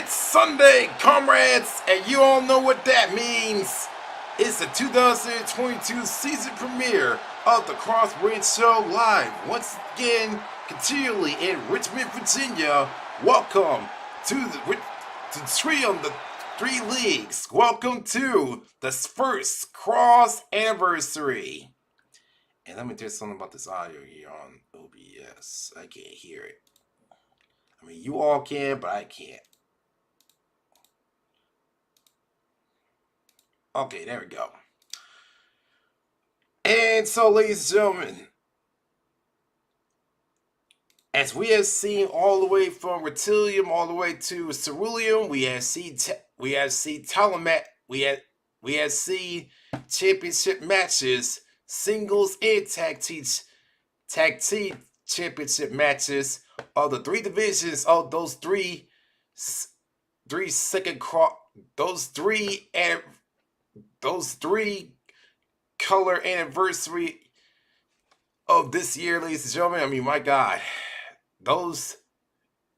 It's Sunday, comrades, and you all know what that means. It's the 2022 season premiere of the Crossbreed Show live once again, continually in Richmond, Virginia. Welcome to TRIUM, the three leagues. Welcome to the first cross anniversary. And let me tell you something about this audio here on OBS. I can't hear it. I mean, you all can, but I can't. Okay, there we go. And so, ladies and gentlemen, as we have seen all the way from Reptilium all the way to Ceruleum, we have seen championship matches, singles and tag team championship matches of the three divisions of those three color anniversary of this year, ladies and gentlemen. I mean, my God, those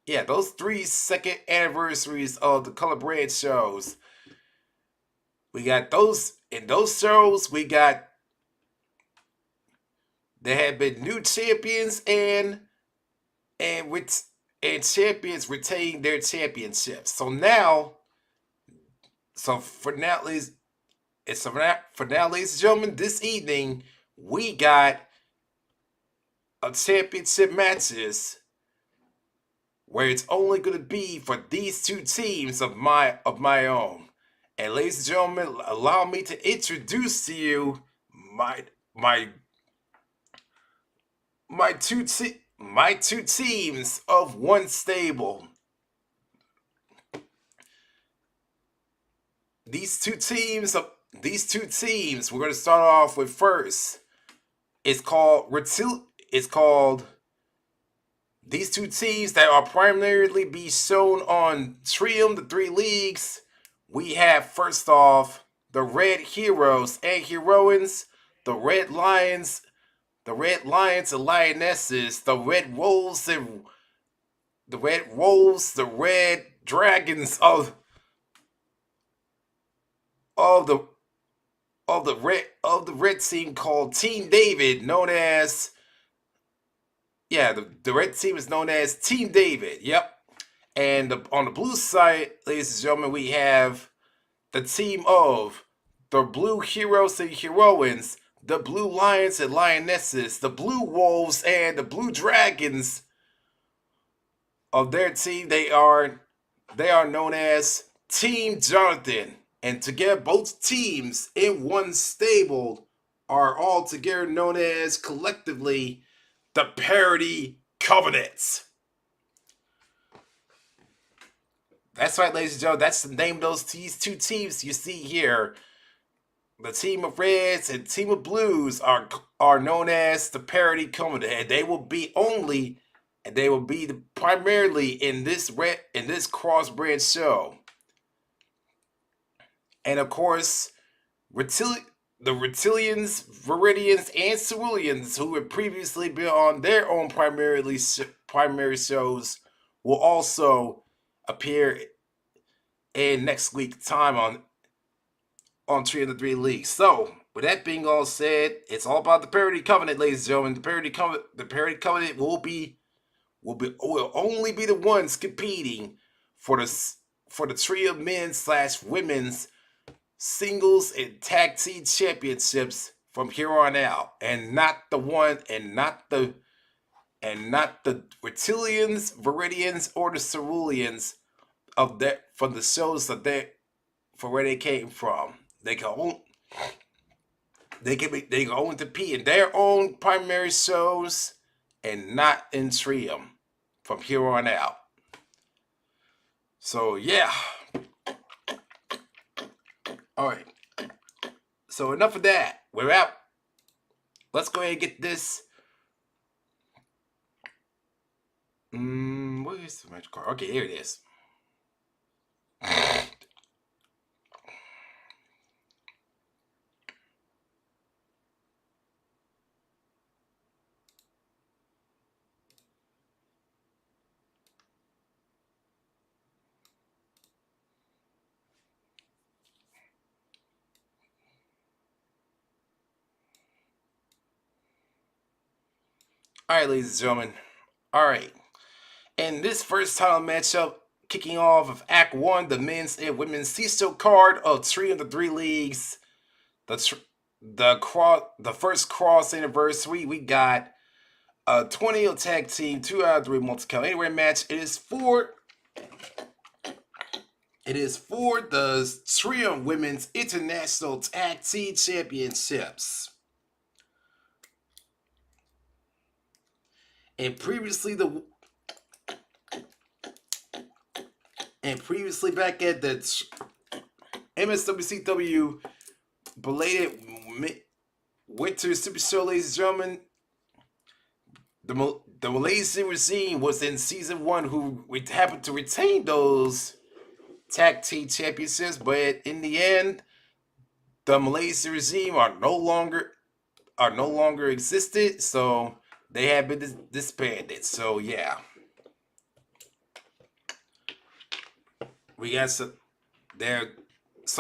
3 second anniversaries of the color brand shows. We got those in those shows. We got there have been new champions and champions retain their championships. For now, ladies and gentlemen, this evening we got a championship matches where it's only going to be for these two teams of my own. And ladies and gentlemen, allow me to introduce to you my two teams of one stable. These two teams, we're going to start off with first. It's called these two teams that are primarily be shown on TRIUM, the three leagues. We have first off the Red Heroes and Heroines, the Red Lions and Lionesses, the Red Wolves, the Red Dragons of the red team called Team David, known as the red team is known as Team David. Yep. And on the blue side, ladies and gentlemen, we have the team of the Blue Heroes and Heroines, the Blue Lions and Lionesses, the Blue Wolves and the Blue Dragons of their team. They are known as Team Jonathan. And together, both teams in one stable are all together known as collectively the Parity Covenants. That's right, ladies and gentlemen. That's the name of these two teams you see here. The team of Reds and team of Blues are known as the Parity Covenant, and they will be primarily in this crossbred show. And of course, the Reptilians, Viridians, and Ceruleans, who had previously been on their own primary shows, will also appear in next week's time on Tree of the Three Leagues. So, with that being all said, it's all about the Parity Covenant, ladies and gentlemen. The Parity Covenant will only be the ones competing for the Tree of Men/Women's singles and tag team championships from here on out, and not the Reptilians, Viridians, or the Ceruleans from the shows from where they came from. They can only compete in their own primary shows and not in TRIUM from here on out. So yeah. Alright. So enough of that. We're out. Let's go ahead and get this. Where is the match card? Okay, here it is. Alright, ladies and gentlemen. Alright. In this first title matchup, kicking off of Act 1, the men's and women's C-Show card of TRIUM the Three Leagues. The first cross anniversary, we got a 20 tag team, 2 out of 3 multi-count anywhere match. It is for the TRIUM Women's International Tag Team Championships. And previously back at the MSWCW belated Winter Super Show, ladies and gentlemen, the Malaysian regime was in season 1 who happened to retain those tag team championships, but in the end, the Malaysian regime are no longer existed, so they have been disbanded. So yeah, we got some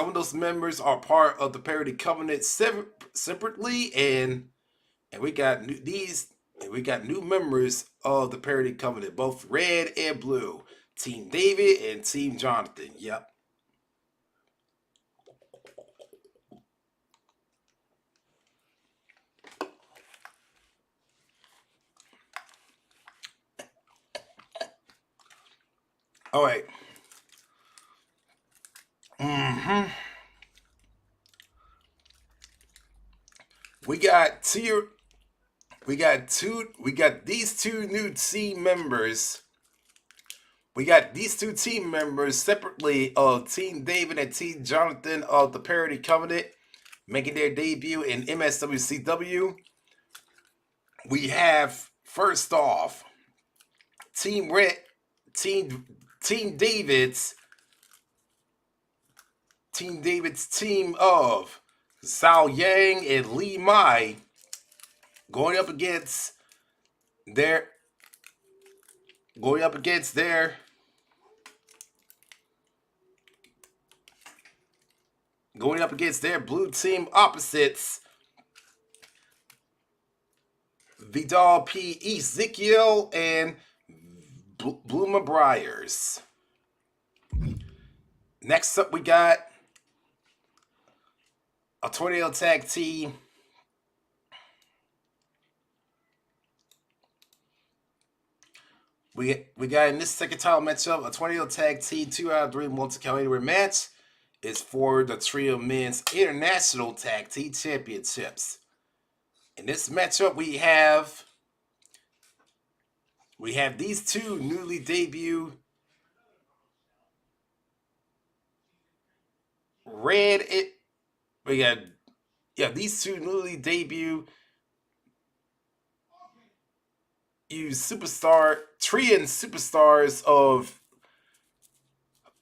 of those members are part of the Parity Covenant separately, and we got new members of the Parity Covenant, both red and blue. Team David and Team Jonathan. Yep. All right. We got these two new team members. We got these two team members separately of Team David and Team Jonathan of the Parity Covenant making their debut in MSWCW. We have, first off, Team David's team of Zhao Yang and Li Mai going up against their blue team opposites, Vidal P. Ezekiel and Bluma Briars. Next up, we got a tornado tag team. We got in this second title matchup a tornado tag team 2 out of 3 multi-count anywhere match. Is for the TRIUM Men's International Tag Team Championships. In this matchup, we have these two newly debuted these two newly debuted TRIUM superstars of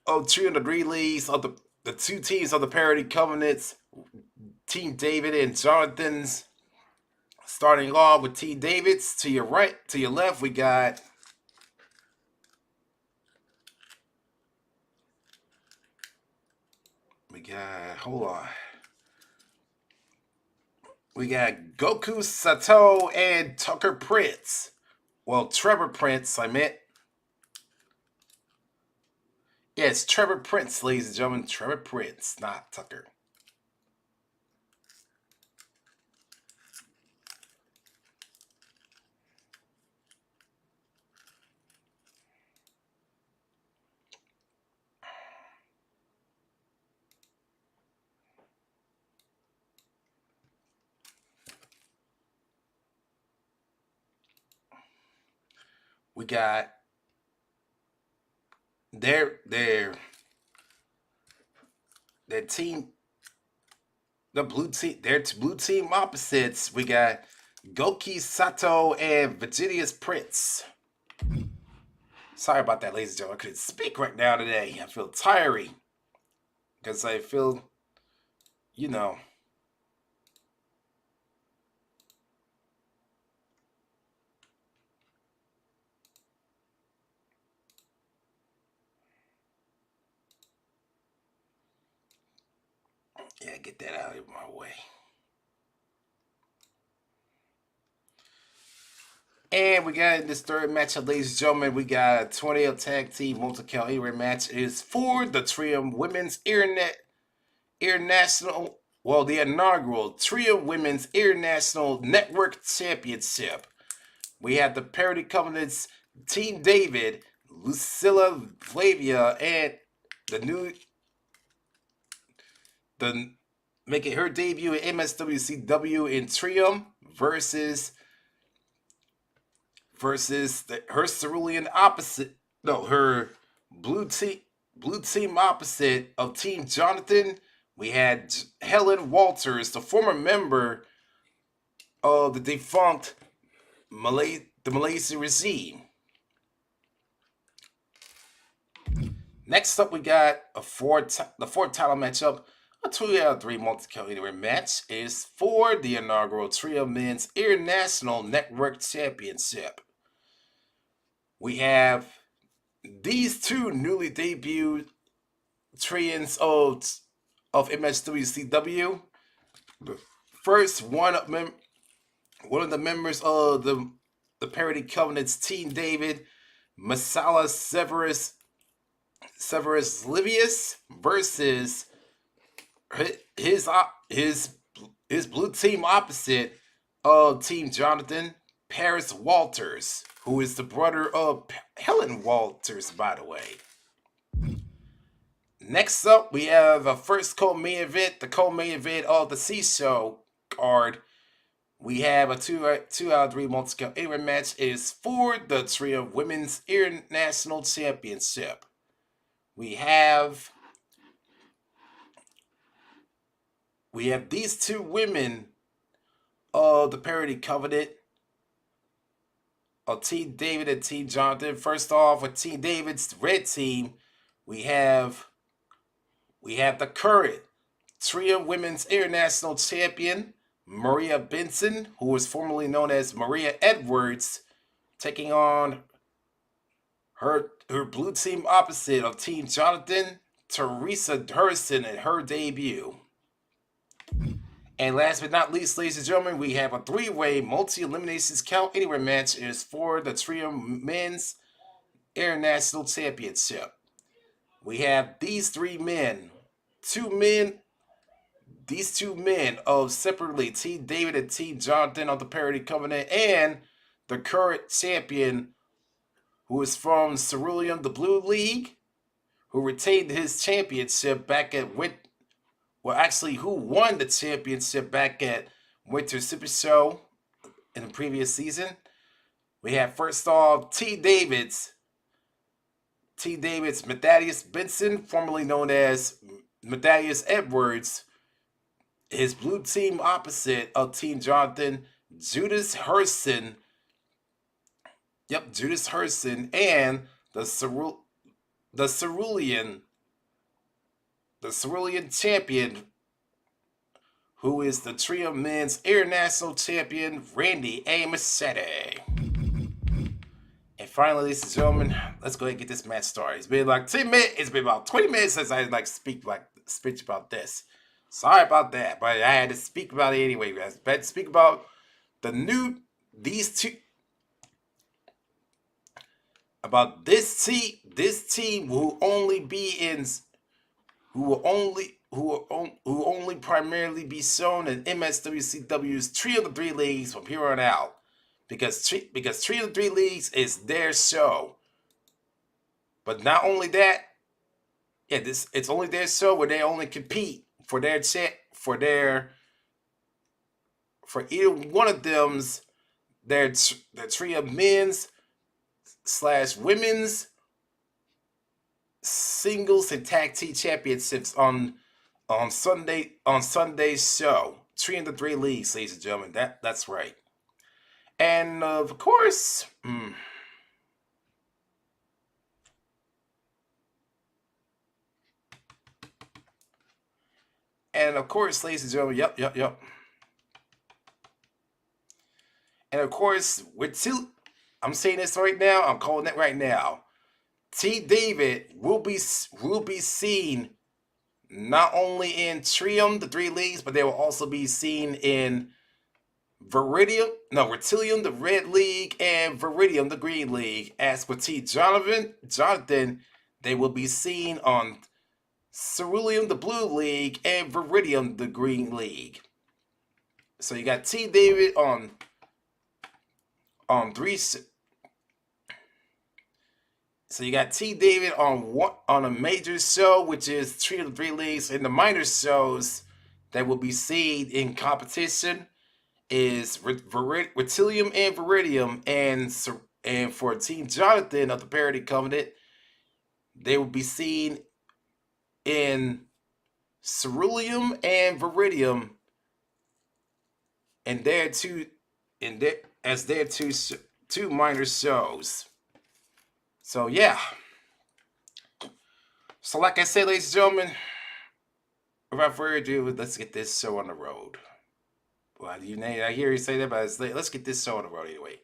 TRIUM the Three Leagues of the two teams of the Parity Covenants, Team David and Jonathan's. Starting off with Team David's, to your right, to your left, we got hold on. We got Goku Sato and Tucker Prince. Well, Trevor Prince, I meant. Yeah, it's Trevor Prince, ladies and gentlemen. Trevor Prince, not Tucker. We got their team, their blue team opposites. We got Goki Sato and Virginia's Prince. Sorry about that, ladies and gentlemen. I couldn't speak right now today. I feel tiring because I feel, Yeah, get that out of my way. And we got in this third matchup, ladies and gentlemen, we got a 20 tag team multi-count anywhere match. It is for the TRIUM Women's International, well, the inaugural TRIUM Women's International Network Championship. We have the Parity Covenants, Team David, Lucilla Flavia, and making her debut in MSWCW in TRIUM versus her cerulean opposite, no, her blue team opposite of Team Jonathan. We had Helen Walters, the former member of the defunct the Malaysian regime. Next up, we got the fourth title matchup. A 2 out of 3 multi-count anywhere match is for the inaugural TRIUM Men's International Network Championship. We have these two newly debuted TRIUMs of MSWCW. First, one of the members of the Parity Covenants, Team David, Masala Severus Livius versus his blue team opposite of Team Jonathan, Paris Walters, who is the brother of Helen Walters, by the way. Next up, we have a first co-main event, the co-main event of the C-Show card. We have a 2 out of 3 multi-count anywhere match is for the TRIUM Women's International Championship. We have these two women of the Parity Covenant of Team David and Team Jonathan. First off, with Team David's red team, we have the current TRIUM Women's International Champion, Maria Benson, who was formerly known as Maria Edwards, taking on her blue team opposite of Team Jonathan, Teresa Harrison, in her debut. And last but not least, ladies and gentlemen, we have a 3-way multi-eliminations count anywhere match is for the TRIUM Men's International Championship. We have these two men of separately Team David and Team Jonathan of the Parity Covenant, and the current champion, who is from Cerulean, the Blue League, who retained his championship back at who won the championship back at Winter Super Show in the previous season. We have first off Team David's Matthias Benson, formerly known as Matthias Edwards, his blue team opposite of Team Jonathan, Judas Herson. Yep, Judas Herson, and the Cerulean champion, who is the TRIUM Men's International Champion, Randy Machete. And finally, ladies and gentlemen, let's go ahead and get this match started. It's been like 10 minutes. It's been about 20 minutes since I speak about this. Sorry about that, but I had to speak about it anyway, guys. I had to speak about this team who will only primarily be shown in MSWCW's TRIUM of the 3 Leagues from here on out, because TRIUM of the 3 Leagues is their show. But not only that, it's only their show where they only compete for either one of them's their TRIUM men's / women's singles and tag team championships on Sunday's show. TRIUM of the 3 Leagues, ladies and gentlemen. That's right. And of course, ladies and gentlemen, yep. And of course, I'm saying this right now. I'm calling it right now. Team David will be seen not only in TRIUM, the 3 Leagues, but they will also be seen in Retilium, the Red League, and Viridium, the Green League. As for Jonathan, they will be seen on Ceruleum, the Blue League, and Viridium, the Green League. So you got T David on three. So you got T David on a major show, which is Trio of the Three Leagues, and the minor shows that will be seen in competition is Retilium and Viridium, and for Team Jonathan of the Parody Covenant, they will be seen in Ceruleum and Viridium, and their two minor shows. So yeah. So like I said, ladies and gentlemen, without further ado, let's get this show on the road. Well, I hear you say that, but let's get this show on the road anyway.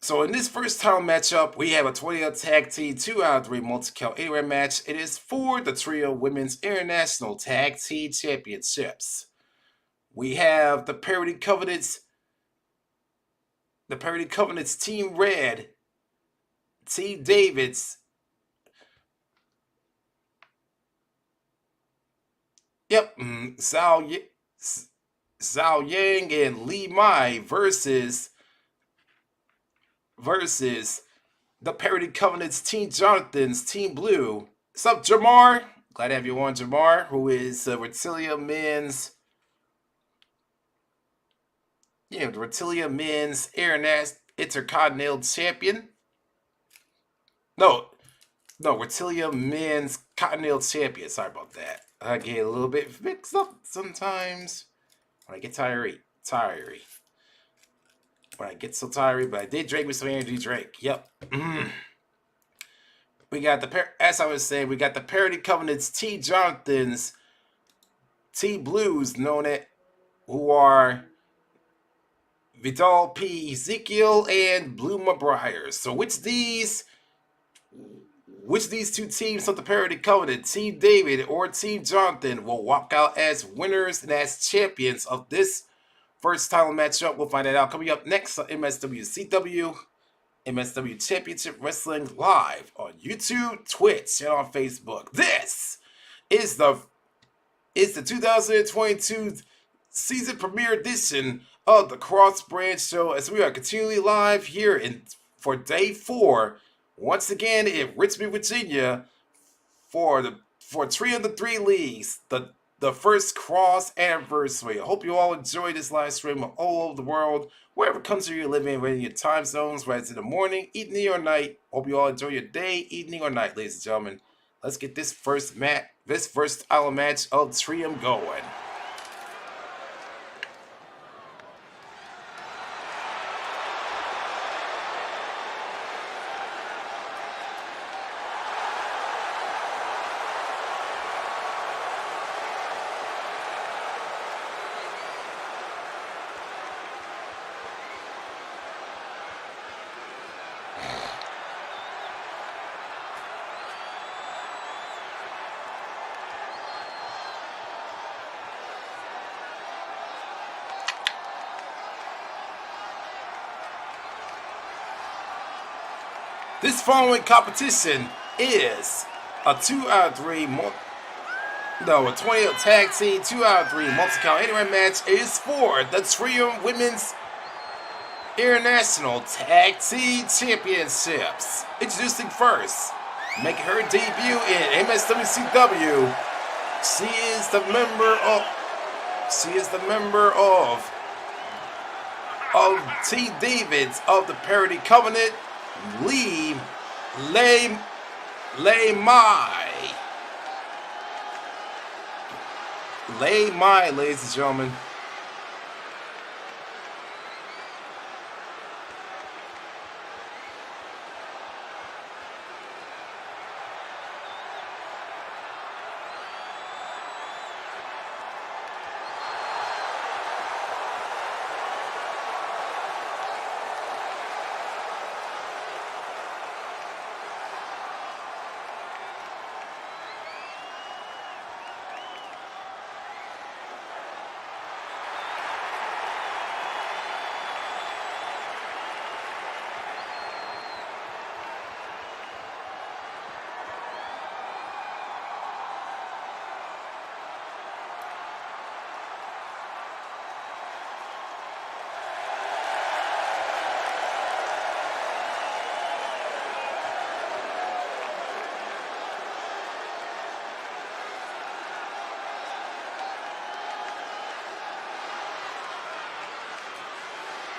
So in this first title matchup, we have a 20 tag team 2 out of 3 multi-count anywhere match. It is for the TRIUM Women's International Tag Team Championships. We have the Parody Covenants Team Red, Team David's. Yep, Zhao Yang and Li Mai versus the Parody Covenant's Team Jonathan's Team Blue. What's up, Jamar? Glad to have you on, Jamar, who is Retilium Men's. The Retilium Men's Intercontinental Champion. No, Retilium Men's Continental Champion. Sorry about that. I get a little bit mixed up sometimes when I get tired. When I get so tired, but I did drink with some energy drink. Yep. We got as I was saying, we got the Parody Covenant's T Jonathan's T Blues, who are Vidal P. Ezekiel and Bluma Briars. So which these two teams of the Parody Covenant, Team David or Team Jonathan, will walk out as winners and as champions of this first title matchup? We'll find that out coming up next on MSWCW, MSW Championship Wrestling live on YouTube, Twitch, and on Facebook. This is the 2022 season premiere edition of the Cross Brand Show, as we are continually live here for day 4, once again in Richmond, Virginia, for Trio of the Three Leagues, the first cross anniversary. I hope you all enjoy this live stream all over the world, wherever country you live in, whether in your time zones, whether it's in the morning, evening, or night. Hope you all enjoy your day, evening, or night, ladies and gentlemen. Let's get this first title match of TRIUM going. This following competition is a 2 out of 3 a 20 tag team 2 out of 3 multi-count anywhere match. It is for the TRIUM Women's International Tag Team Championships. Introducing first, making her debut in MSWCW, she is the member of Team David's of the Parody Covenant, Li Mai, ladies and gentlemen.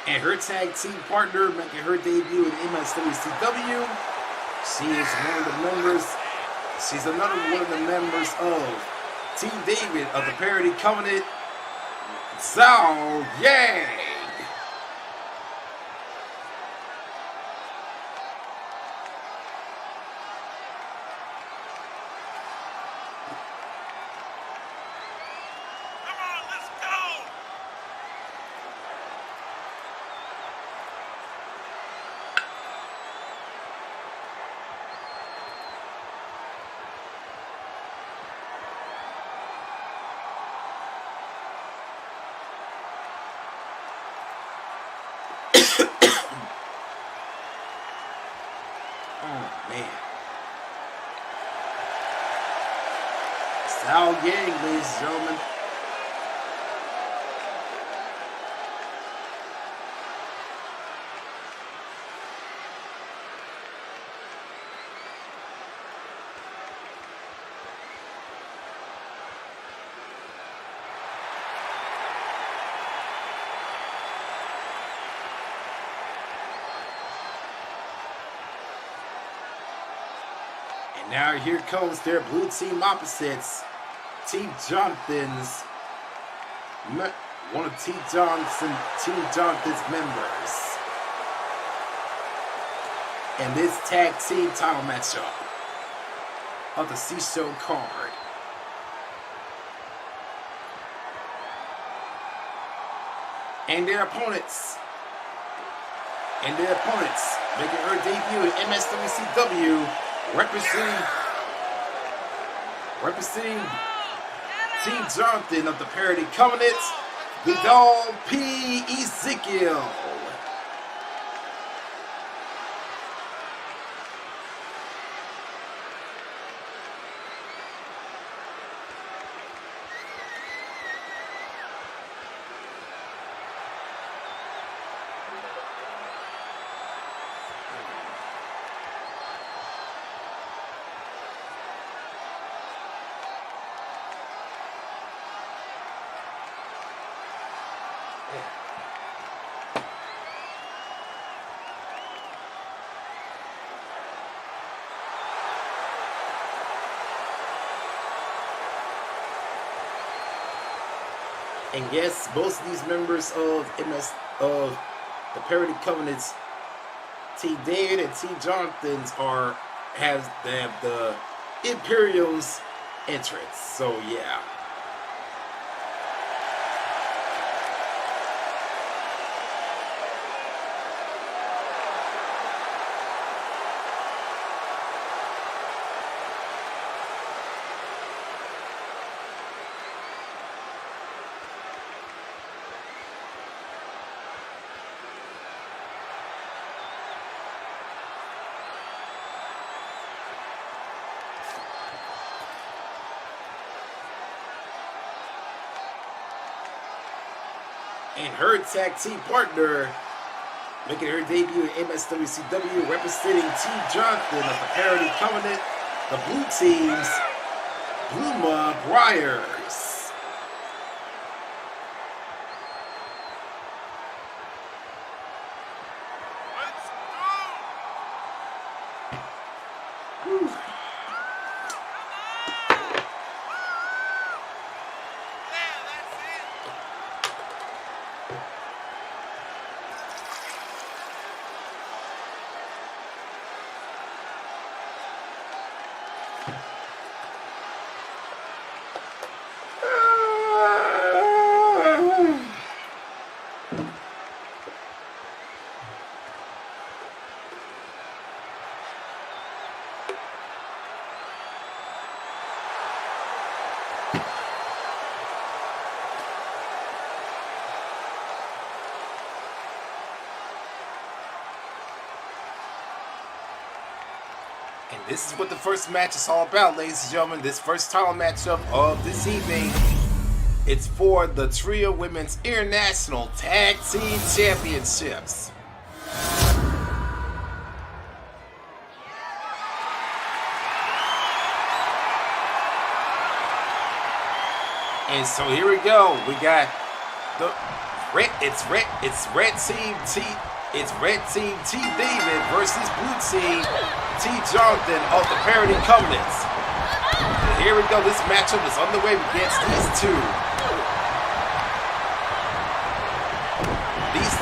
And her tag team partner making her debut in MSWCW. She is one of the members. She's another one of the members of Team David of the Parody Covenant, Zhao Yang. Oh, man. Zhao Yang, ladies and gentlemen. Now here comes their blue team opposites, Team Jonathan's, one of Team Jonathan's members. And this tag team title matchup of the C-Show card. And their opponents, making her debut in MSWCW, representing Team Jonathan of the Parody Covenant, the Dog P. Ezekiel. And yes, most of these members of the Parody Covenants, Team David and Team Jonathan's have the Imperial's entrance. So yeah. And her tag team partner, making her debut in MSWCW, representing Team Jonathan of the Parody Covenant, the Blue Team's Bluma Briars. And this is what the first match is all about, ladies and gentlemen. This first title matchup of this evening. It's for the TRIUM Women's International Tag Team Championships. And so here we go. We got the red team T David versus blue team T Jonathan of the Parody Covenants. And here we go. This matchup is underway against these two. These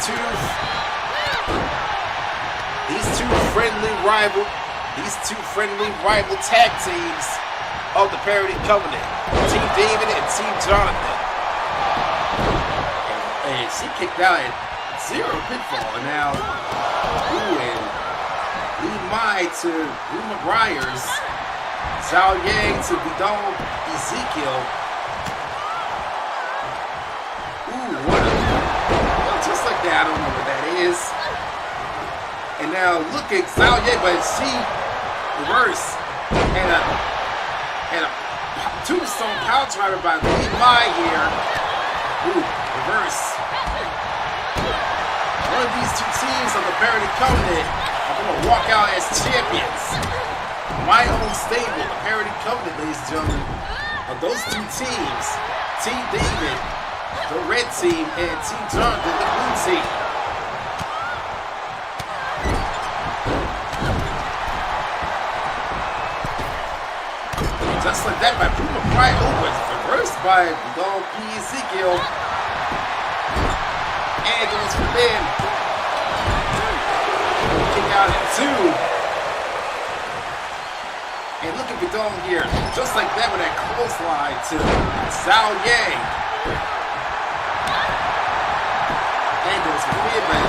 two friendly rival tag teams of the Parody Covenant, Team David and Team Jonathan. And she kicked out at 0 pinfall. And now, and Lee Mai to Lou McGuire's, Zhao Yang to Vidal Ezekiel. Just like that. I don't know what that is. And now look at Zhao Yang, but she reversed and a tombstone power driver by Lee Mai here. Reverse. One of these two teams of the Parody Covenant are going to walk out as champions. My own stable, the Parody Covenant, ladies and gentlemen, of those two teams, Team David, the red team, and Team Jonathan, the blue team. Just like that by Blue McBride opens, reversed by Vidal Ezekiel. And goes for Ben. Kick out at 2. And look at Vidal here. Just like that with that clothesline to Zhao Yang. And goes for Ben by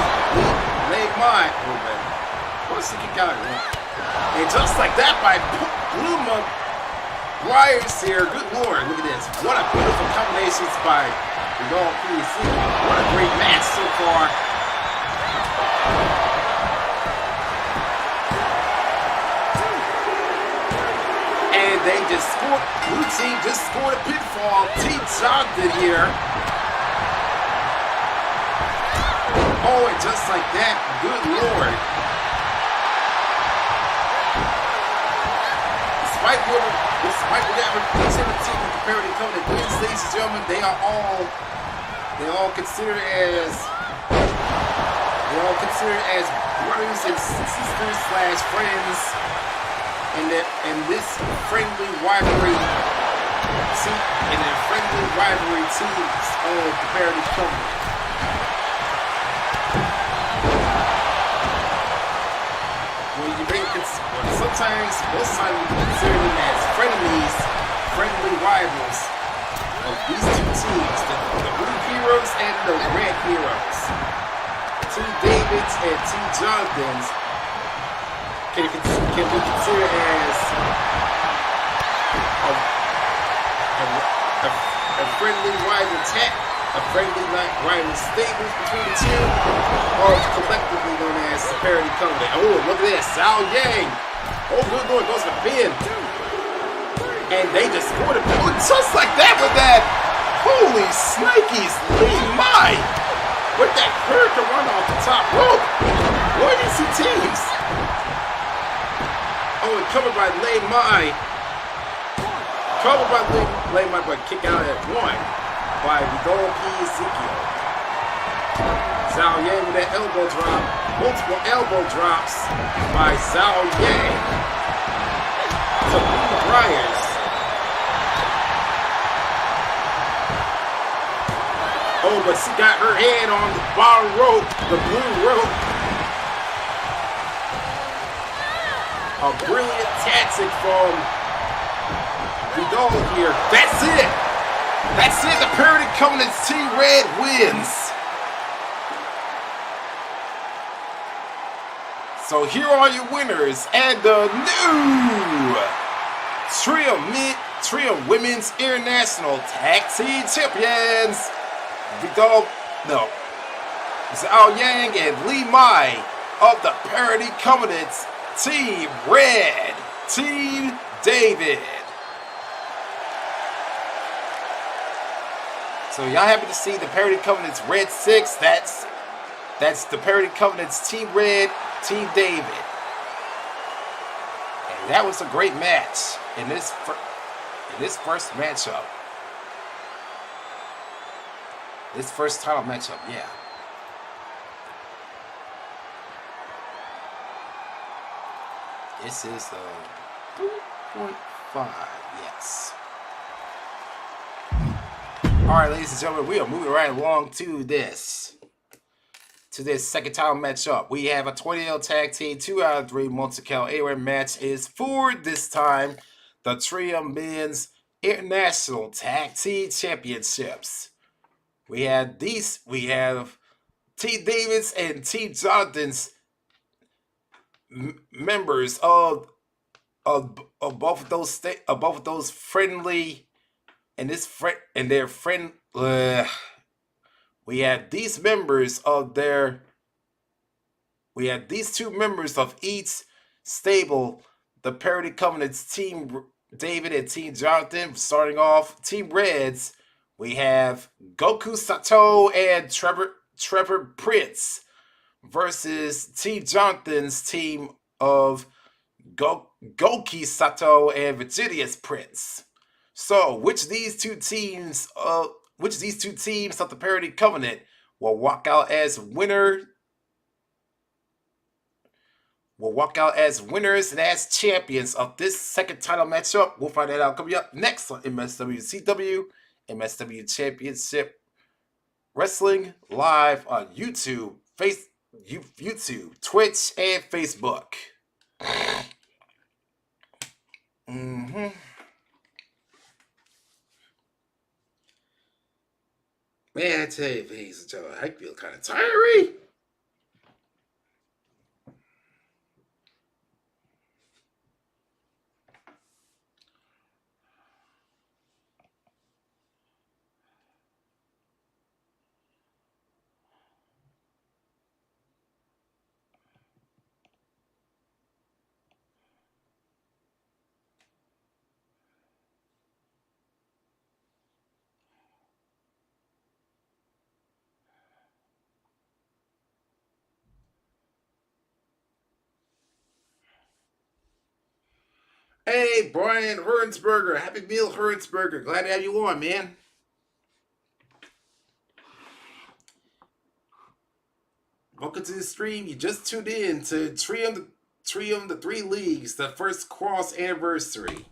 Leg Mine. What's the kick out at 1? And just like that by Blue McGuire's here. Good Lord, look at this. What a beautiful combinations by Vidal PC. What a great match so far. And they just scored. Blue team just scored a pinfall. Team Jonathan here. Oh, and just like that. Good Lord. Despite whatever team of the Parody Covenant wins, ladies and gentlemen, they are all considered as brothers and sisters / friends in this friendly rivalry teams of the Parody Covenant. Sometimes, most times we consider them as friendly rivals of these two teams, the Blue Heroes and the Red Heroes. Team David's and Team Jonathan's can be considered as a friendly rival rival stables between the two, or collectively known as the Parody Covenant. Oh, look at this, Zhao Yang. Oh, good Lord, goes to Ben. And they just scored a goal just like that with that. Holy snikes, Lee Mai. With that hurricane run off the top rope. Boy, these two teams. Oh, and covered by Lee Mai. Lee Mai, but kick out at 1 by Vidal Ezekiel. Zhao Yang with that elbow drop. Multiple elbow drops by Zhao Yang to Blue McGuire's. Oh, but she got her hand on the bottom rope, the blue rope. A brilliant tactic from Vidal here. That's it. That's it. The Parody Covenant's Team Red wins. So here are your winners and the new TRIUM Women's International Tag Team Champions. Zhao Yang and Lee Mai of the Parody Covenant's Team Red, Team David. So y'all happy to see the Parody Covenant's Red 6. That's the Parody Covenant's Team Red, Team David. And that was a great match in this first matchup. This first title matchup, yeah. This is 3.5, yes. Alright, ladies and gentlemen, we are moving right along to this second title matchup. We have a 20L tag team, 2 out of 3 multi-count A-Ring match is for this time the TRIUM Men's International Tag Team Championships. We have T. David's and T. Jonathan's members of both of those friendly and their friend. We have these members of their. We have these two members of each stable. The Parody Covenant's Team David and Team Jonathan. Starting off, Team Reds. We have Goku Sato and Trevor Prince versus Team Jonathan's team of Goki Sato and Virginius Prince. So, which of these two teams of the Parody Covenant will walk out as winners and as champions of this second title matchup? We'll find that out coming up next on MSWCW, MSW Championship Wrestling, live on YouTube, Twitch, and Facebook. Man, I tell you, ladies and gentlemen, I feel kind of tired. Hey, Brian Hernsberger. Happy meal, Hernsberger. Glad to have you on, man. Welcome to the stream. You just tuned in to TRIUM the 3 Leagues, the first cross anniversary.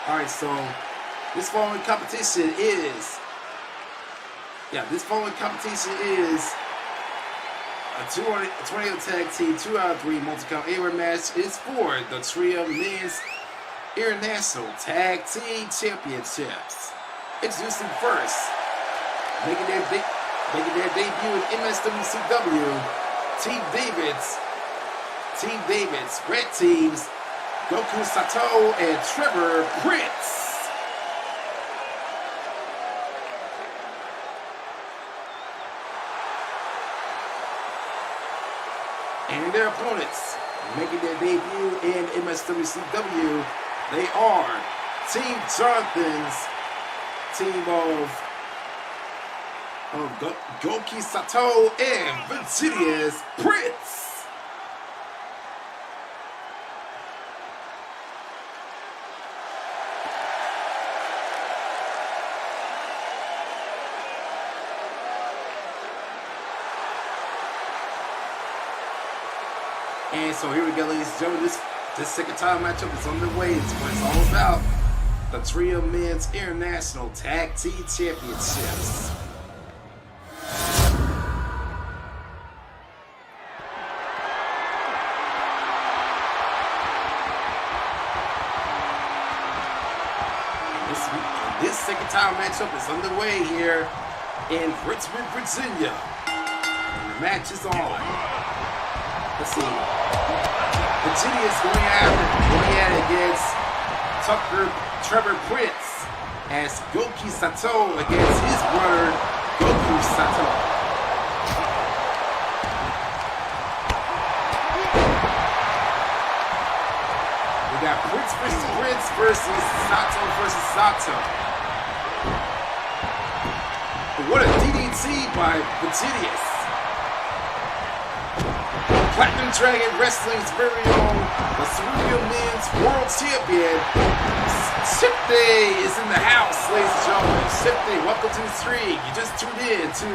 Alright, so this following competition is a 20 tag team, 2 out of 3 multi-count A-Ring match is for the TRIUM Men's International Tag Team Championships. Introducing first, making their debut in MSWCW, Team David's Red Teams, Goku Sato and Trevor Prince. And their opponents, making their debut in MSWCW, they are Team Jonathan's team of Goki Sato and Virginius Prince. And so here we go, ladies and gentlemen. This second title matchup is underway. It's what it's all about. The TRIUM Men's International Tag Team Championships. This second title matchup is underway here in Richmond, Virginia. And the match is on. Let's see. Virginia is going at it against Trevor Prince as Goki Sato against his brother Goku Sato. We got Prince versus Sato versus Sato. But what a DDT by Virginius. Platinum Dragon Wrestling's very own, the Cerebral Men's World Champion, Syndicate is in the house, ladies and gentlemen. Syndicate, welcome to the stream. You just tuned in to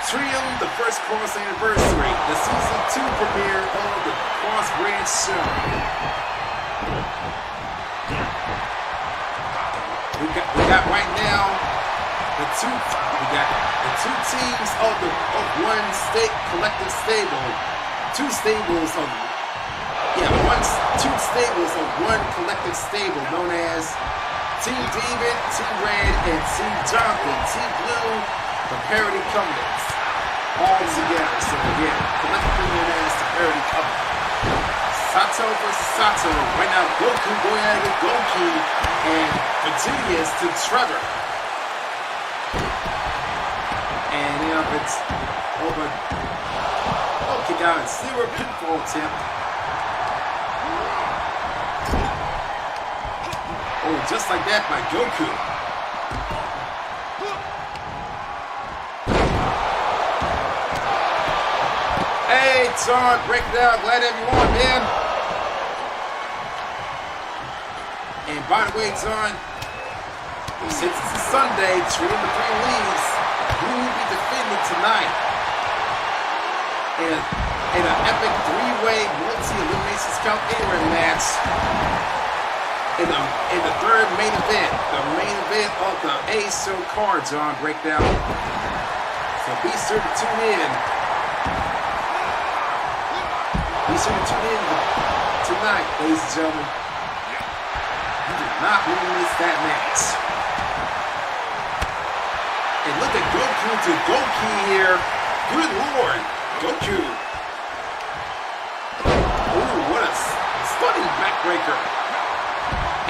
TRIUM, the first Cross Anniversary, the Season 2 premiere of the Cross Brand Show. We got right now the two teams of one state collective stable, two stables of one collective stable known as Team David, Team Red, and Team Jonathan, Team Blue, the Parody Covenants, all together. So again, collectively known as the Parody Covenant. Sato versus Sato. Right now, Goku going at it with Goku, and Virginia's to Trevor. And it's over. Oh, kick out and zero pinfall attempt. Oh, just like that by Goku. Hey, John, break it down. Glad to have you on, man. And by the way, John, since it's a Sunday, TRIUM the Three Leagues, who will be defending tonight in an epic three-way multi-eliminations count A-Ring match in the third main event, the main event of the AXHOM card, John, breakdown. So be sure to tune in. Be sure to tune in tonight, ladies and gentlemen. You do not want to miss that match. And look at Goku to Goku here. Good Lord, Goku. Ooh, what a stunning backbreaker.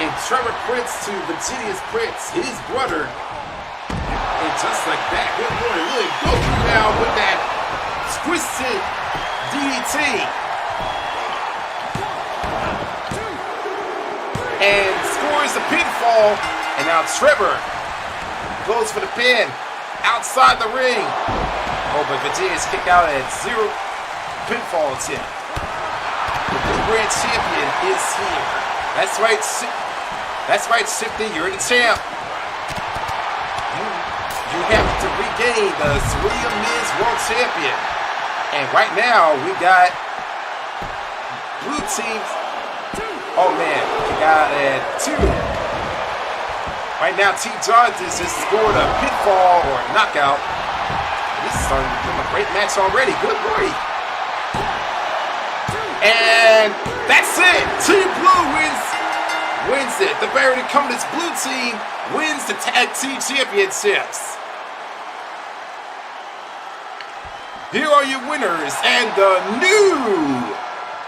And Trevor Prince to Virginia's Prince, his brother. And just like that, good Lord, look at Goku now with that twisted DDT. And scores the pinfall. And now Trevor goes for the pin outside the ring. Oh, but Virginia's kick out at zero pinfall attempt. The Blue Brand Champion is here. That's right, Shifty, you're the champ. You have to regain the Cerebral Men's World Champion. And right now, we got blue teams. Oh man, we got at 2. Right now, Team Jonathan just scored a pinfall or a knockout. This is starting to become a great match already. Good Lord. And that's it. Team Blue wins it. The Parody Covenant's blue team wins the tag team championships. Here are your winners and the new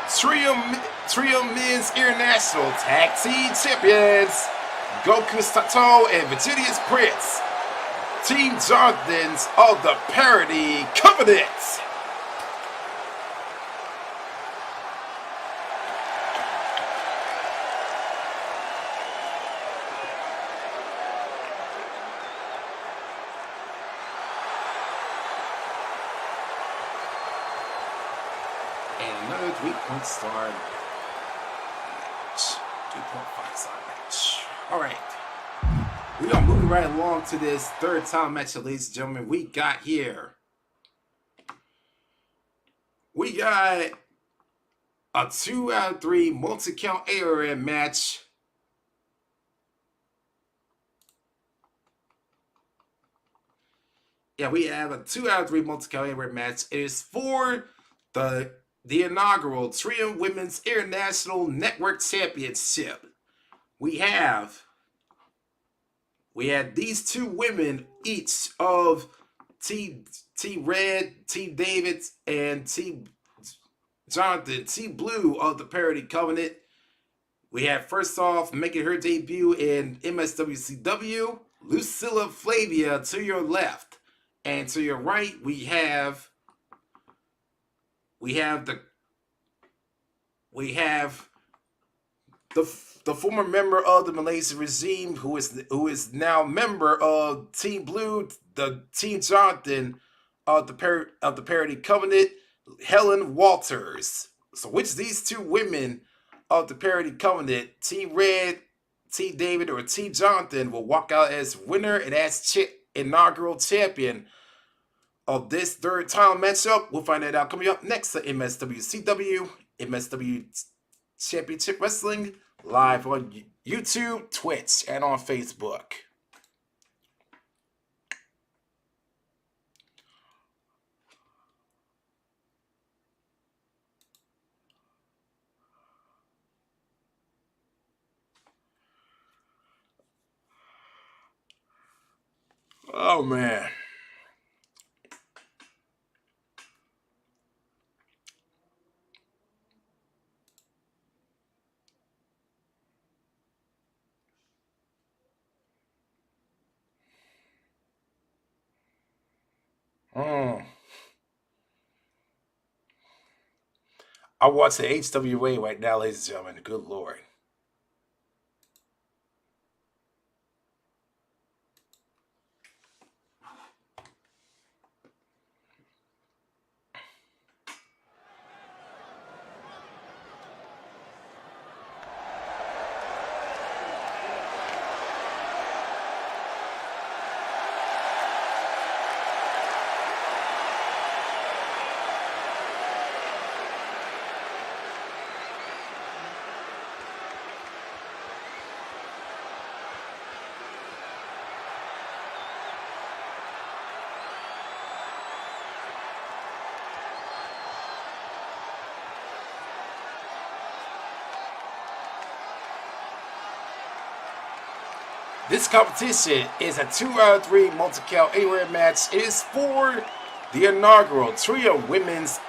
TRIUM Men's International Tag Team Champions, Goku Sato and Virginia's Prince, Team Jonathan's of the Parody Covenant. And another 3-point star match. 2.5 star match. Alright. We are moving right along to this third time match, ladies and gentlemen. We got a 2 out of 3 multi-count ARM match. Yeah, we have a 2 out of 3 multi-count ARM match. It is for the inaugural TRIUM Women's International Network Championship. We had these two women, each of Team Red, Team David, and Team Jonathan, Team Blue of the Parody Covenant. We have first off making her debut in MSWCW, Lucilla Flavia to your left, and to your right we have the former member of the Malaysian regime, who is now member of Team Blue, the Team Jonathan of the Parody Covenant, Helen Walters. So which of these two women of the Parody Covenant, Team Red, T. David, or T. Jonathan, will walk out as winner and as inaugural champion of this third title matchup? We'll find that out coming up next to MSWCW, MSW Championship Wrestling, live on YouTube, Twitch, and on Facebook. Oh, man. I watch the HWA right now, ladies and gentlemen. Good Lord. This competition is a 2-out-of-3 multi-count anywhere match. It is for the inaugural TRIUM Women's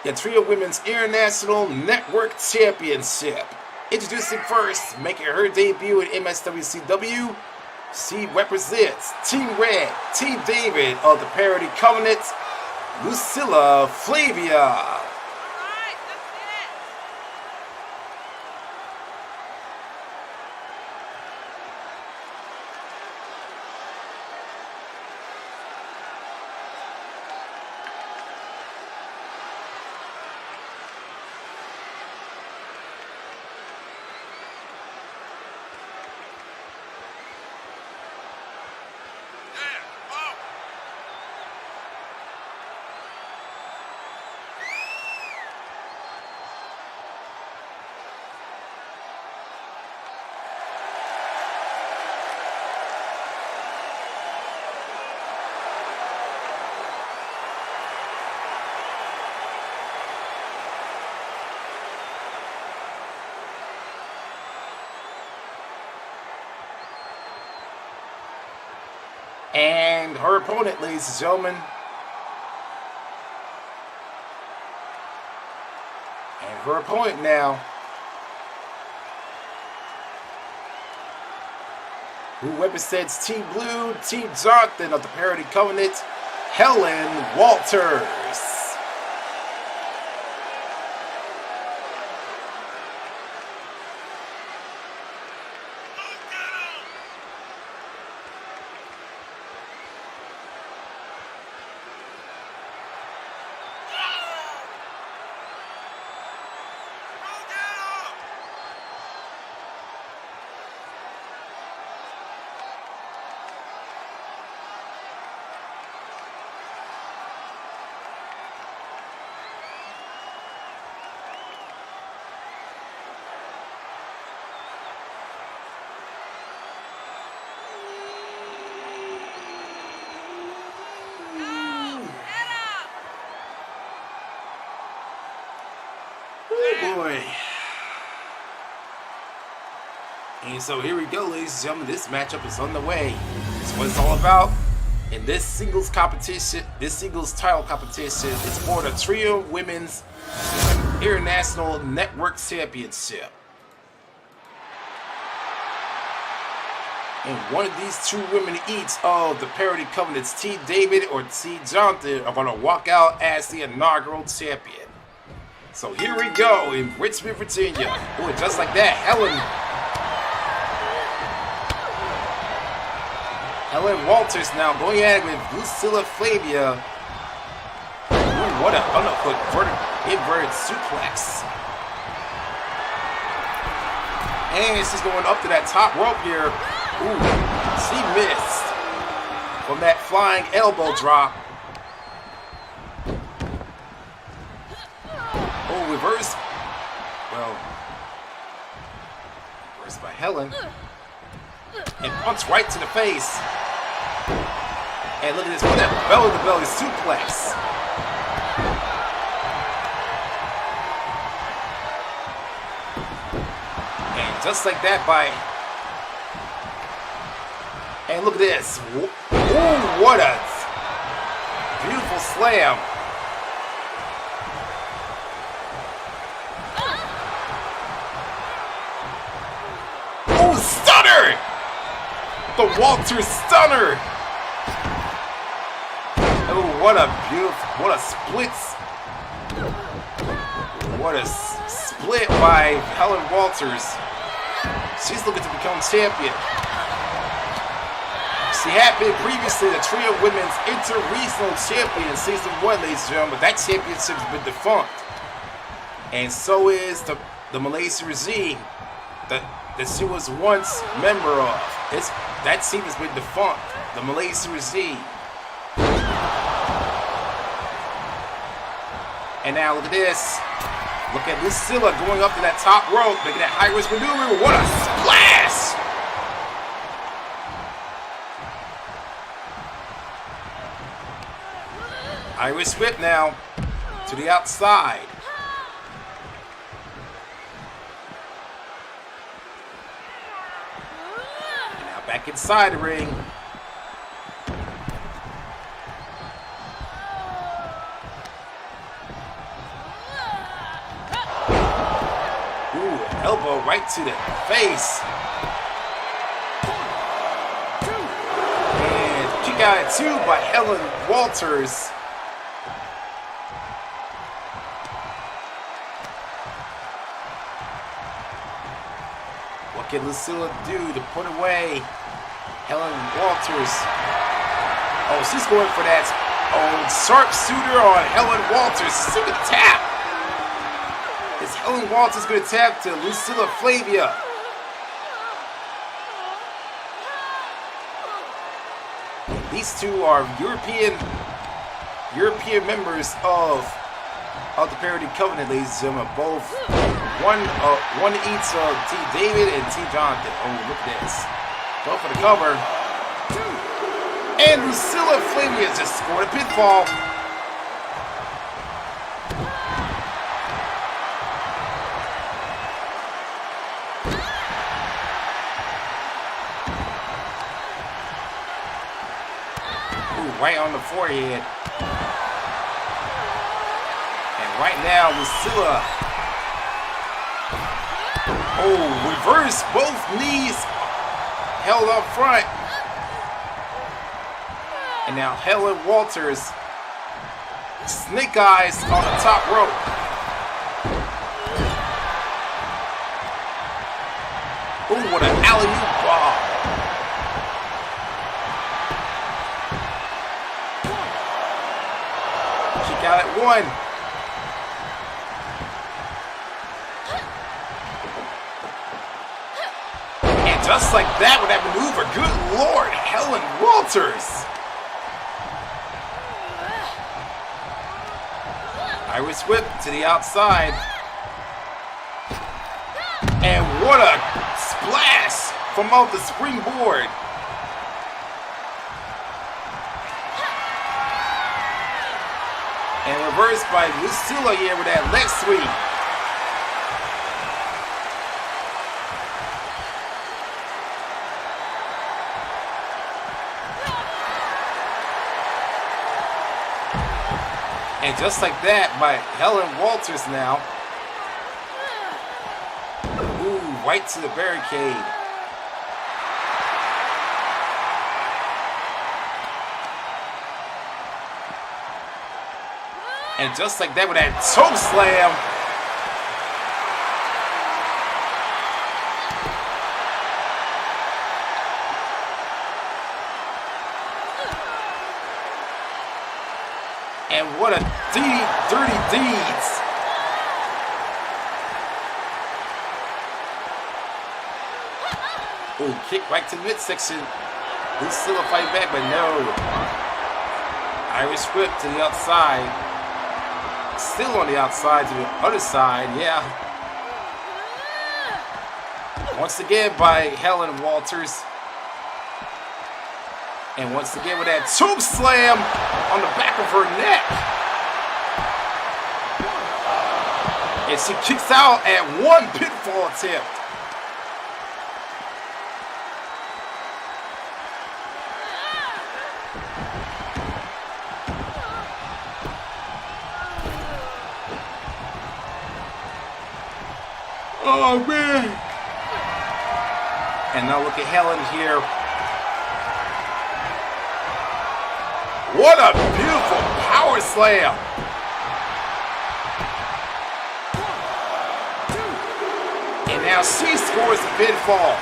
International Network Championship. Introducing first, making her debut in MSWCW, she represents Team Red, Team David of the Parody Covenant, Lucilla Flavia. And her opponent, ladies and gentlemen. And her opponent now, who represents Team Blue, Team Jonathan of the Parody Covenant, Helen Walters. Oh boy. And so here we go, ladies and gentlemen. This matchup is on the way. That's what it's all about. And this singles competition, this singles title competition is for the TRIUM Women's International Network Championship. And one of these two women each of the Parody Covenant's T. David or T. Jonathan are going to walk out as the inaugural champion. So here we go in Richmond, Virginia. Oh, just like that, Helen Walters now going at it with Lucilla Flavia, who what an underhook inverted suplex. And she's going up to that top rope here. Ooh, she missed from that flying elbow drop. Oh, reverse. Well, reversed by Helen. And punch right to the face. And look at this, with that belly-to-belly suplex. And just like that and look at this. Ooh, what a beautiful slam. Ooh, stunner! The Walter stunner! Oh, what a split by Helen Walters. She's looking to become champion. She had been previously the TRIUM Women's Interregional Champion in Season 1, ladies and gentlemen, but that championship has been defunct. And so is the Malaysia regime that she was once member of. That team has been defunct. The Malaysia regime. And now look at this. Look at Lucilla going up to that top rope, making that high risk maneuver. What a splash! Irish whip now to the outside. And now back inside the ring. Elbow right to the face. And kick out at 2 by Helen Walters. What can Lucilla do to put away Helen Walters? Oh, she's going for that sharpshooter on Helen Walters. She's gonna tap. Is Helen Walters going to tap to Lucilla Flavia? These two are European members of the Parity Covenant, ladies and gentlemen. Both one each of T. David and T. Jonathan. Oh, look at this. Go for the cover. And Lucilla Flavia just scored a pinfall. Right on the forehead. And right now, Lucilla. Oh, reverse. Both knees held up front. And now Helen Walters. Snake eyes on the top rope. Oh, what an alley-oop ball. Out at 1. And just like that with that maneuver, good Lord, Helen Walters. Irish whip to the outside. And what a splash from off the springboard. And reversed by Lucilla here with that leg sweep. And just like that by Helen Walters now. Ooh, right to the barricade. And just like that with that choke slam. And what a dirty deeds. Oh, kick right to the midsection. Lucilla fight back, but no. Irish whip to the outside. Still on the outside to the other side, yeah. Once again by Helen Walters. And once again with that choke slam on the back of her neck. And she kicks out at one pinfall attempt. Oh, man. And now look at Helen here. What a beautiful power slam. And now she scores the pinfall.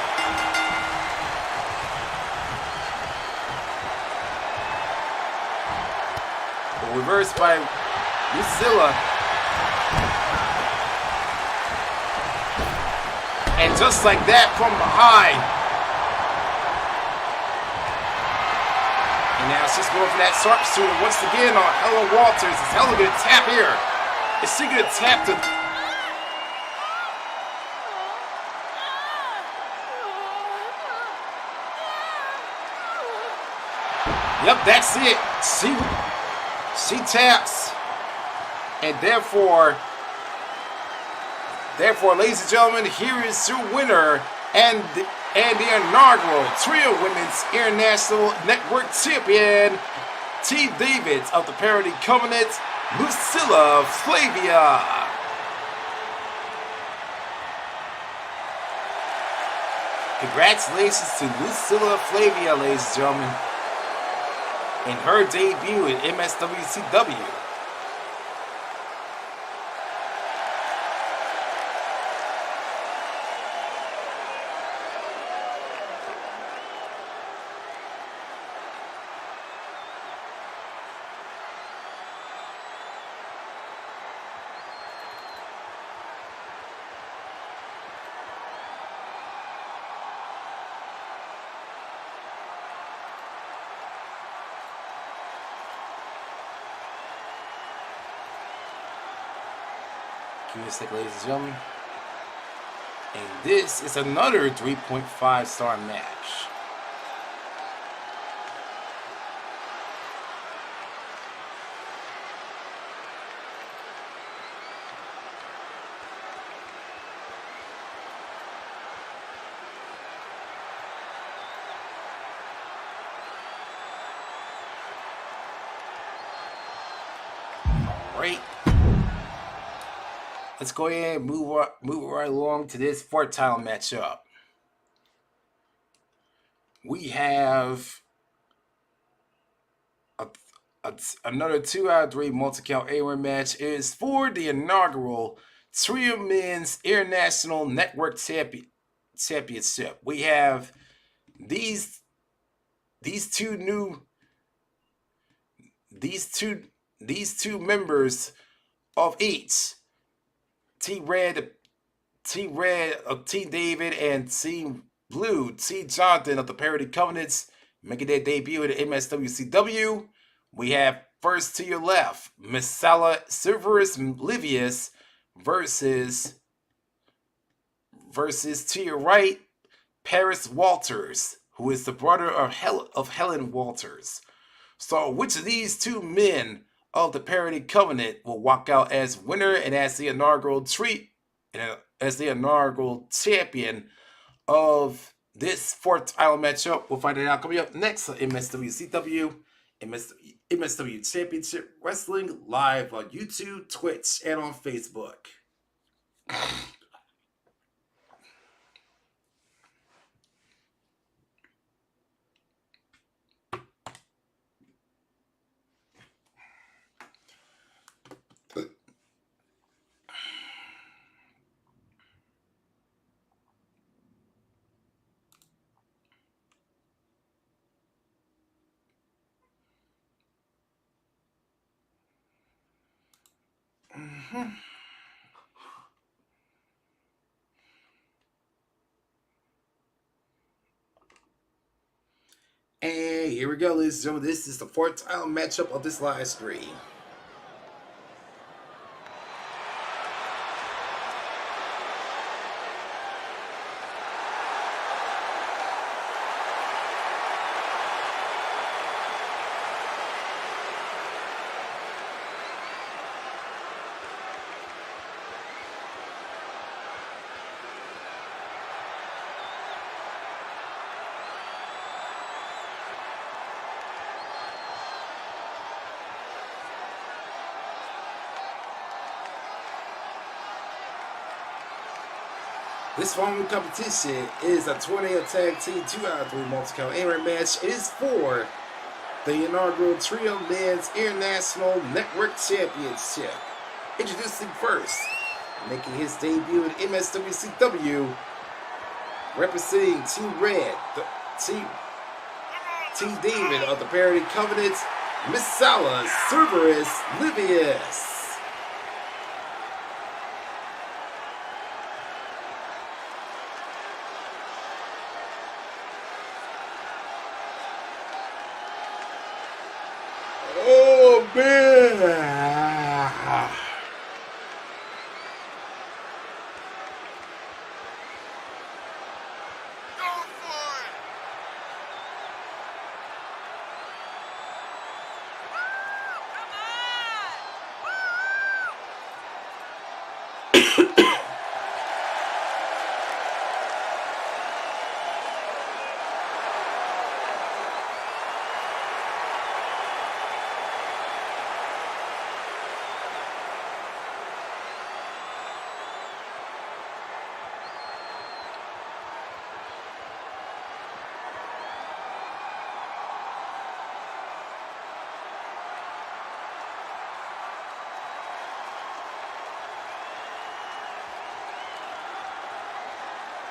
Reversed by Lucilla. And just like that from behind. And now she's going for that sharpshooter once again on Helen Walters. Is Helen going to tap here? Is she going to tap to... Yep, that's it. She taps. And therefore, ladies and gentlemen, here is your winner and the inaugural TRIUM Women's International Network Champion, Team David of the Parody Covenant, Lucilla Flavia. Congratulations to Lucilla Flavia, ladies and gentlemen, in her debut in MSWCW. Give me a sec, ladies and gentlemen. And this is another 3.5 star match. All right. Let's go ahead and move right along to this fourth title matchup. We have another 2 out of 3 multi-count A-1 match. It is for the inaugural TRIUM Men's International Network Championship. We have these two members of each. Team Red of Team David and Team Blue, Team Jonathan of the Parody Covenants, making their debut at MSWCW. We have first to your left, Misala Silverus Livius versus to your right, Paris Walters, who is the brother of Helen Walters. So which of these two men of the Parody Covenant will walk out as winner and as the inaugural champion of this fourth title matchup? We'll find it out coming up next on MSWCW, MSW Championship Wrestling, live on YouTube, Twitch, and on Facebook. And here we go, ladies and gentlemen. This is the fourth title matchup of this live stream. This following competition is a 20 tag team 2-out-of-3 multi-count A-ring match. It is for the inaugural TRIUM Men's International Network Championship. Introducing first, making his debut in MSWCW, representing Team Red, Team David of the Parody Covenant, Masala Cerberus Livius. Oh, man.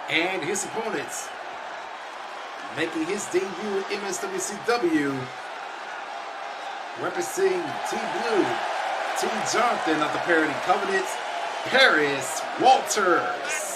And his opponents, making his debut in MSWCW, representing Team Blue, Team Jonathan of the Parody Covenant, Paris Walters.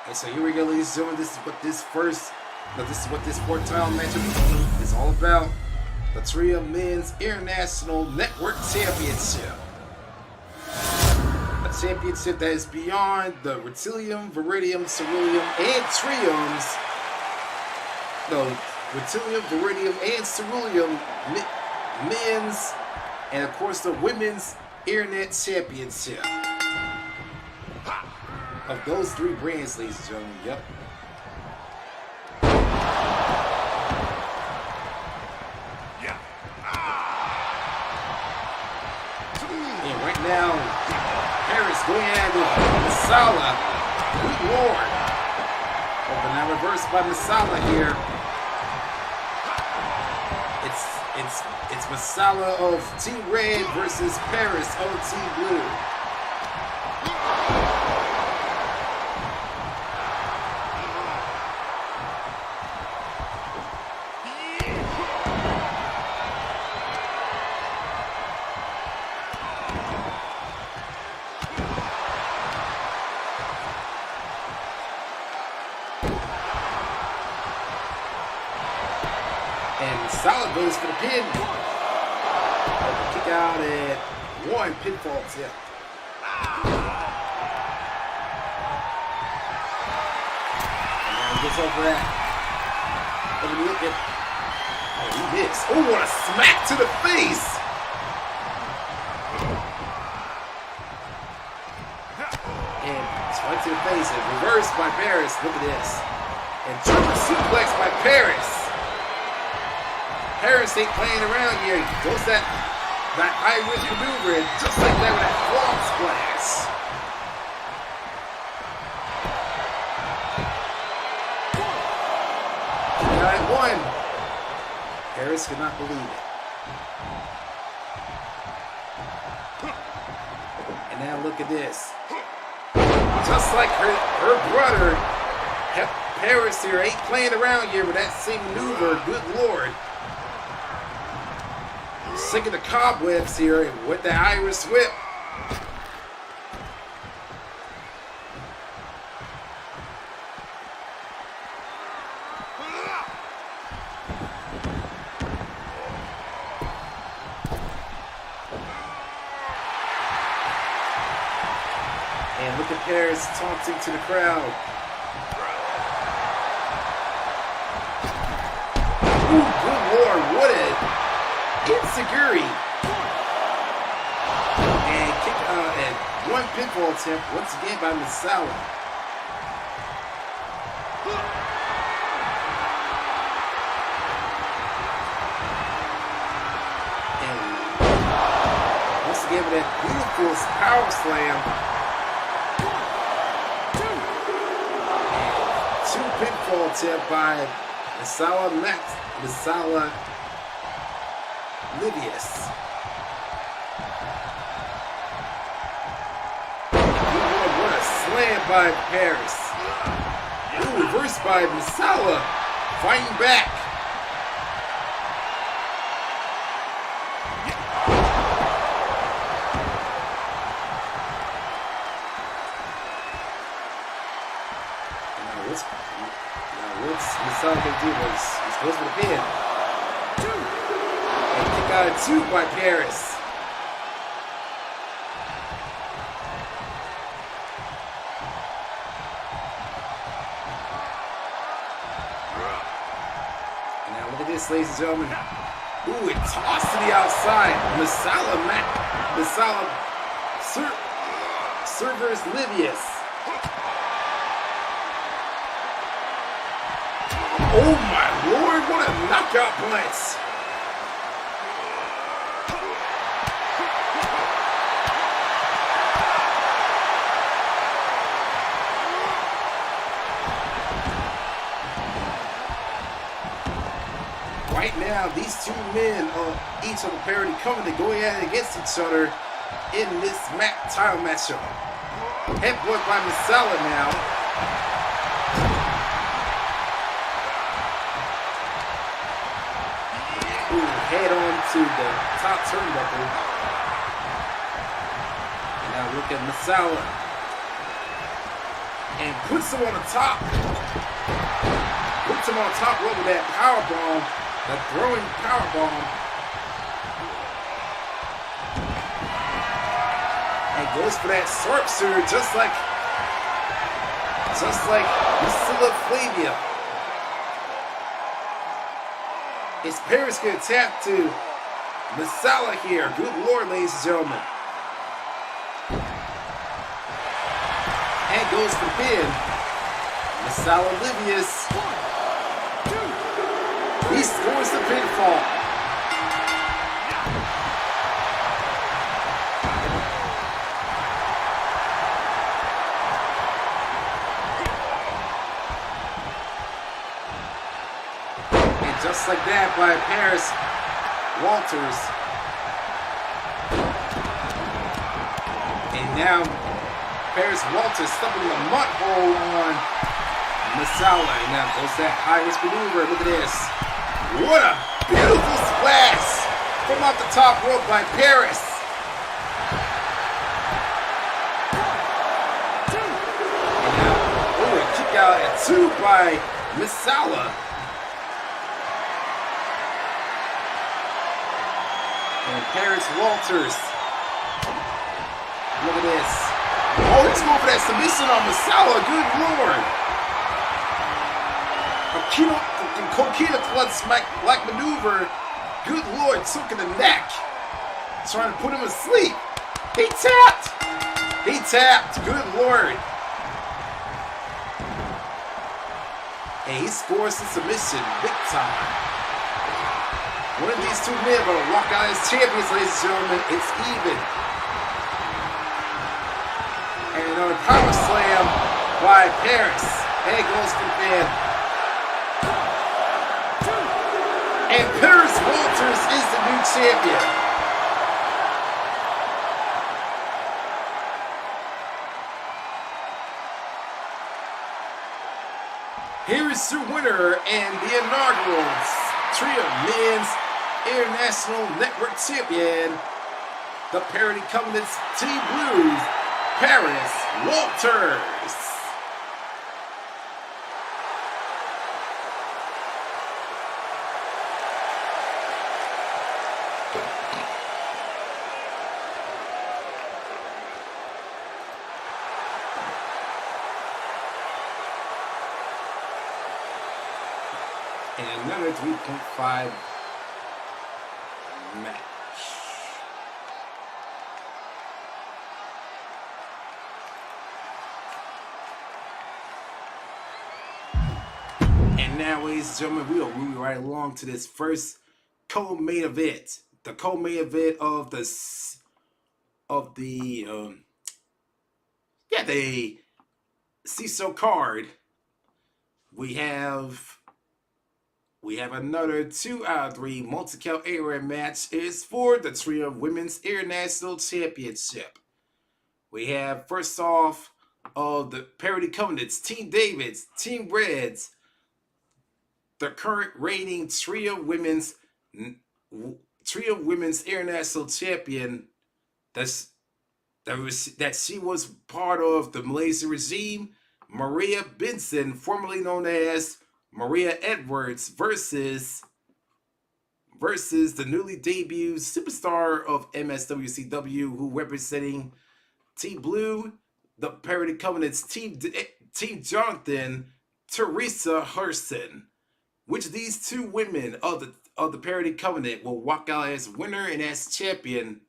And so here we go, ladies and gentlemen. This is what this fourth title matchup is all about. The TRIUM Men's International Network Championship. A championship that is beyond the Rutillium, Viridium, Ceruleum, and TRIUM's. No, Rutillium, Viridium, and Ceruleum men's, and of course the women's Internet Championship. Of those three brands, ladies and gentlemen, yep. Yeah. And right now, Paris going at it with Masala, good lord. Oh, but now reversed by Masala here. It's Masala of Team Red versus Paris of Team Blue. And Solid goes for the pin. Kick out at one pinfall tip. And now he gets over that. Overlook it. Oh, he missed. Oh, what a smack to the face. And Right to the face and reversed by Paris. Look at this. And German suplex by Paris. Paris ain't playing around here. He does that high risk maneuver, and just like that with that frog splash. Got one. Paris could not believe it. And now look at this. Just like her brother, Paris here ain't playing around here with that same maneuver. Good Lord. Sick of the cobwebs here with the Irish whip. And look at Paris taunting to the crowd. Ooh, good Lord, what a insecurity. And kick and one pinfall attempt once again by Misawa. And once again with that beautiful power slam. Pinfall attempt by Misawa Livius. What a slam by Paris. Ooh, reversed by Misawa. Fighting back. What's Misawa going to do? He's goes for the pin. And kick out at 2 by Paris. And now look at this, ladies and gentlemen. Ooh, it tossed to the outside. Misawa servers Livius. Oh my Lord, what a knockout punch! Right now, these two men each on the parity coming to go at it against each other in this title matchup. Headbutt by Misawa now. Head on to the top turnbuckle. And now look at Misawa. And puts him on the top. Puts him on top rope with that power bomb. That throwing power bomb. And goes for that sharpshooter just like Priscilla Flavia. Is Paris going to tap to Misawa here? Good Lord, ladies and gentlemen. And goes for the pin. Misawa Livius. He scores the pinfall. Just like that by Paris Walters. And now Paris Walters stuffing the mud hole on Misawa. And now goes that high-risk maneuver. Look at this. What a beautiful splash from off the top rope by Paris. And now, a kick out at 2 by Misawa. And Paris Walters. Look at this. Oh, he's going for that submission on Misawa. Good Lord. Coquina clutch smack like maneuver. Good Lord, took in the neck. Trying to put him asleep. He tapped. He tapped. Good Lord. And he scores the submission big time. One of these two men will walk out as champions, ladies and gentlemen. It's even. And another power slam by Paris. There goes the fan. And Paris Walters is the new champion. Here is your winner and the inaugural TRIUM Men's International Network Champion, the Parity Covenant's Team Blues, Paris Walters. And another 3.5 match. And now, ladies and gentlemen, we are moving right along to this first co-main event. The co-main event of the CISO card. We have another 2 out of 3 multi-count area match. Is for the TRIUM Women's International Championship. We have first off of the Parity Covenants, Team David's, Team Red's, the current reigning TRIUM Women's International Champion. That she was part of the Malaysia regime, Maria Benson, formerly known as Maria Edwards, versus the newly debuted superstar of MSWCW, who representing Team Blue, the Parity Covenant's Team Jonathan, Teresa Hurston. Which of these two women of the Parity Covenant will walk out as winner and as champion?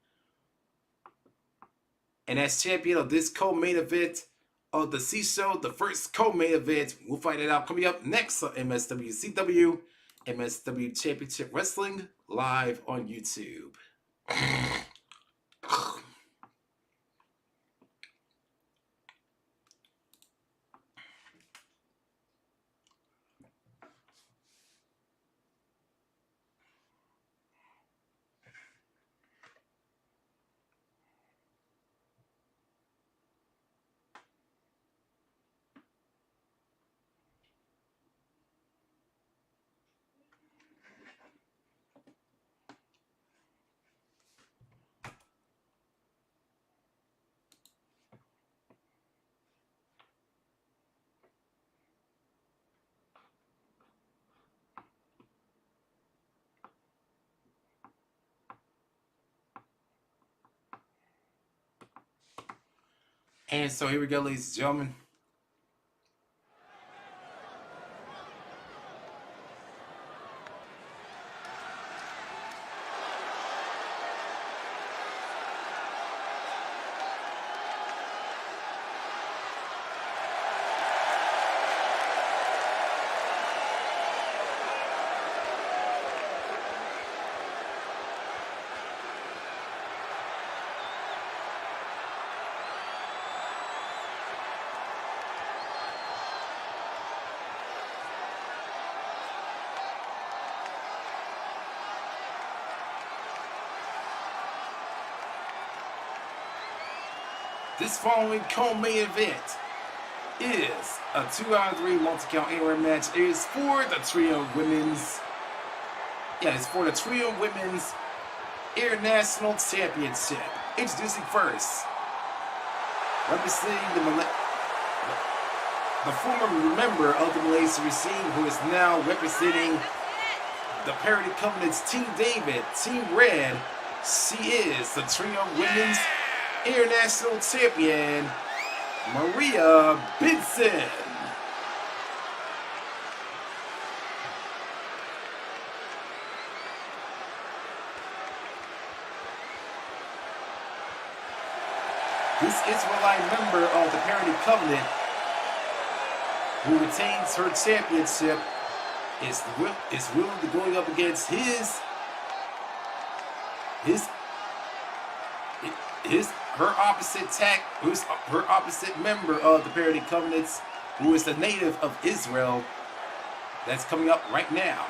And as champion of this co-main event of the C-Show, the first co-main event. We'll find it out coming up next on MSWCW, MSW Championship Wrestling, live on YouTube. And so here we go, ladies and gentlemen. This following co-main event is a 2 out of 3 multi-count area match. It is for the TRIUM Women's. It's for the TRIUM Women's International Championship. Introducing first, representing the former member of the Malaysia regime, who is now representing the Parity Covenant's Team David, Team Red. She is the TRIUM Women's International Champion, Maria Benson. This Israelite member of the Parity Covenant who retains her championship, is willing to going up against her opposite member of the Parity Covenants, who is a native of Israel. That's coming up right now.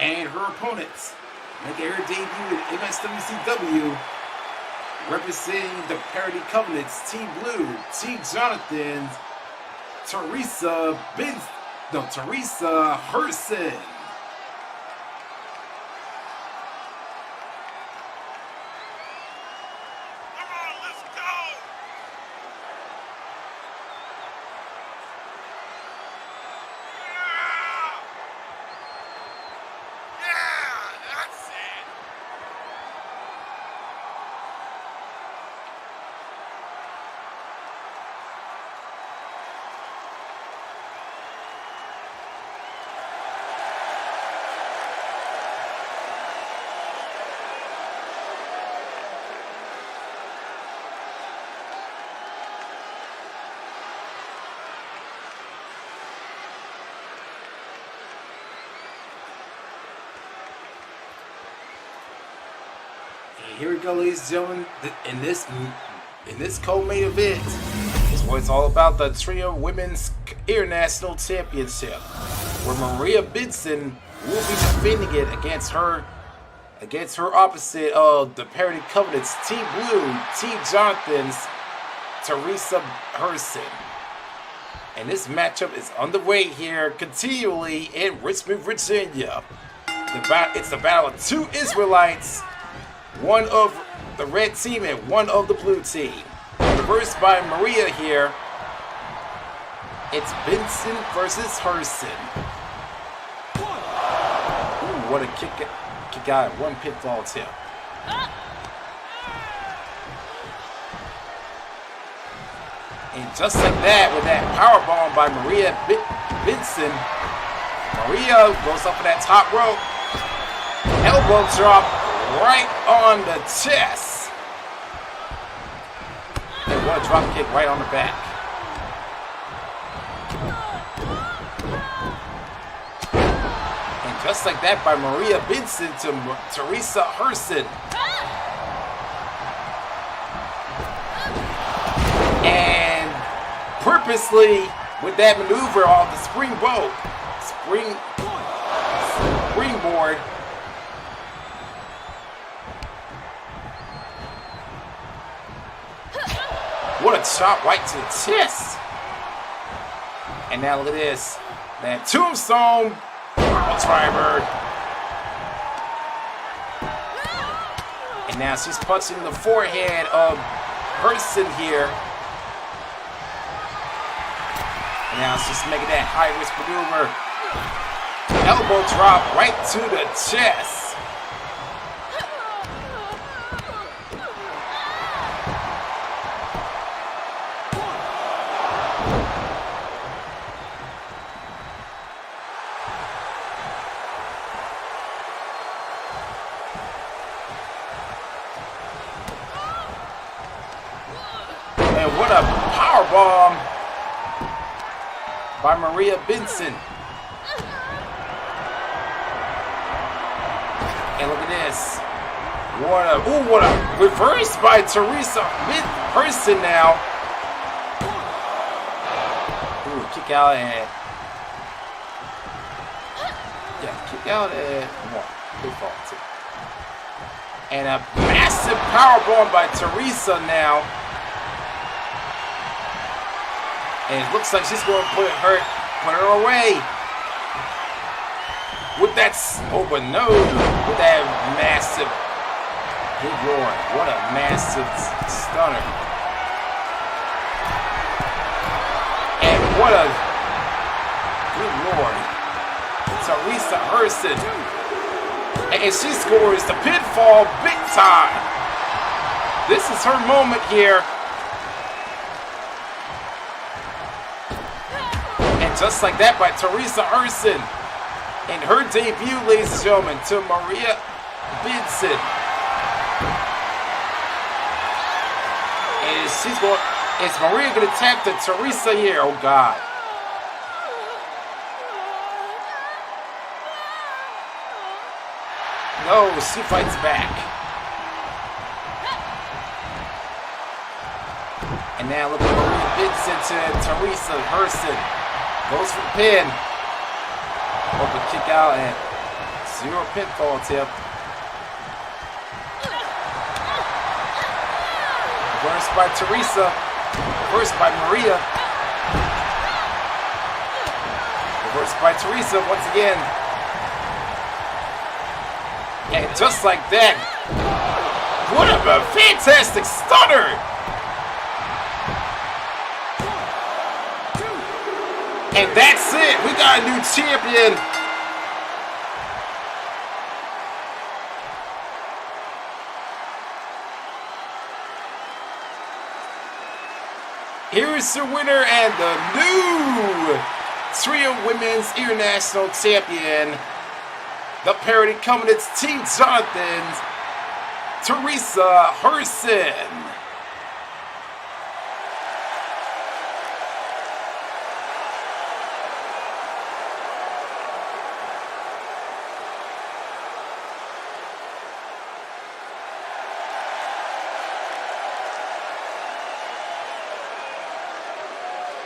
And her opponents making her debut in MSWCW, representing the Parity Covenants, Team Blue, Team Jonathan, Teresa Herson. Here we go, ladies and gentlemen. In this co-main event is what it's all about: the TRIUM Women's International Championship, where Maria Benson will be defending it against her opposite of the Parity Covenants, Team Blue, Team Jonathan's Teresa Herson. And this matchup is underway here continually in Richmond, Virginia. It's the battle of two Israelites. One of the red team and one of the blue team. Reversed by Maria here. It's Benson versus Herson. Ooh, what a kick out. One pitfall tip. And just like that, with that powerbomb by Maria Benson, Maria goes up for that top rope. Elbow drop. Right on the chest. And what a drop kick right on the back. And just like that by Maria Benson to Teresa Herson. And purposely with that maneuver off the springboard. What a chop right to the chest. And now look at this. That tombstone. Tri-bird. And now she's punching the forehead of Herson here. And now she's making that high-risk maneuver. Elbow drop right to the chest. And what a powerbomb by Maria Benson. And look at this. What a reverse by Teresa Herson now. Ooh, kick out and kick out and one. Big fall too. And a massive powerbomb by Teresa now. And it looks like she's going to put her away. With that, with that massive Good Lord, what a massive stunner. And what a, good Lord, Teresa Hurston. And she scores the pinfall big time. This is her moment here. And just like that by Teresa Hurston. In her debut, ladies and gentlemen, to Maria Benson. And she's going, is Maria going to tap to Teresa here? Oh, God. No, she fights back. And now look at Maria Benson to Teresa Hurston. Goes for the pin. Open kick out and 0 pinfall tip. Reversed by Teresa. Reversed by Maria. Reversed by Teresa once again. And just like that, what a fantastic stunner! And that's it. We got a new champion. Here's the winner and the new TRIUM Women's International Champion, the Parody Covenant's Team Jonathan, Teresa Hurston.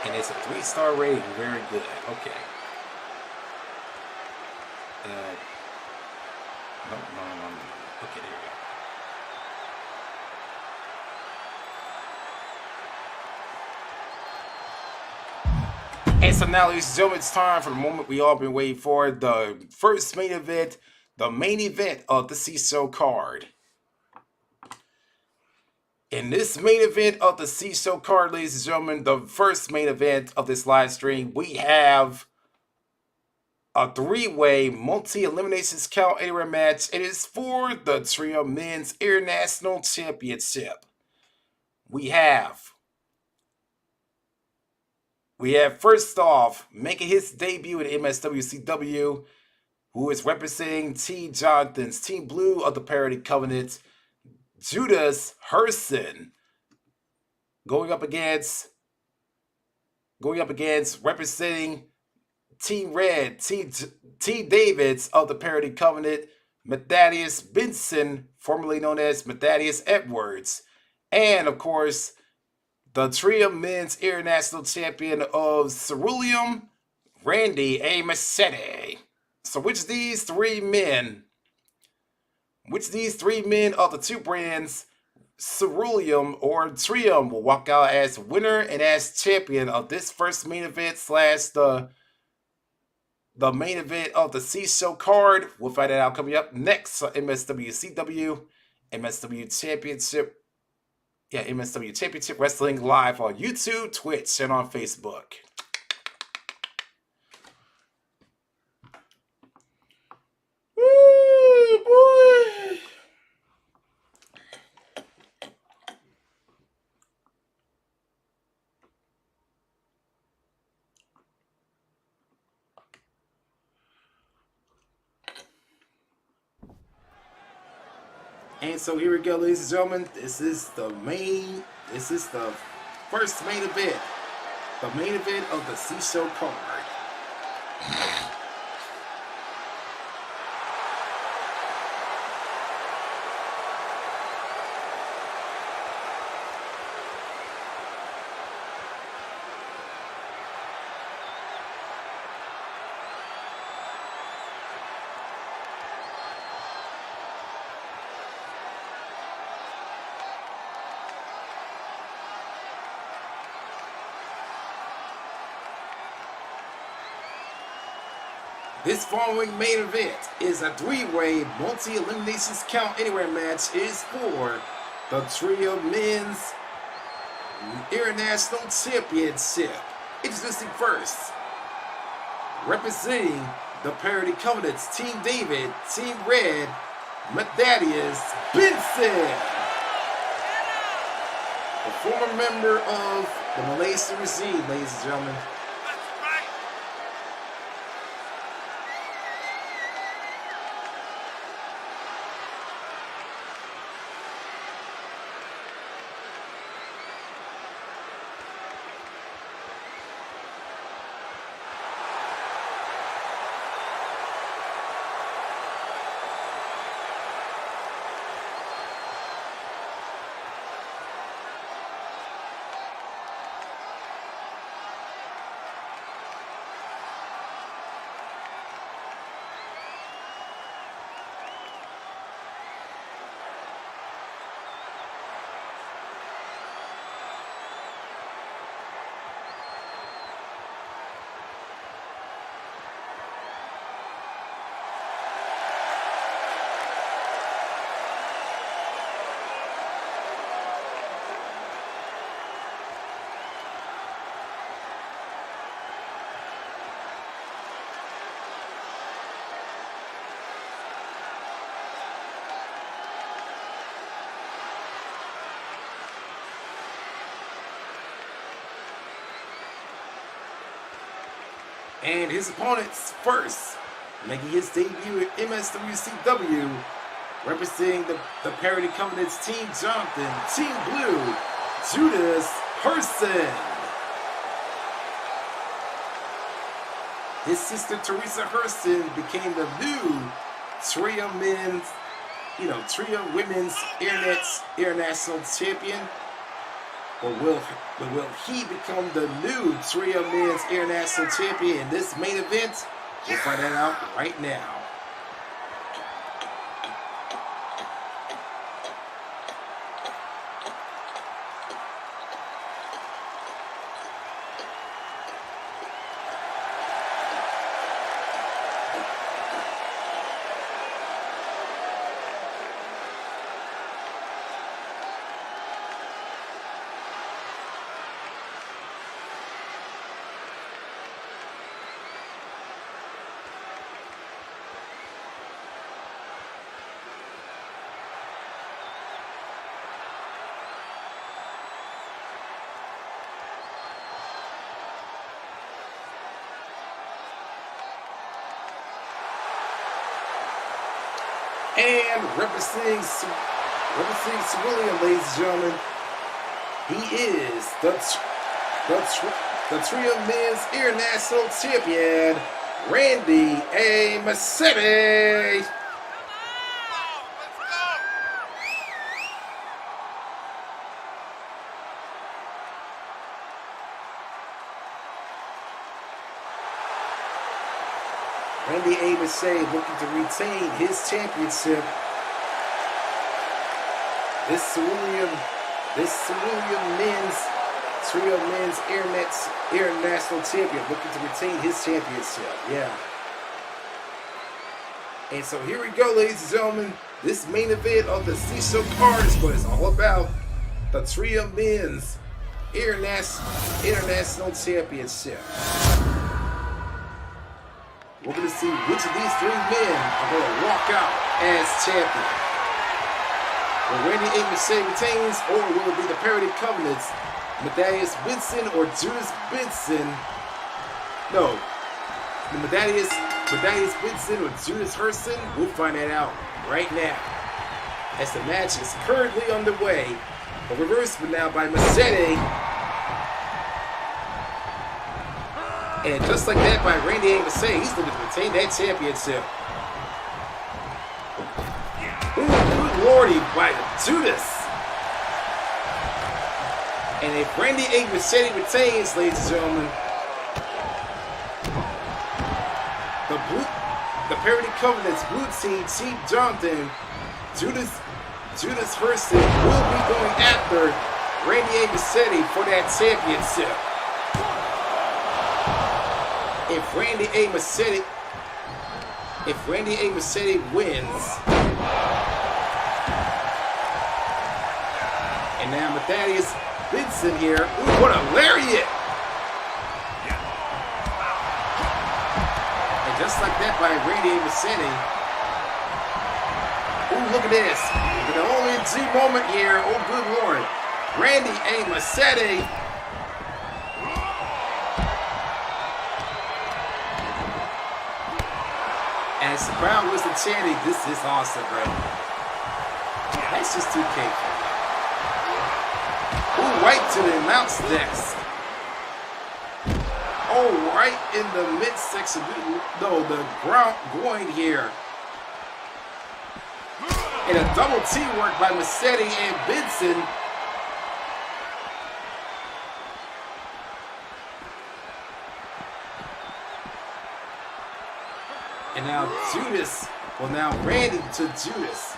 And it's a 3-star rating. Very good. Okay. No. Okay, there we go. And so now, ladies and gentlemen, it's time for the moment we all been waiting for. The first main event. The main event of the C-Show card. In this main event of the C-Show card, ladies and gentlemen, the first main event of this live stream, we have a 3-way multi-eliminations count anywhere match. It is for the TRIUM Men's International Championship. We have first off, making his debut in MSWCW, who is representing Team Jonathan's Team Blue of the Parody Covenant, Judas Hurston, going up against representing Team Red, Team Davids of the Parody Covenant, Matthias Benson, formerly known as Matthias Edwards, and of course the TRIUM Men's International Champion of Ceruleum, Randy A. Machete. So which of these three men of the two brands, Ceruleum or TRIUM, will walk out as winner and as champion of this first main event slash the main event of the C-Show card? We'll find that out coming up next on MSWCW, MSW Championship Wrestling live on YouTube, Twitch, and on Facebook. Woo, boy. And so here we go, ladies and gentlemen. This is the first main event. The main event of the C-Show card. This following main event is a three-way multi-eliminations count anywhere match. Is for the TRIUM Men's International Championship. Introducing first, representing the Parody Covenants, Team David, Team Red, Thaddeus Benson, a former member of the Malaysian regime, ladies and gentlemen. And his opponents first, making his debut at MSWCW, representing the Parody Covenants, Team Jonathan, Team Blue, Judas Person. His sister Teresa Hurston became the new TRIUM Men's, TRIUM Women's International Champion. Or will he become the new TRIUM Men's International Champion in this main event? We'll find that out right now. And representing civilian, ladies and gentlemen, he is the TRIUM Men's International Champion, Randy A. Massetti. Randy A. Massetti looking to retain his championship. This civilian men's TRIUM Men's International Champion looking to retain his championship. Yeah. And so here we go, ladies and gentlemen. This main event of the C-Show cards, but it's all about the TRIUM Men's International Championship. We're going to see which of these three men are going to walk out as champion. Will Randy A. Massetti retains, or will it be the Parody Covenants, Thaddeus Benson or Judas Benson? No, the Thaddeus Benson or Judas Hurston? We'll find that out right now, as the match is currently underway. A reversal now by Massetti. And just like that by Randy A. Massetti, he's looking to retain that championship. Ooh, good lordy by Judas. And if Randy A. Massetti retains, ladies and gentlemen, the Parody Covenants Blue Team, Team Jonathan, Judas Hurston will be going after Randy A. Massetti for that championship. If Randy A. Massetti if Randy Mercedes wins. And now Matthias Benson here. Ooh, what a lariat! And just like that by Randy Mercedes. Ooh, look at this. The only G moment here. Oh, good Lord. Randy Mercedes. And the crowd was chanting, this is awesome, bro. That's just 2K. Ooh, right to the announce desk. Oh, right in the midsection. No, the ground going here. And a double teamwork by Mercedes and Benson. And now Judas, well now Randy to Judas.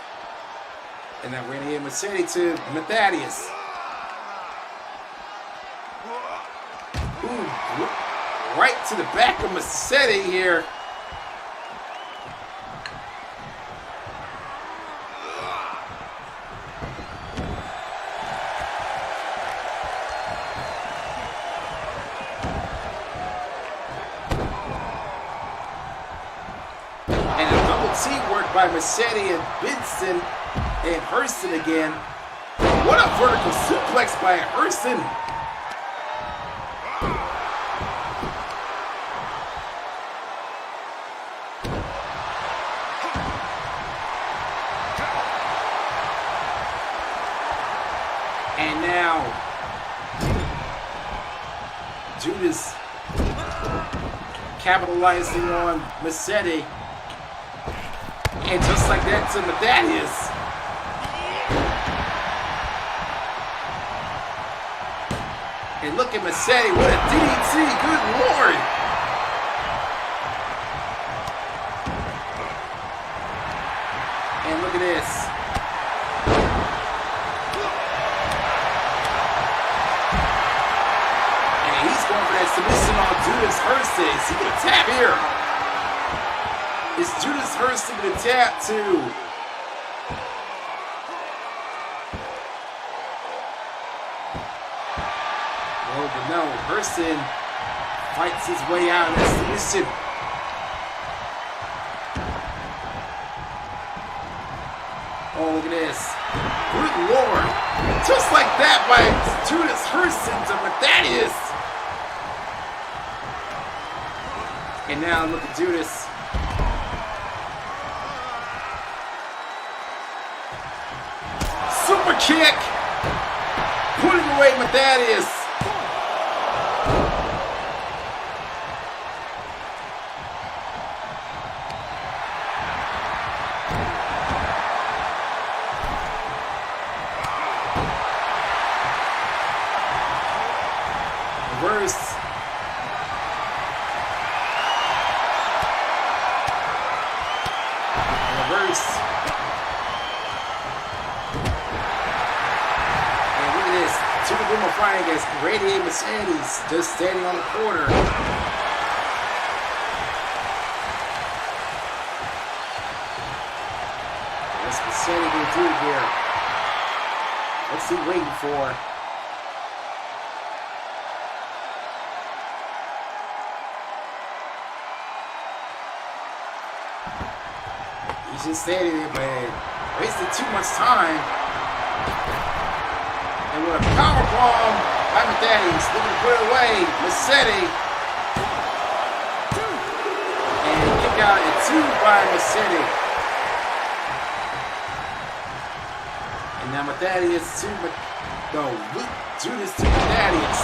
And now Randy and Mercedes to Matthias. Ooh, right to the back of Mercedes here. Teamwork by Mercedes and Benson and Hurston again. What a vertical suplex by Hurston. And now Judas capitalizing on Mercedes. And just like that to Matthias. And look at Mercedes, what a DDT, good Lord. And look at this. And he's going for that submission on Judas Hurston. Is he going to tap here? Is Judas Hurston going to tap too? Oh, but no, Hurston fights his way out of that submission. Oh, look at this. Good Lord. Just like that by Judas Hurston to Matthias. And now look at Judas. Super kick, putting away Matthias. Reverse. Reverse. Two women fighting against Randy Mercedes, just standing on the corner. What's Mercedes going to do here? What's he waiting for? He's just standing there, man. Wasting too much time. And with a powerbomb by Matthias, looking to put it away, Mercedes. And kick out at 2 by Mercedes. And now Matthias to Judas to Matthias.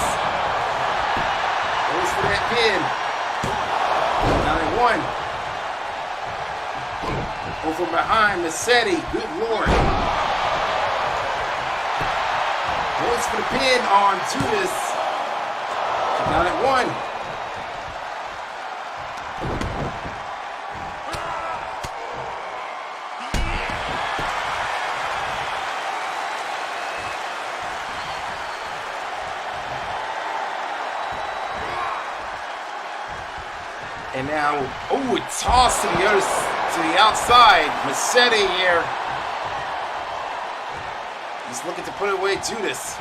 Goes for that pin. Now they won. Over behind Mercedes, good Lord. Goes for the pin on Judas. Now that 1. And now, oh, it's tossing the other to the outside. Machete here. He's looking to put away Judas.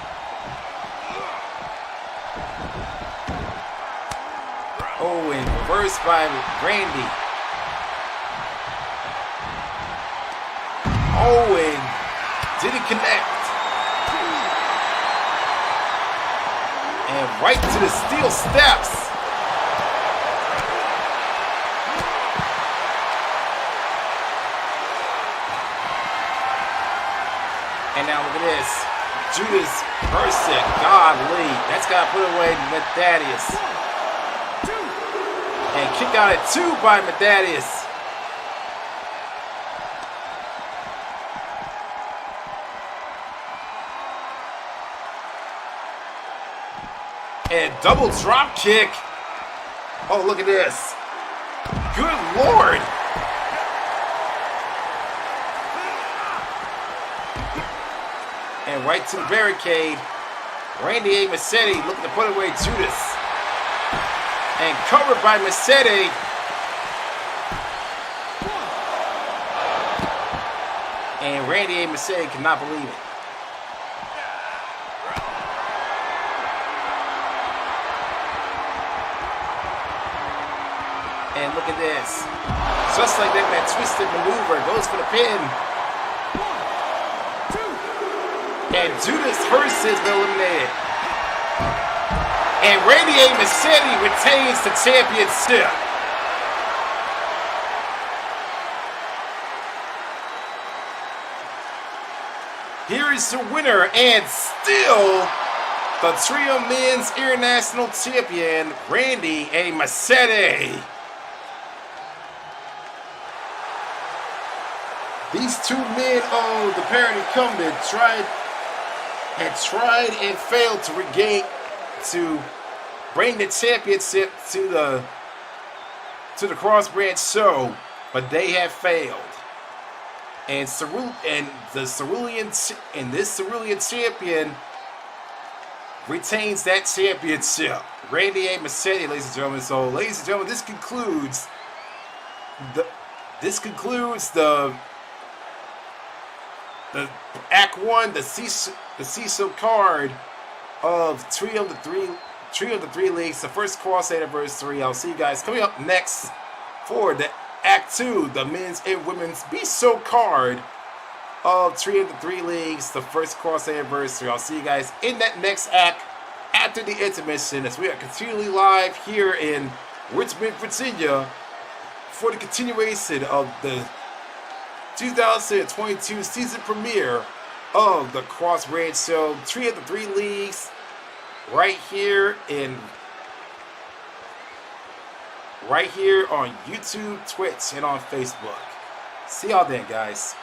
Oh, and reversed by Randy. Owen didn't connect. And right to the steel steps. And now look at this. Judas Mercer. Godly. That's got to put away Thaddeus. And kick out at 2 by Thaddeus. And double drop kick. Oh, look at this. Good Lord. And right to the barricade. Randy A. Machete looking to put away Judas. And covered by Machete. And Randy A. Machete cannot believe it. And look at this. Just like that twisted maneuver goes for the pin. 1, 2. And Judas Hurst has been eliminated. And Randy A. Machete retains the championship. Here is the winner and still the TRIUM Men's International Champion, Randy A. Machete. These 2 men of the parent incumbent had tried and failed to bring the championship to the Cross Branch show, but they have failed. And this Cerulean champion retains that championship. Randy A. Machete, ladies and gentlemen. So, ladies and gentlemen, this concludes the Act 1, the CISO card of TRIUM the 3 Leagues, the first cross anniversary. I'll see you guys coming up next for the Act 2, the men's and women's BSO card of TRIUM the 3 Leagues, the first cross anniversary. I'll see you guys in that next act after the intermission, as we are continually live here in Richmond, Virginia, for the continuation of the 2022 season premiere of the Cross Branch Show, TRIUM the 3 Leagues, right here on YouTube, Twitch, and on Facebook. See y'all then, guys.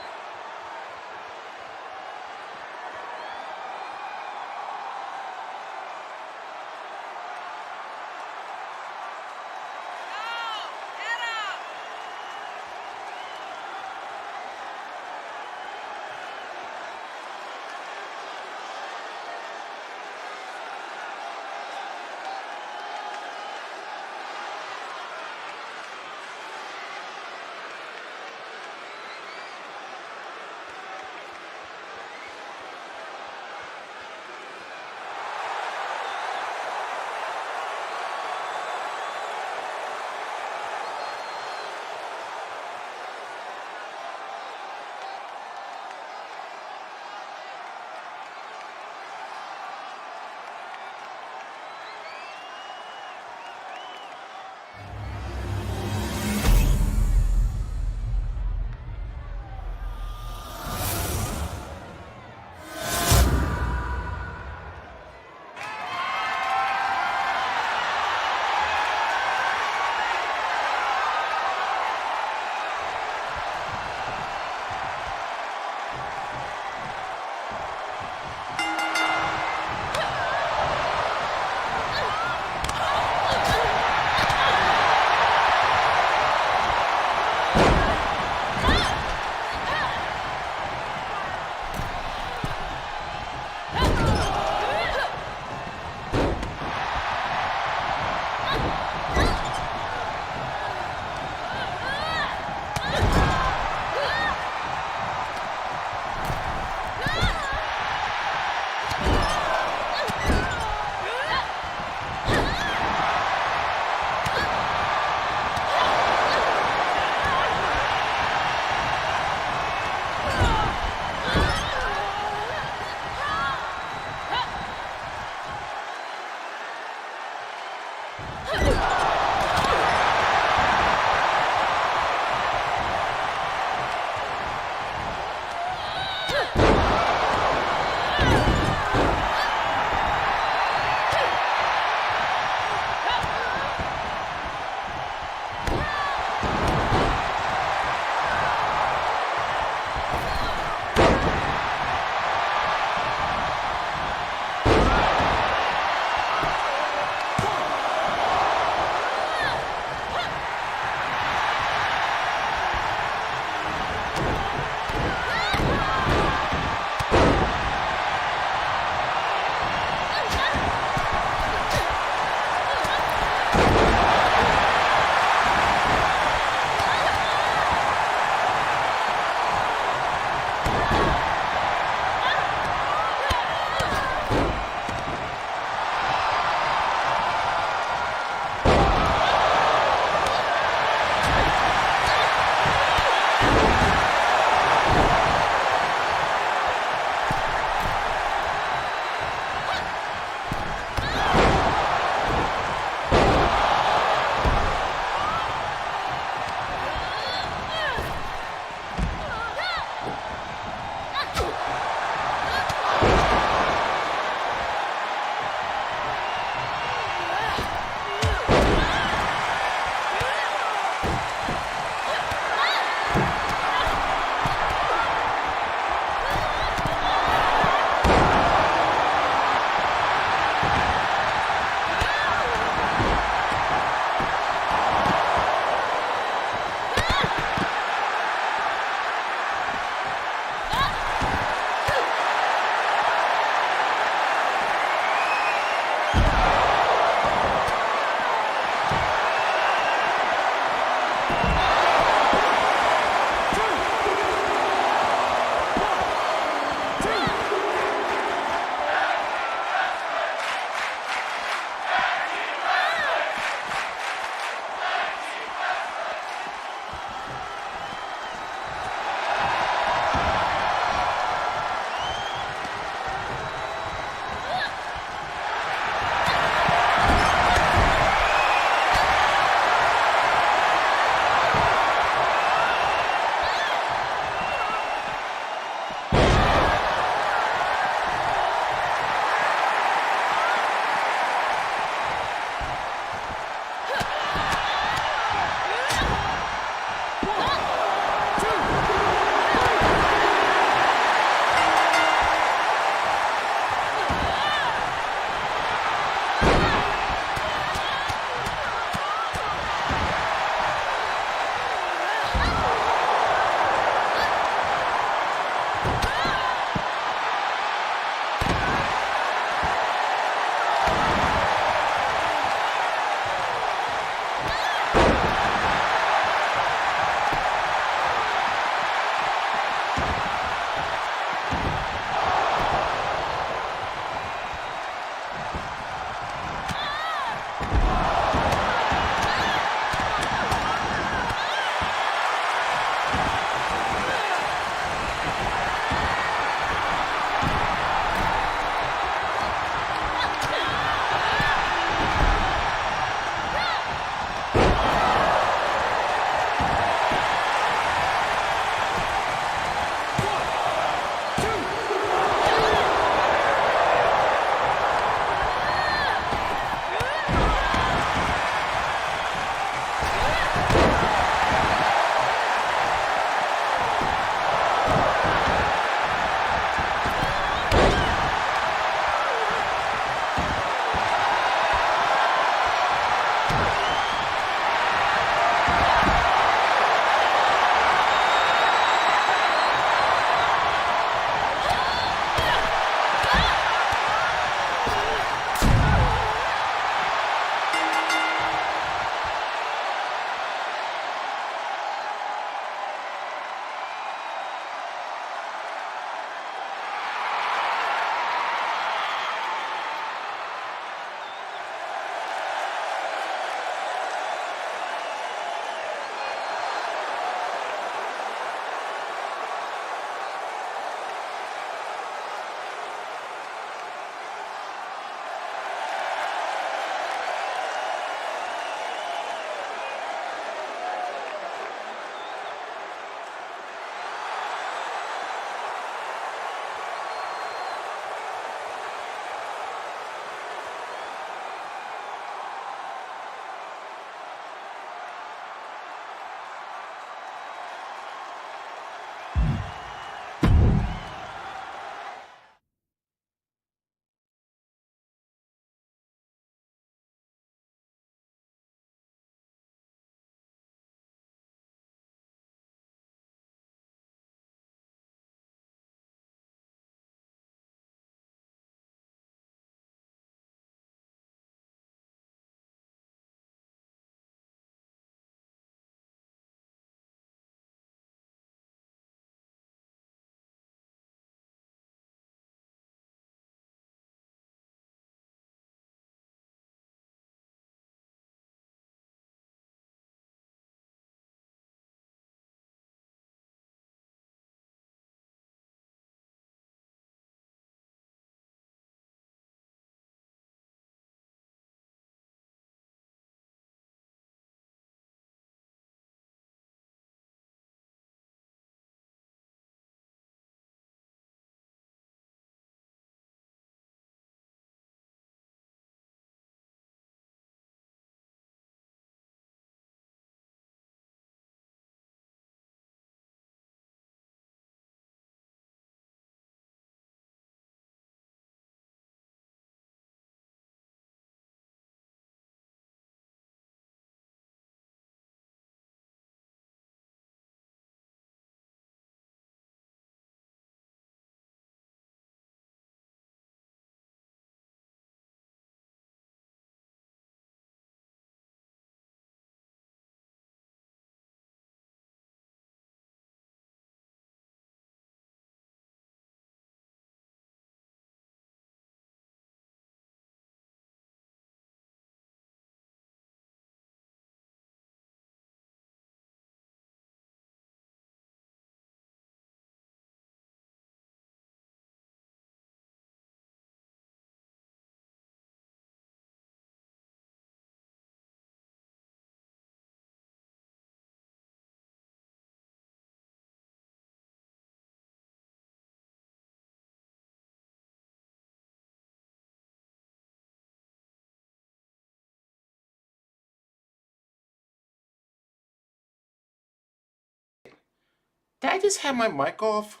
Did I just have my mic off?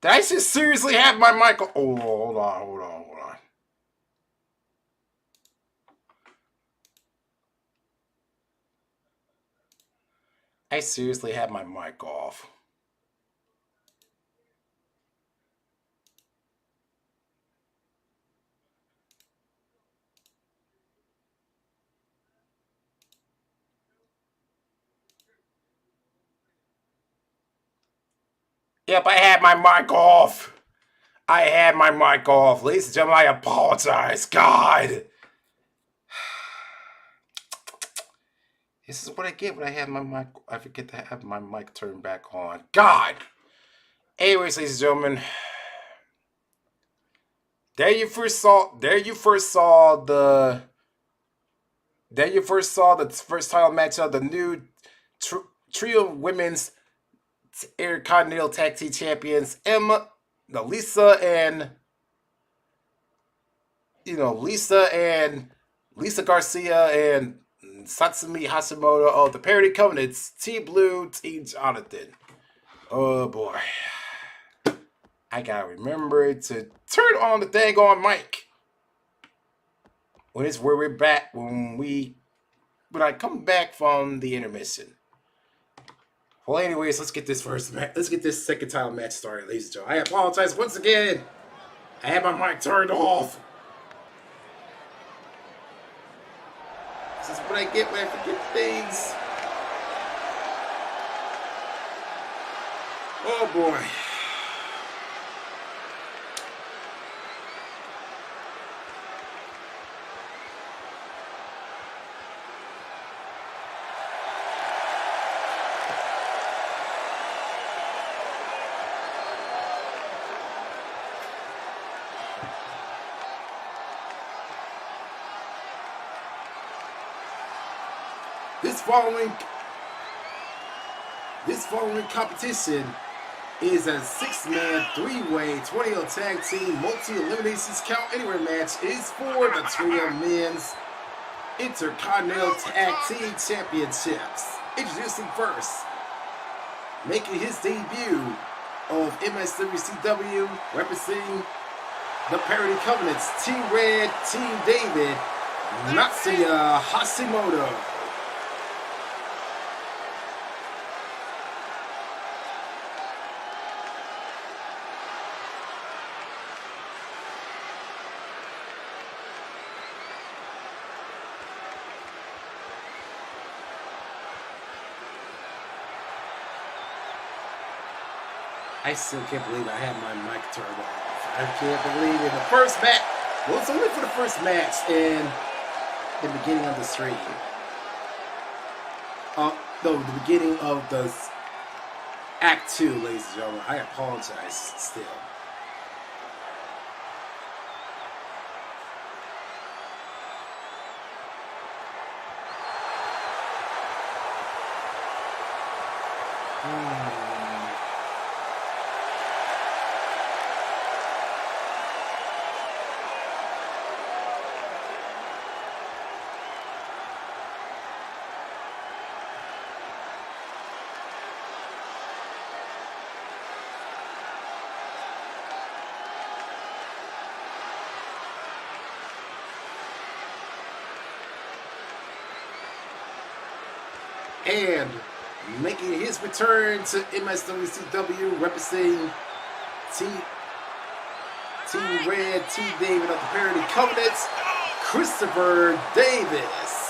Did I just seriously have my mic off? Oh, hold on. I seriously had my mic off. Yep, I had my mic off. Ladies and gentlemen, I apologize. God. This is what I get when I have my mic. I forget to have my mic turned back on. God. Anyways, ladies and gentlemen, there you first saw the first title match of the new TRIUM Women's Intercontinental Tag Team Champions, Lisa Garcia and Satsumi Hashimoto of the Parody Covenants, Team Blue, Team Jonathan. Oh boy. I gotta remember to turn on the dang on mic. When I come back from the intermission. Well, anyways, let's get this second title match started, ladies and gentlemen. I apologize once again. I had my mic turned off. This is what I get when I forget things. Oh boy. This following competition is a 6-man, 3-way, 20 tag team, multi-eliminations count anywhere match. It is for the TRIUM Men's Intercontinental Tag Team Championships. Introducing first, making his debut of MSWCW, representing the Parody Covenants, Team Red, Team David, Natsuya Hashimoto. I still can't believe I had my mic turned off. I can't believe it. The first match. Well, it's only for the first match in the beginning of the stream. No, the beginning of the Act 2, ladies and gentlemen. I apologize still. And making his return to MSWCW, representing Team Red, Team David of the Parody Covenants, Christopher Davis.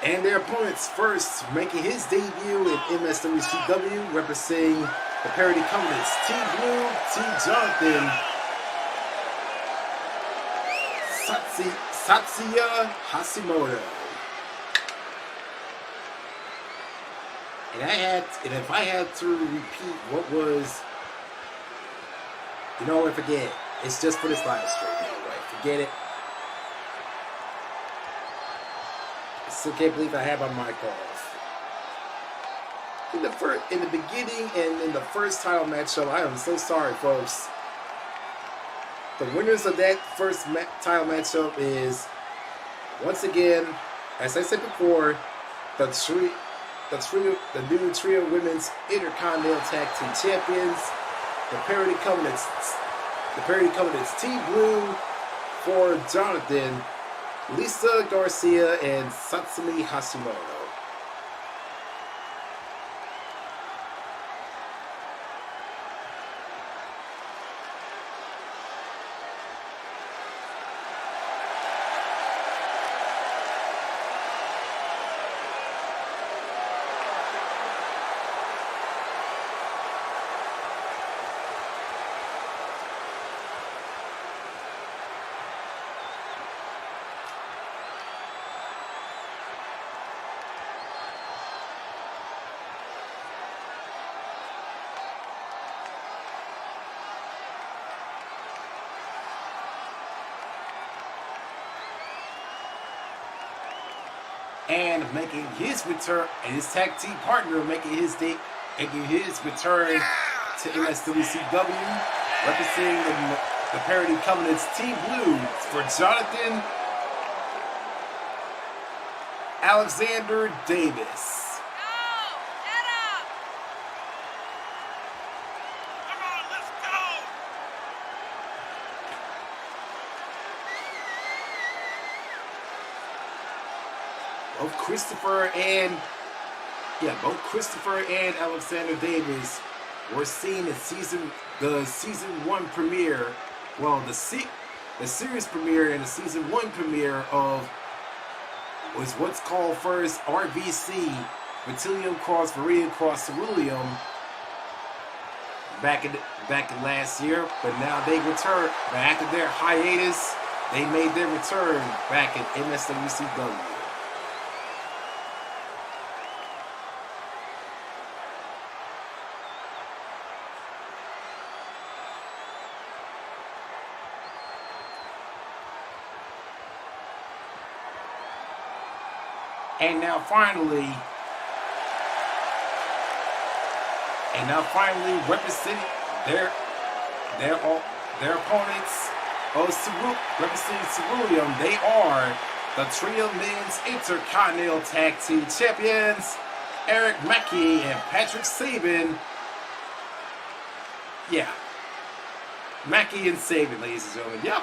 And their opponents first making his debut in MSWCW, representing the Parody Covenants, Team Blue, Team Jonathan, Satsuya Hashimoto. And if I had to repeat what was, you know what, forget it. It's just for this live stream anyway. Forget it. I still can't believe I had my mic off. In the beginning and in the first title matchup, I am so sorry, folks. The winners of that first title matchup is, once again, as I said before, the new TRIUM Women's Intercontinental Tag Team Champions, the Parody Covenants Team Blue for Jonathan, Lisa Garcia, and Satsumi Hashimoto. And making his return, and his tag team partner making his return to MSWCW, representing the Parody Covenants Team Blue for Jonathan, Alexander Davis. Both Christopher and Alexander Davis were seen in the season 1 premiere. Well, the series premiere and the season 1 premiere of was what's called first RVC, Vitilium Cross Viridian Cross Ceruleum, back in last year. But now they returned. But after their hiatus, they made their return back in MSWCW. And now finally representing their opponents representing Ceruleum, they are the TRIUM Men's Intercontinental Tag Team Champions, Eric Mackey and Patrick Sabin. Yeah, Mackey and Sabin, ladies and gentlemen. Yep.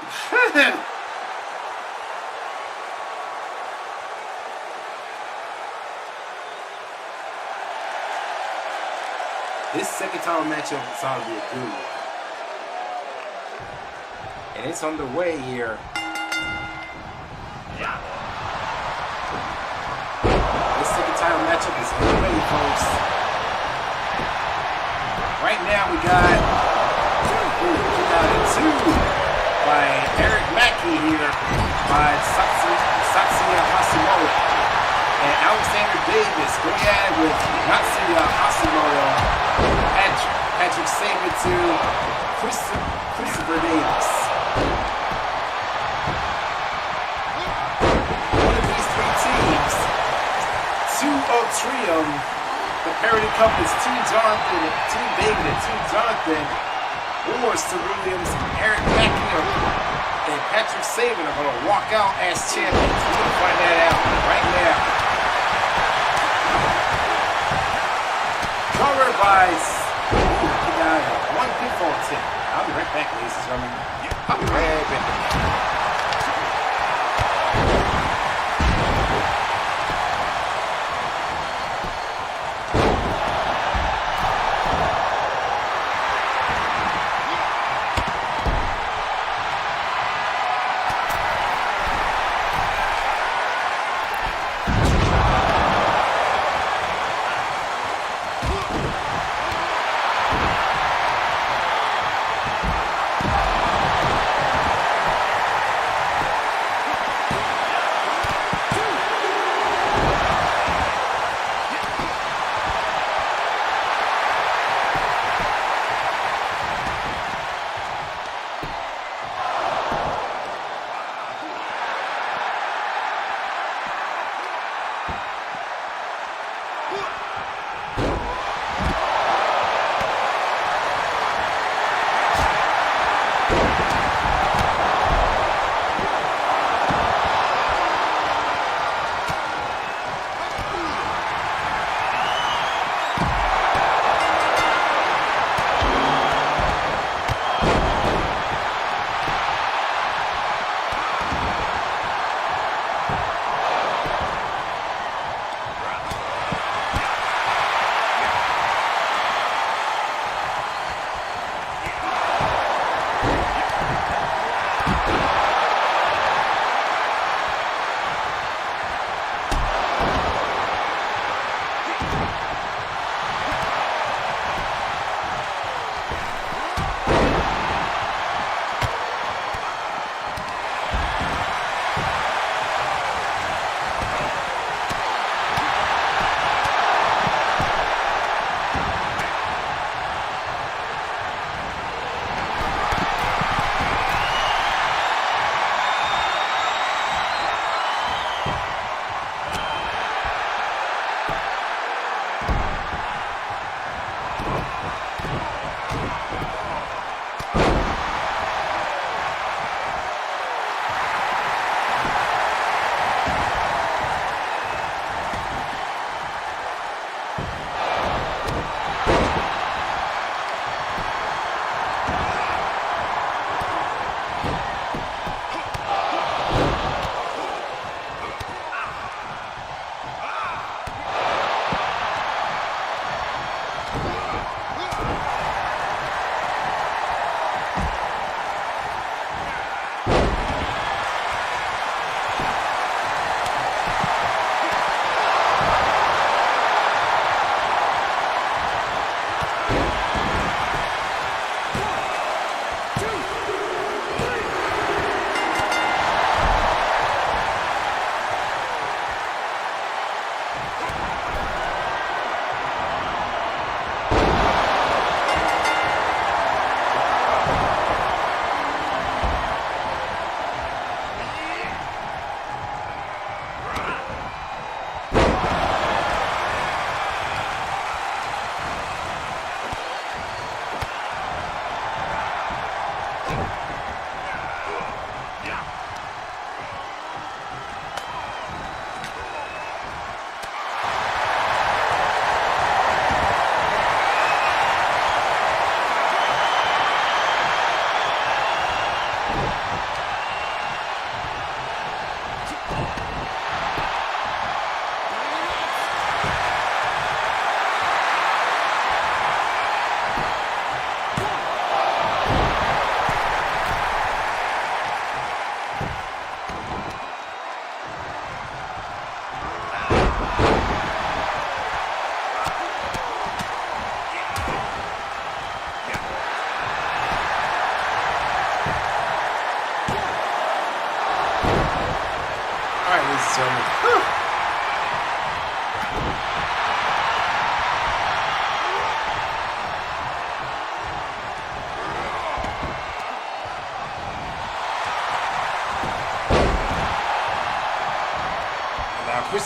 This second title matchup is going to be a good one. And it's underway here. This second title matchup is underway, folks. Right now we got a 2 by Eric Mackey here by Satsuya Hashimoto. And Alexander Davis going at it with Natsuya Hashimoto. Patrick Sabin to Christopher Davis. One of these three teams, 2 of TRIUM, the Parody Covenants, Team Jonathan, Team David, and Team Jonathan, or Ceruleum's Eric Mackey and Patrick Sabin are going to walk out as champions. We're going to find that out right now. Covered by one pinfall tip. I'll be right back, ladies and gentlemen. I'll be right back.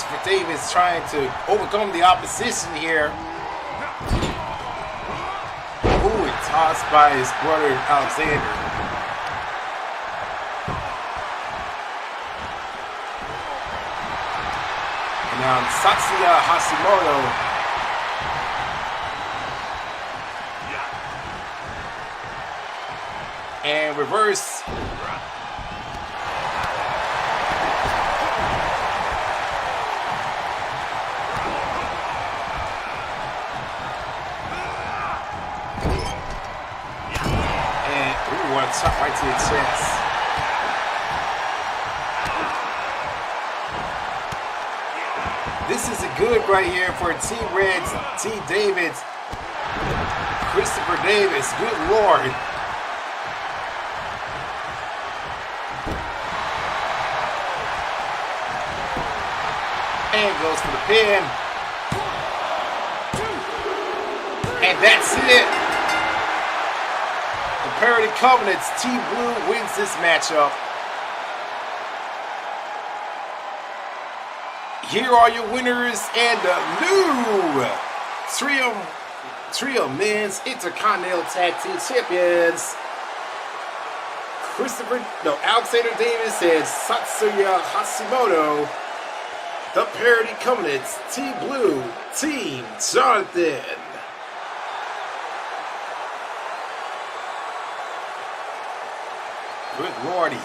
Christopher Davis trying to overcome the opposition here. Ooh, and tossed by his brother Alexander. And now Satsuya Hashimoto. And reverse. And ooh, what a shot right to the chest. This is a good right here for Team Red's Team David's Christopher Davis. Good Lord. And goes for the pin. And that's it. The Parity Covenants, Team Blue wins this matchup. Here are your winners and the new TRIUM Men's Intercontinental Tag Team Champions. Alexander Davis and Satsuya Hashimoto. The Parity Covenants, Team Blue, Team Jonathan. Good lordy.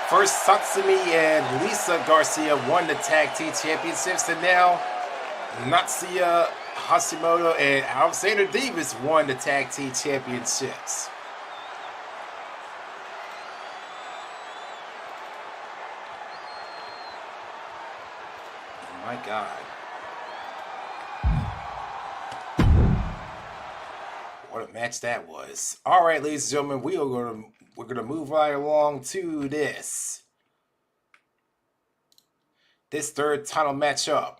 First, Satsumi and Lisa Garcia won the Tag Team Championships, and now Natsuya Hashimoto and Alexander Davis won the Tag Team Championships. My God. What a match that was. All right, ladies and gentlemen, we're gonna move right along to this third title matchup.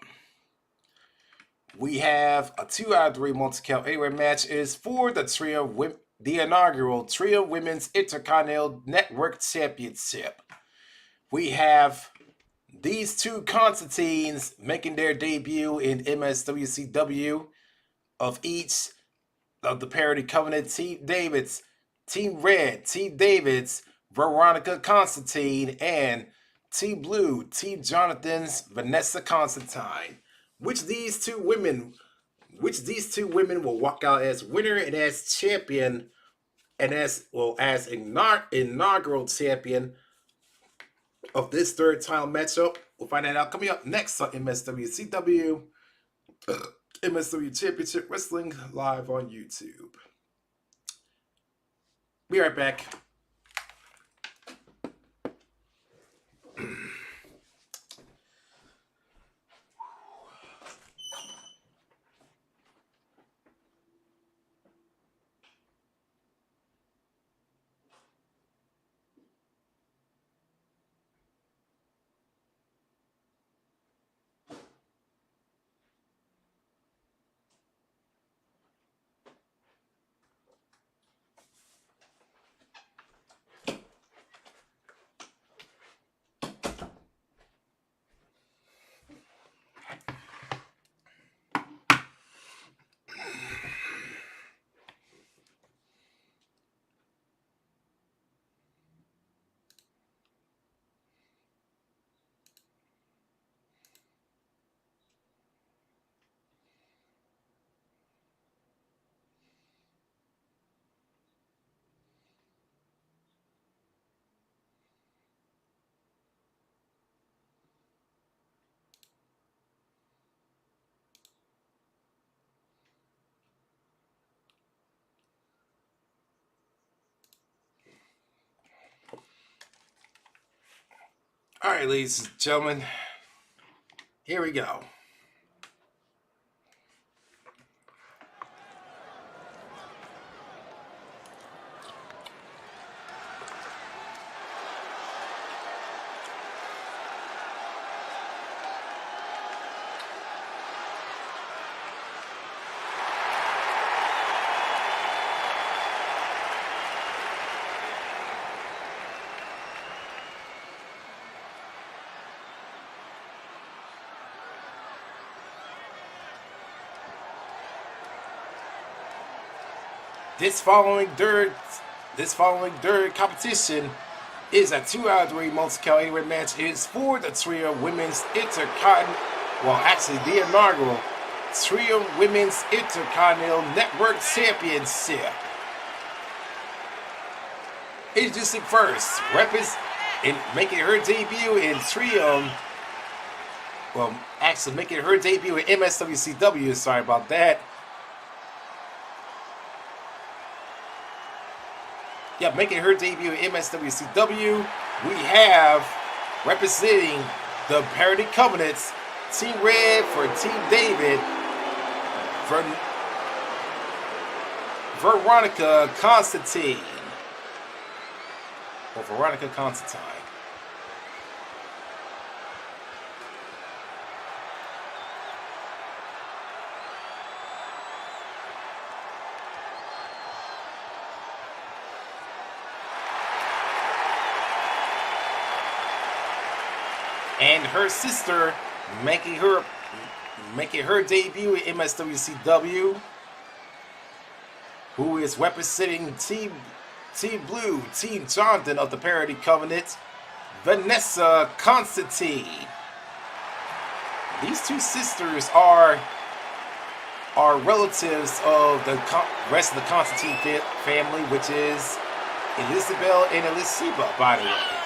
We have a 2 out of 3 multi-count anywhere match. It is for the inaugural TRIUM Women's Intercontinental Network Championship. We have these two Constantines making their debut in MSWCW of each of the Parity Covenant. Team David's, Team Red, Team David's Veronica Constantine, and Team Blue, Team Jonathan's Vanessa Constantine. Which these two women will walk out as winner and as champion, and as inaugural champion of this third title matchup. We'll find that out coming up next on MSWCW, MSW Championship Wrestling live on YouTube. Be right back. All right, ladies and gentlemen, here we go. This following third competition is a 2 out of 3 multi-count anywhere match. It is for the TRIUM Women's Intercontinental, well, actually the inaugural TRIUM Women's Intercontinental Network Championship. Introducing first, making her debut in TRIUM. Well, actually making her debut in MSWCW. Sorry about that. Yeah, making her debut in MSWCW, we have representing the Parity Covenants, Team Red for Team David, Veronica Constantine. Or Veronica Constantine. And her sister making her debut in MSWCW, who is representing Team Blue, Team Jonathan of the Parity Covenant, Vanessa Constantine. These two sisters are relatives of the rest of the Constantine family, which is Elizabeth and Elisiba, by the way.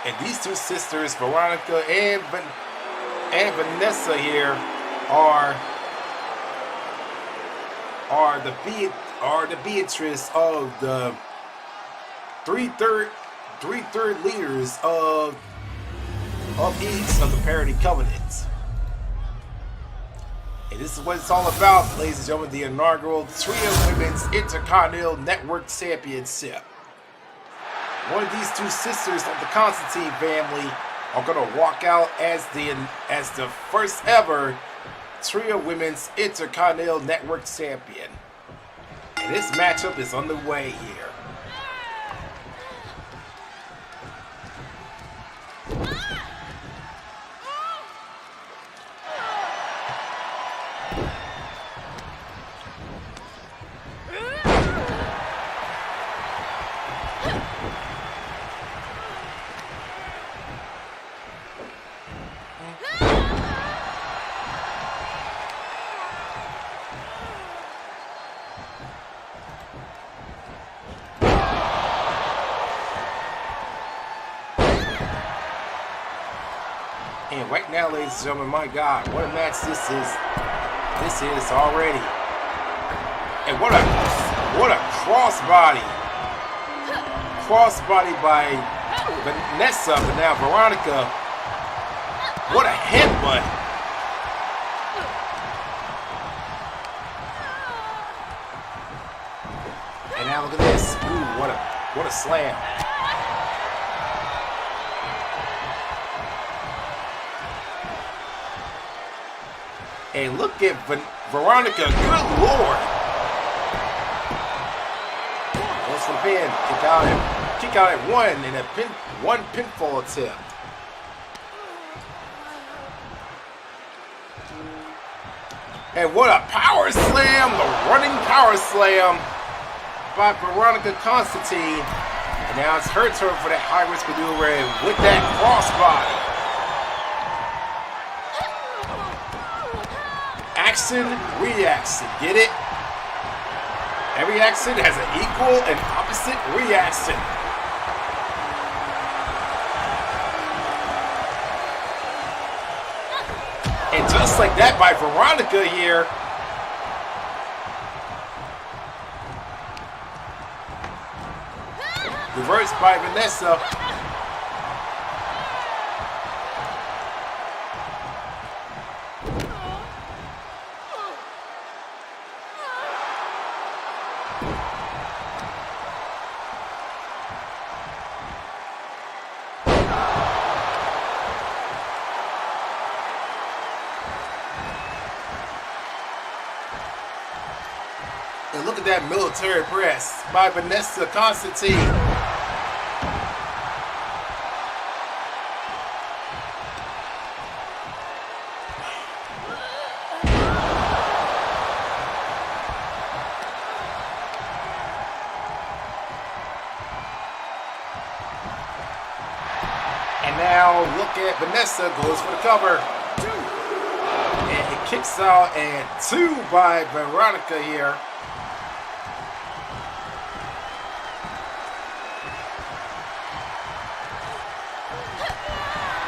And these two sisters, Veronica and Vanessa here, are the Beatrice of the three-third leaders of each of the Parity Covenants. And this is what it's all about, ladies and gentlemen, the inaugural TRIUM Women's Intercontinental Network Championship. One of these two sisters of the Constantine family are going to walk out as the first ever TRIUM Women's Intercontinental Network Champion. And this matchup is underway here. And right now, ladies and gentlemen, my God, what a match this is. This is already. And what a crossbody. Crossbody by Vanessa, but now Veronica. What a headbutt. And now look at this. Ooh, what a slam. And look at Veronica, good Lord. Goes for the pin, kick out at one in one pinfall attempt. And what a power slam, the running power slam by Veronica Constantine. And now it's her turn for that high-risk maneuver with that crossbody. Action, reaction, get it? Every action has an equal and opposite reaction. And just like that by Veronica here. Reversed by Vanessa. at that military press by Vanessa Constantine. And now look at Vanessa, goes for the cover. And it kicks out and 2 by Veronica here.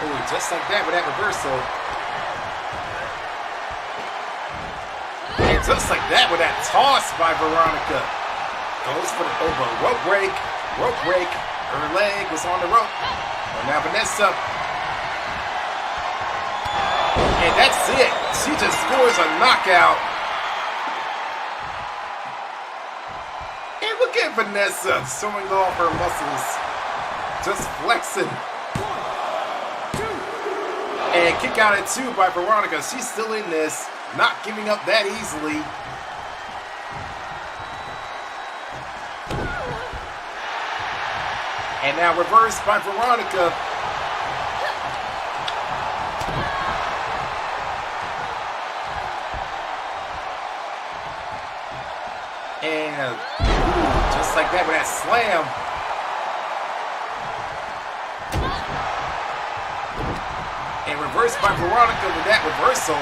Oh, just like that with that reversal. And just like that with that toss by Veronica. Goes for the over. Rope break. Rope break. Her leg was on the rope. And now Vanessa. And that's it. She just scores a knockout. And look at Vanessa showing off her muscles. Just flexing. And kick out at 2 by Veronica. She's still in this. Not giving up that easily. And now reversed by Veronica. And just like that with that slam. And reversed by Veronica with that reversal.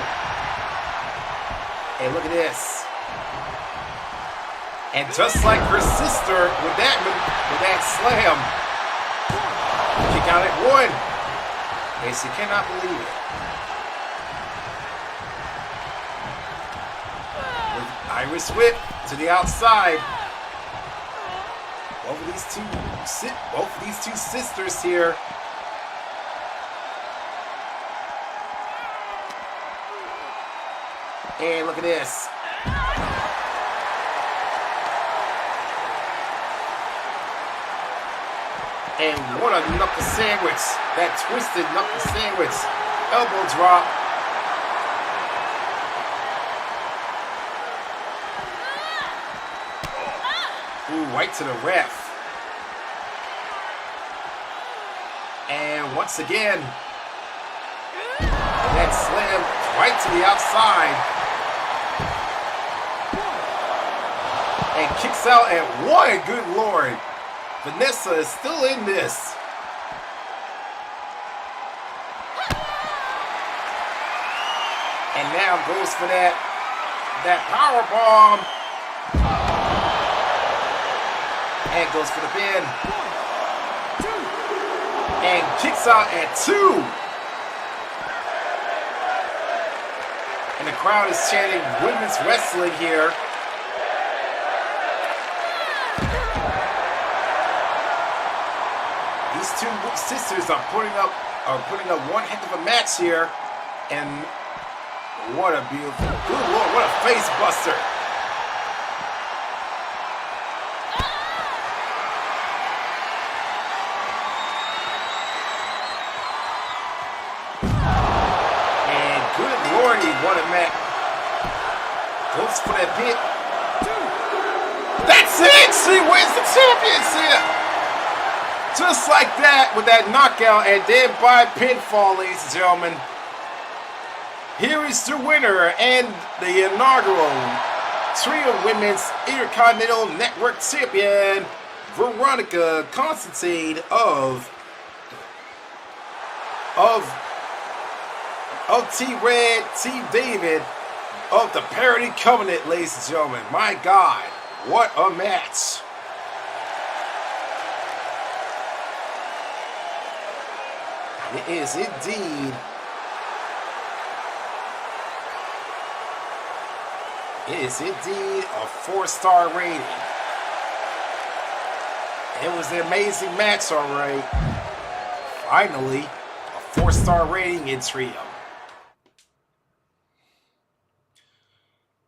And look at this. And just like her sister with that slam. Kick out at 1. And she cannot believe it. With Irish whip to the outside. Both of these two sisters here. And look at this. And what a knuckle sandwich. That twisted knuckle sandwich. Elbow drop. Ooh, right to the ref. And once again, that slam right to the outside. And kicks out at 1. Good Lord. Vanessa is still in this. And now goes for that power bomb. And goes for the pin. And kicks out at 2. And the crowd is chanting women's wrestling here. These two sisters are putting up one heck of a match here, and what a beautiful, good Lord, what a face buster! And good Lordy, what a match! Goes for that pin. That's it! She wins the championship! Just like that with that knockout and then by pinfall, ladies and gentlemen. Here is the winner and the inaugural TRIUM Women's Intercontinental Network Champion, Veronica Constantine of T-Red, Team David of the Parity Covenant, ladies and gentlemen. My God, what a match. It is indeed. It is indeed a 4-star rating. It was an amazing match, all right. Finally, a 4-star rating in TRIUM.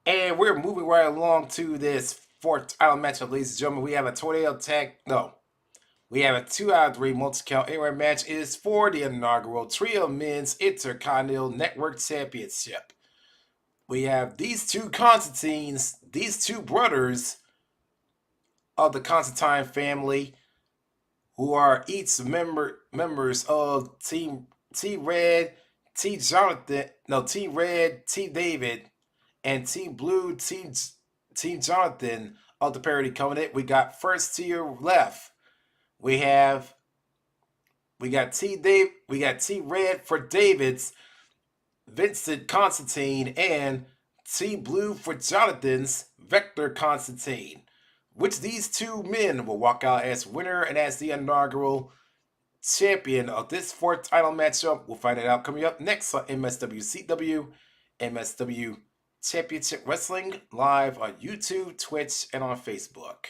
And we're moving right along to this 4th title matchup, ladies and gentlemen. We have a tornado tag. No. We have a 2 out of 3 multi-count anywhere match. It is for the inaugural TRIUM Men's Intercontinental Network Championship. We have these two Constantines, these two brothers, of the Constantine family, who are each members of Team T Red, T Jonathan, no T Red, T David, and Team Blue, Team Jonathan of the Parody Covenant. We got first to your left. We got T Red for David's Vincent Constantine, and T Blue for Jonathan's Vector Constantine. Which these two men will walk out as winner and as the inaugural champion of this fourth title matchup? We'll find it out coming up next on MSWCW, MSW Championship Wrestling, live on YouTube, Twitch, and on Facebook.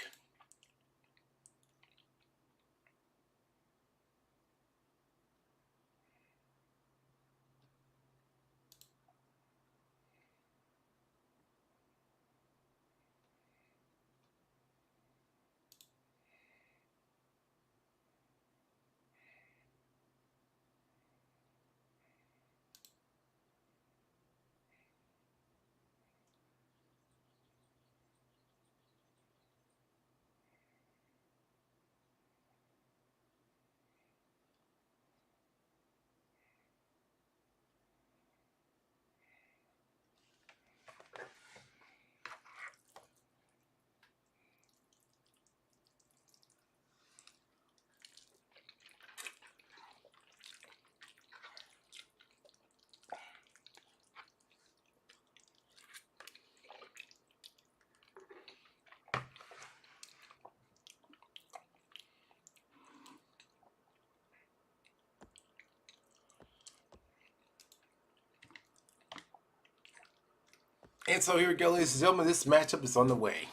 And so here we go, ladies and gentlemen. This matchup is on the way.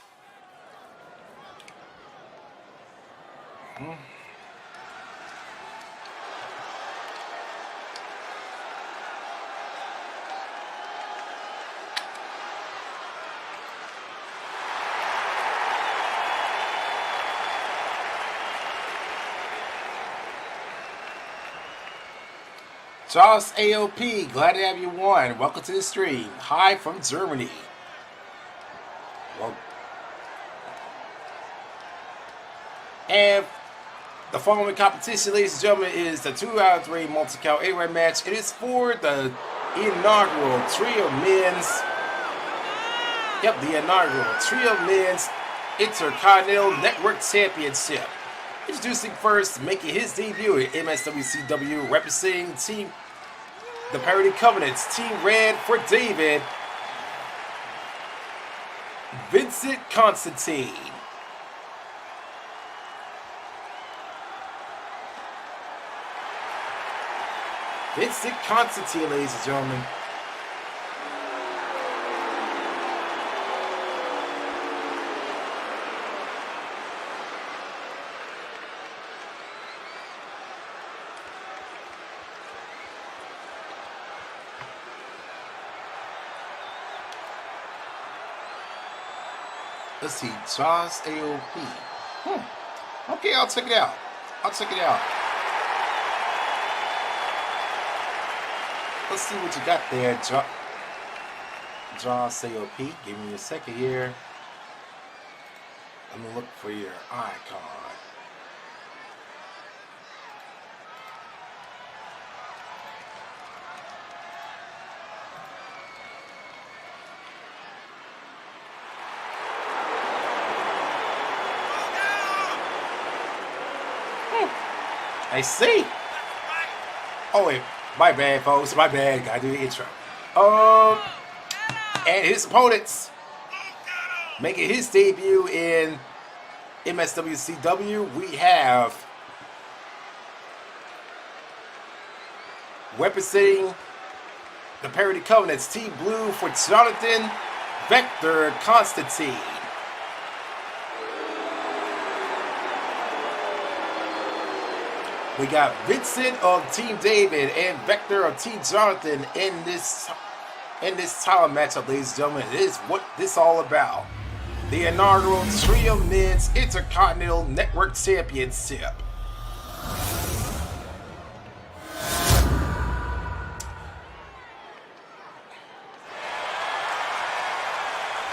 Charles AOP, glad to have you on. Welcome to the stream. Hi from Germany. Well, and the following competition, ladies and gentlemen, is the 2 out of 3 multi-count 8-way match. It is for the inaugural TRIUM Men's. Yep, the inaugural TRIUM Men's Intercontinental Network Championship. Introducing first, making his debut at MSWCW, representing the Parody Covenants, Team Red for David, Vincent Constantine. Vincent Constantine, ladies and gentlemen. Let's see, Jaws AOP. Okay, I'll check it out. Let's see what you got there, Jaws AOP. Give me a second here. Let me look for your icon. I see. Oh wait, my bad, folks. My bad. Gotta do the intro. And his opponents making his debut in MSWCW. We have representing the Parody Covenants, Team Blue for Jonathan, Vector Constantine. We got Vincent of Team David and Vector of Team Jonathan in this title matchup, ladies and gentlemen. It is what this all about. The inaugural TRIUM Men's Intercontinental Network Championship.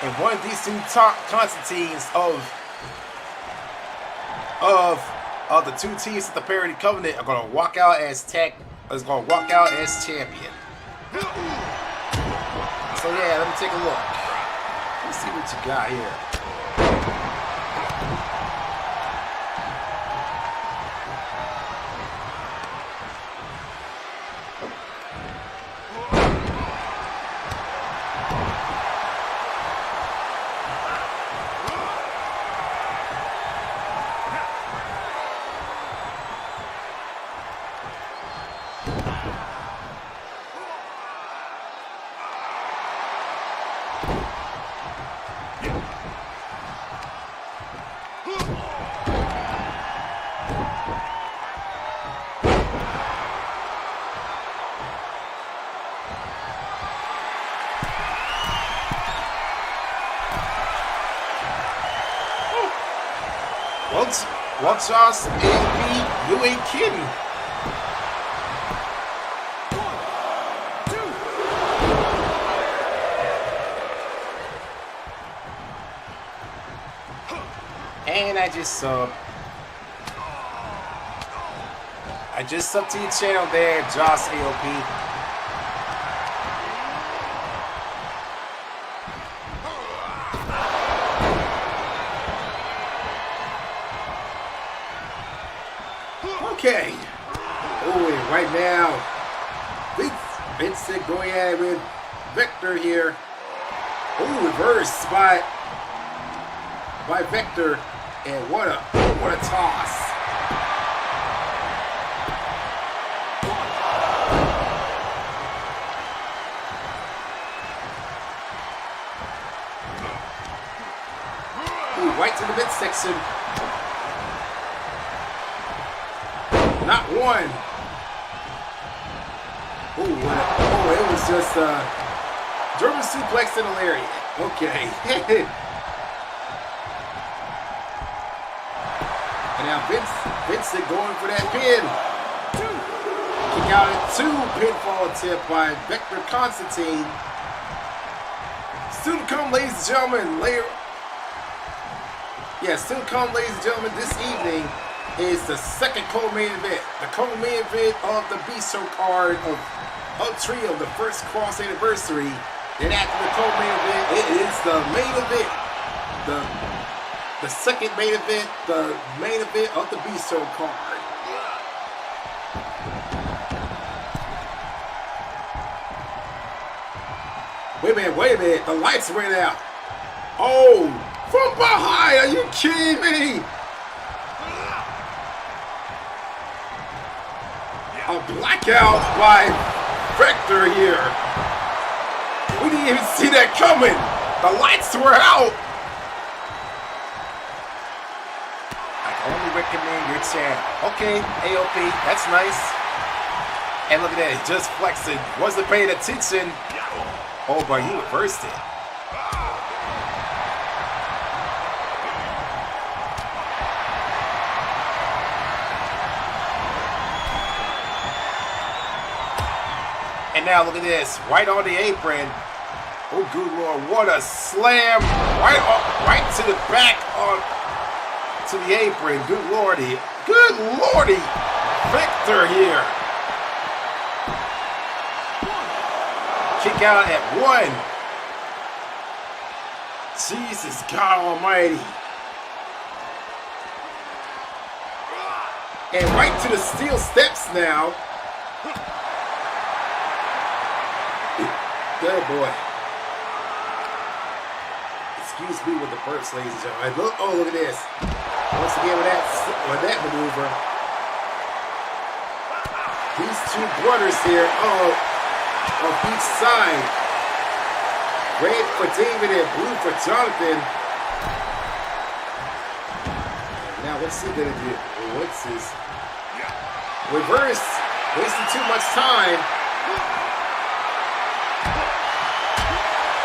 And one of these two top Constantines of of the two teams at the Parity Covenant are going to walk out as champion. So yeah, let me take a look. Let's see what you got here. Well, Josh, AOP, you ain't kidding. And I just subbed to your channel there, Josh AOP. Okay. Oh, and right now, Vincent going at it with Vector here. Oh, reverse by Vector, and what a toss. Ooh, right to the midsection. Not one. Ooh, it was just German suplex in the lariat. Okay. And now Vincent going for that pin. Kick out at 2, pinfall attempt by Vector Constantine. Still to come, ladies and gentlemen. Still to come, ladies and gentlemen, this evening is the second co-main event. The co-main event of the Bistro card of TRIUM, the first cross anniversary. Then after the co-main event, it is the main event. The second main event, the main event of the Bistro card. Wait a minute. The lights went out. Oh, from behind. Are you kidding me? A blackout by Vector here. We didn't even see that coming. The lights were out. I can only recommend your channel. Okay, AOP, that's nice. And look at that, just flexing. Wasn't paying attention. Oh, but you reversed it. And now look at this, right on the apron. Oh, good Lord, what a slam! Right to the back to the apron. Good Lordy, Victor here. Kick out at 1. Jesus God Almighty! And right to the steel steps now. Good boy. Excuse me with the first, ladies and gentlemen. Look at this. Once again with that maneuver. These two brothers here, on each side. Red for David and blue for Jonathan. Now what's he gonna do? What's his reverse? Wasting too much time.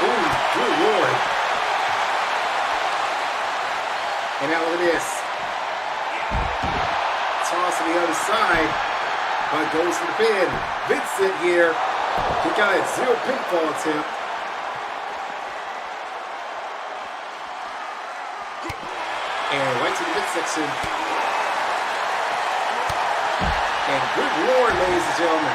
Ooh, good Lord. And now look at this. Toss to the other side, but goes for the pin. Vincent here. He got a 0 pinfall attempt. And right to the midsection. And good Lord, ladies and gentlemen.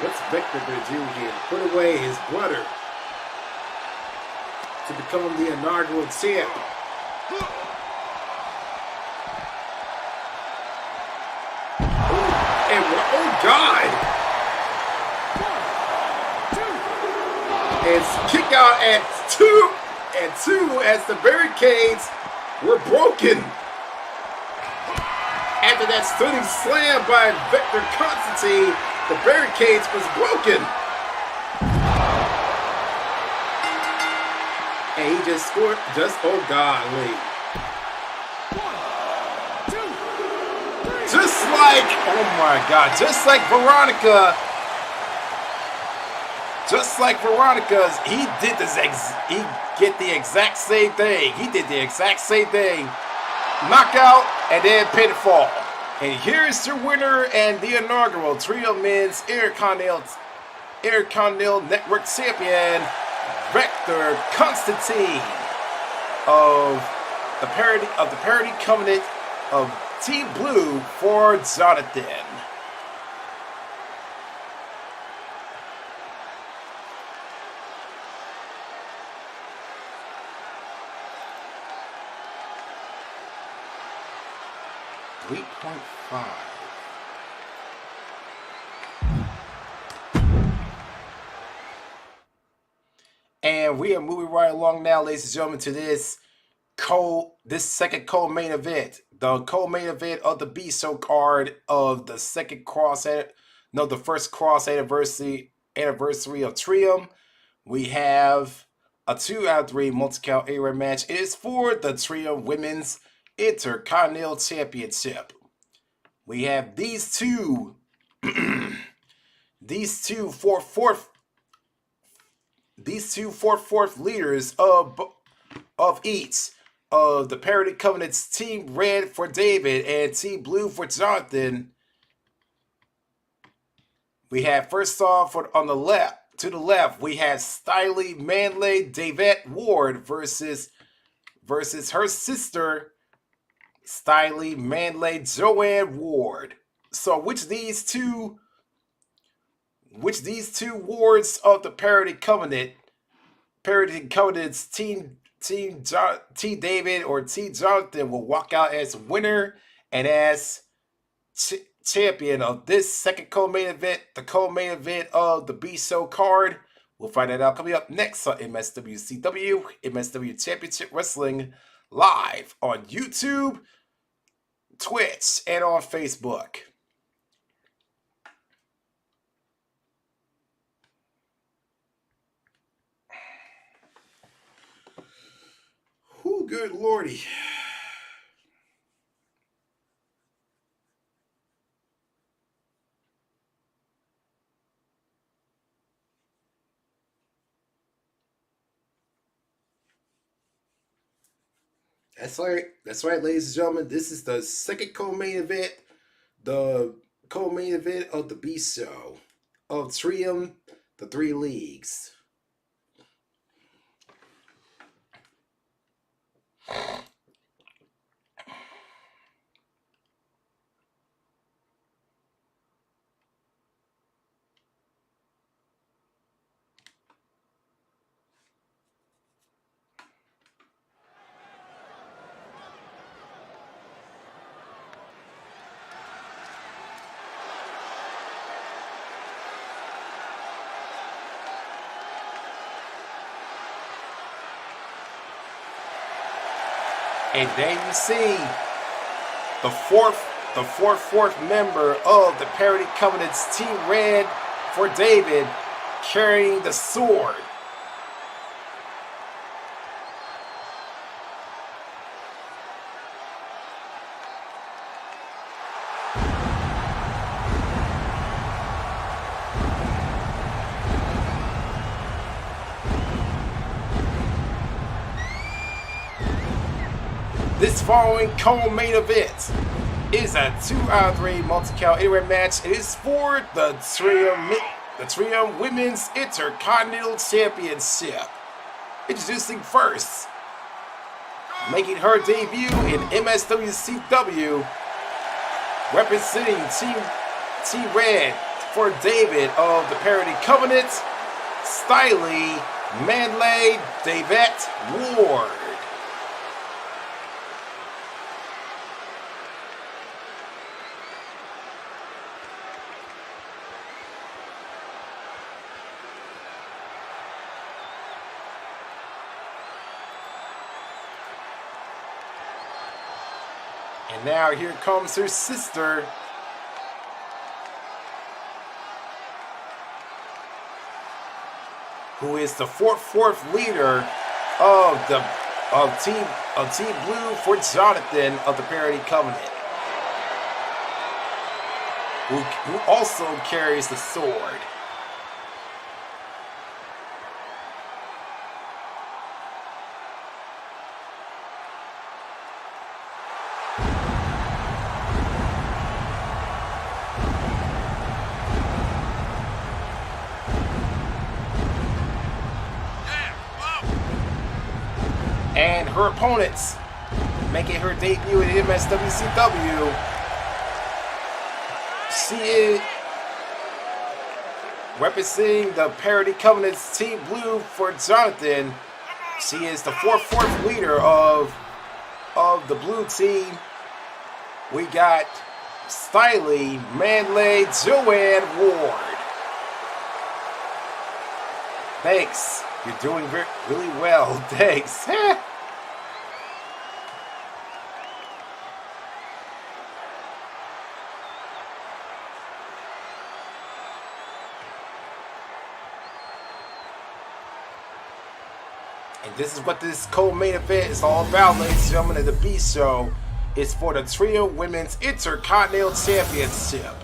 What's Victor going to do here? Put away his brother to become the inaugural champ. And oh God! And kick out at two as the barricades were broken. After that stunning slam by Victor Constantine, the barricades was broken. And he just scored, oh golly. Just like, oh my God, just like Veronica, he did the exact same thing. He did the exact same thing. Knockout and then pinfall. And here's your winner and the inaugural TRIUM Men's Intercontinental Network Champion, Victor Constantine of the Parity Covenant of Team Blue for Jonathan. .5. And we are moving right along now, ladies and gentlemen, to this second co-main event. The co-main event of the B-Show card of the first cross anniversary of TRIUM. We have a 2-out-of-3 multi-count A-Ray match. It is for the TRIUM Women's Intercontinental Championship. We have these two fourth leaders of each of the Parity Covenant's Team Red for David and Team Blue for Jonathan. We have first off on the left, to the left, we have Styly Manley Davette Ward versus her sister Styly Manley Joanne Ward. So which these two wards of the Parity Covenant's Team David or Team Jonathan will walk out as winner and as champion of this second co-main event, the co-main event of the B-Show card. We'll find that out coming up next on MSWCW, MSW Championship Wrestling, live on YouTube, Twitch, and on Facebook. Whew, good lordy. That's right, ladies and gentlemen. This is the second co-main event, the co-main event of the B-Show of TRIUM, the 3 leagues. And there you see the fourth member of the Parity Covenant's Team Red for David carrying the sword. This following co-main event is a 2-out-of-3 multi-count anywhere match. It is for the TRIUM Women's Intercontinental Championship. Introducing first, making her debut in MSWCW, representing Team Red for David of the Parody Covenant, Stiley Manley Davette Ward. And now here comes her sister, who is the fourth leader of Team Blue for Jonathan of the Parody Covenant, who also carries the sword. And her opponents, making her debut in MSWCW, she is representing the Parody Covenant's Team Blue for Jonathan. She is the fourth leader of the blue team. We got Stiley Manley Joanne Ward. Thanks. You're doing really well. Thanks. And this is what this co-main event is all about, ladies and gentlemen, of the B Show. It's for the TRIUM Women's Intercontinental Championship.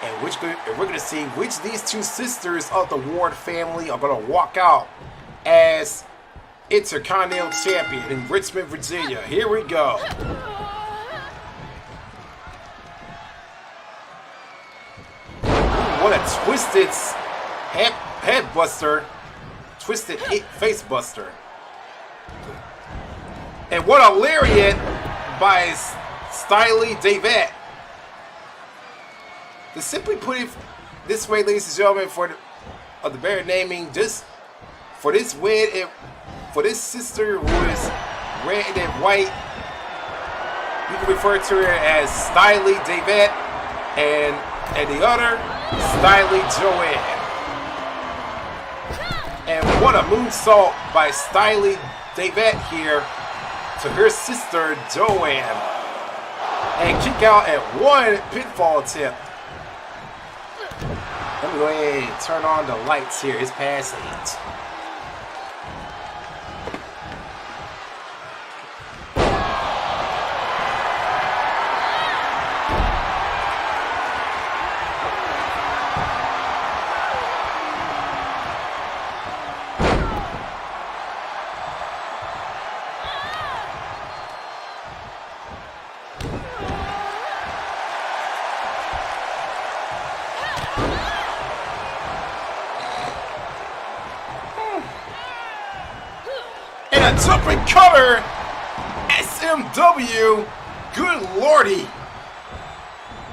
And we're going to see which these two sisters of the Ward family are going to walk out as Intercontinental Champion in Richmond, Virginia. Here we go. What a twisted head buster, twisted face buster. And what a lariat by Stiley Davette. To simply put it this way, ladies and gentlemen, for the bare naming, just for this sister who is red and white, you can refer to her as Stiley Davette, and the other, Stiley Joanne. And what a moonsault by Stiley Davette here to her sister Joanne. And kick out at one pinfall attempt. Let me go ahead and turn on the lights here. It's past 8. A jumping cutter, SMW, good lordy.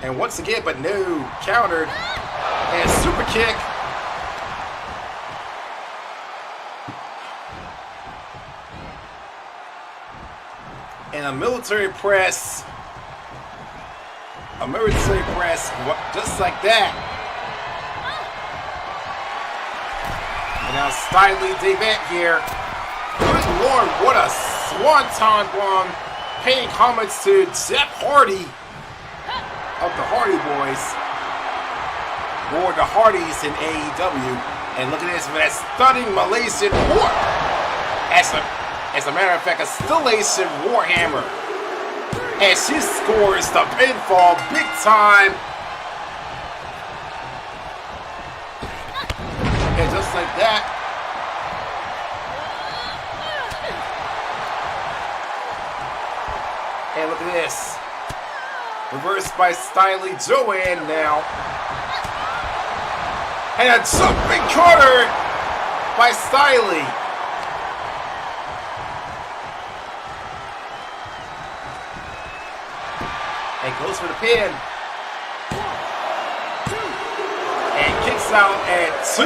And once again, but no, countered, and super kick. And a military press, just like that. And now Stiley Davette here. Good Lord, what a swanton bomb, paying homage to Jeff Hardy of the Hardy Boys, or the Hardys in AEW. And look at this, with that stunning Malaysian war. As a matter of fact, a Stillation Warhammer. And she scores the pinfall big time. And just like that, and look at this. Reversed by Styly Joanne now. And a jumping cutter by Styly. And goes for the pin. And kicks out at 2.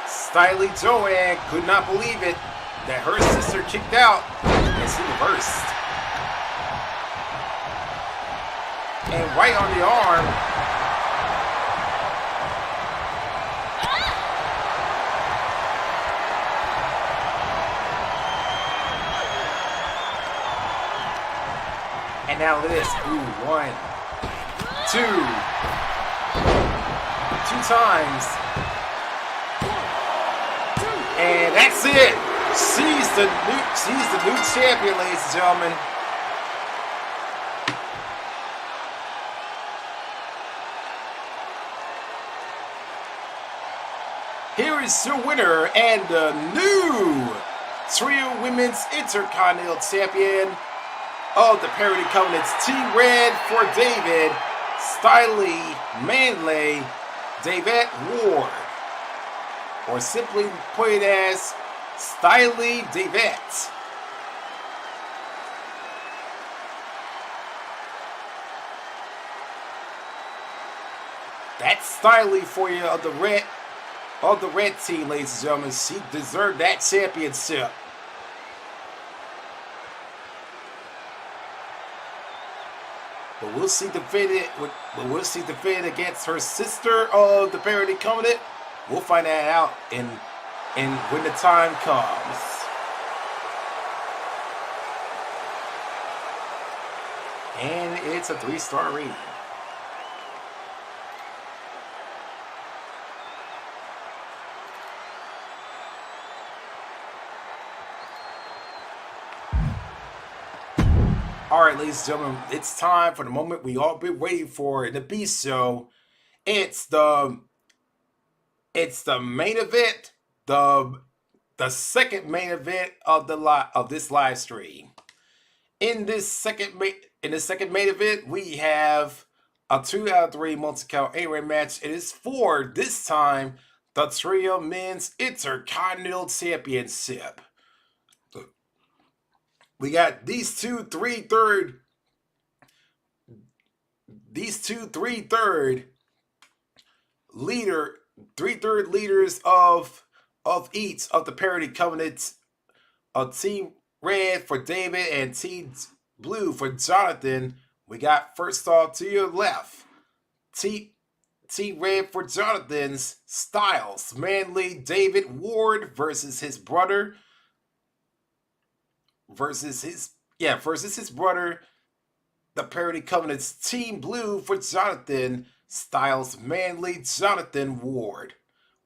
Styly Joanne could not believe it that her sister kicked out and she reversed. And right on the arm. And now this. Ooh, 1, 2. 2 times. And that's it. She's the new champion, ladies and gentlemen. Here is your winner and the new TRIUM Women's Intercontinental Champion of the Parody Covenant's Team Red for David, Styly Manley, David Ward. Or simply put it as Styly Davette. That's Styly for you of the red team, ladies and gentlemen. She deserved that championship. But we'll see defended against her sister of the Parody Covenant. We'll find that out in when the time comes. And it's a 3-star rating. All right, ladies and gentlemen, it's time for the moment we all been waiting for, the Beast Show. It's the main event, the second main event of this live stream. In the second main event, we have a 2 out of 3 multi-count 8-ring match. It is for this time the TRIUM Men's Intercontinental Championship. We got these two 3/3 leaders of each of the Parody Covenants, Team Red for David and Team Blue for Jonathan. We got first off to your left, Team Red for Jonathan's Styles Manley, David Ward versus his brother. Versus his brother, the Parody Covenant's Team Blue for Jonathan Styles Manley, Jonathan Ward.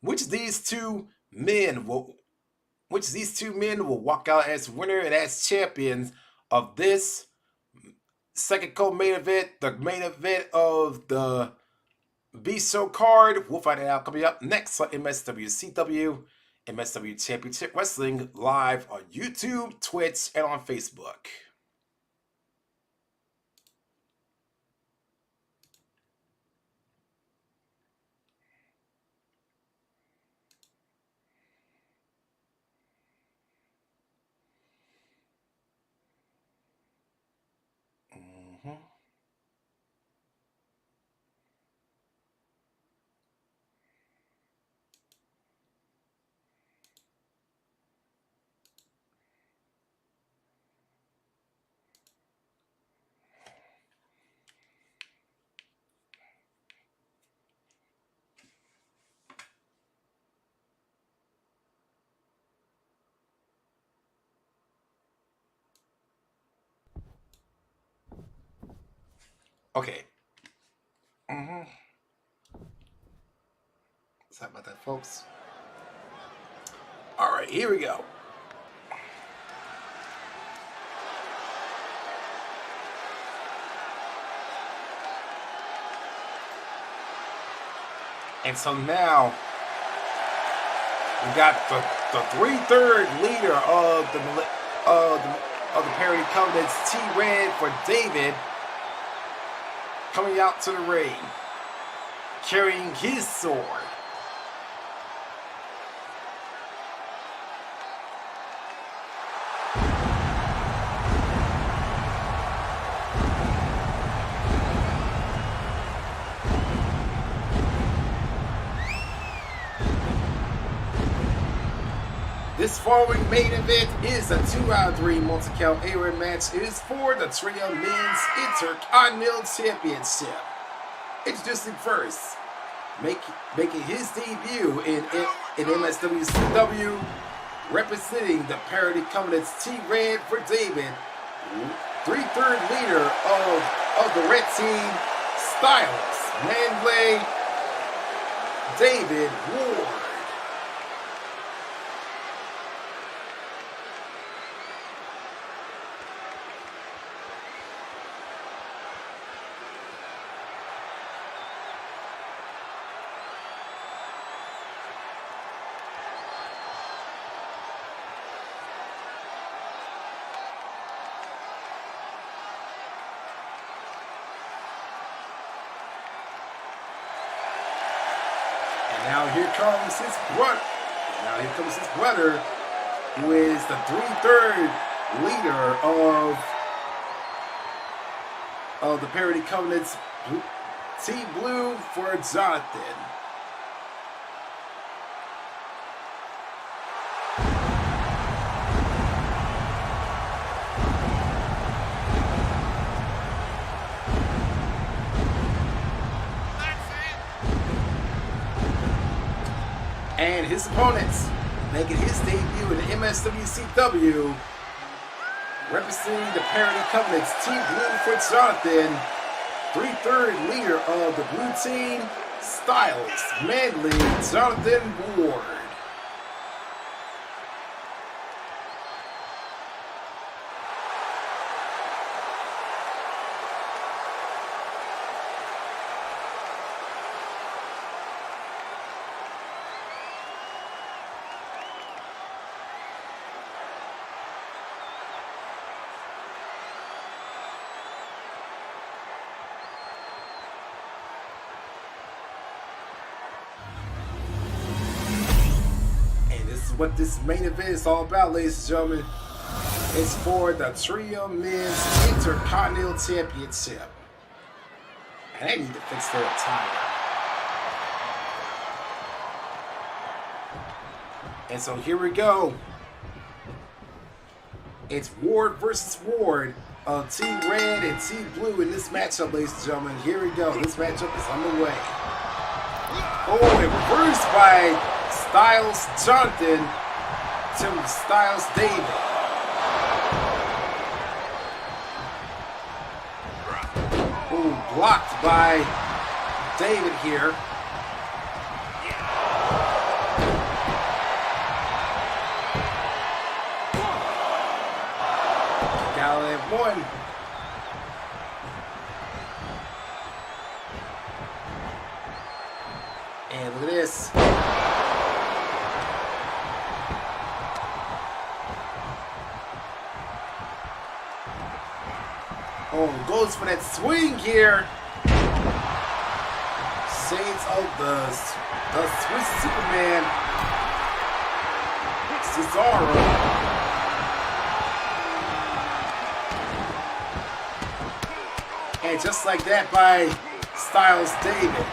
Which these two men will walk out as winner and as champions of this second co-main event, the main event of the Beast Show card. We'll find it out coming up next on MSWCW. MSW Championship Wrestling live on YouTube, Twitch, and on Facebook. Okay. Sorry about that, folks. All right, here we go. And so now we got the 3/3 leader of the Parody Covenant's T-Red for David coming out to the ring, carrying his sword. This following main event is a 2-out-of-3 multi-count A-Ring match. It is for the TRIUM Men's Intercontinental Championship. Introducing first, making his debut in MSWCW, representing the Parity Covenant's T-Red for David, 3/3 leader of the Red Team, Styles, Manley, David Ward. Now here comes his brother. Who is the 3/3 leader of the Parity Covenant's Team Blue for Jonathan. And his opponents making his debut in the MSWCW, representing the Parity Covenant's Team Blue for Jonathan, 3/3 leader of the Blue Team, Styles, Manley, Jonathan Ward. What this main event is all about, ladies and gentlemen. It's for the TRIUM Men's Intercontinental Championship. And they need to fix their attire. And so here we go. It's Ward versus Ward of Team Red and Team Blue in this matchup, ladies and gentlemen. Here we go. This matchup is underway. Oh, and reversed by Styles Jonathan to Styles David. Ooh, blocked by David here. Gotta have one. And look at this. Oh, goes for that swing here. Shades of the Swiss Superman, Cesaro. And just like that by Styles David.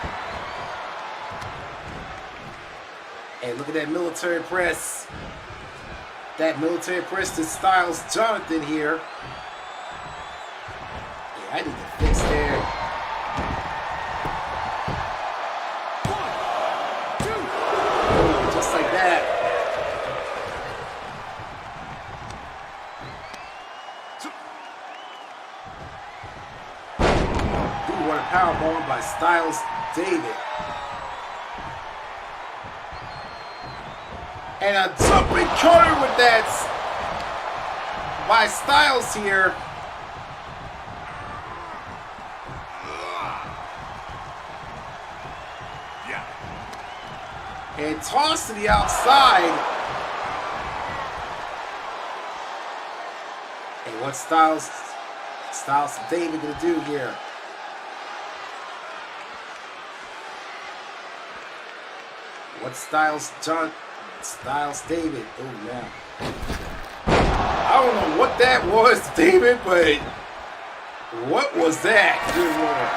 And look at that military press. That military press to Styles Jonathan here. I need to fix there. 1, 2. Just like that. Ooh, what a powerbomb by Styles David. And a jumping cutter with that by Styles here. And tossed to the outside. And what Styles David gonna do here? What Styles David? Oh man. I don't know what that was, David, but what was that? Good Lord.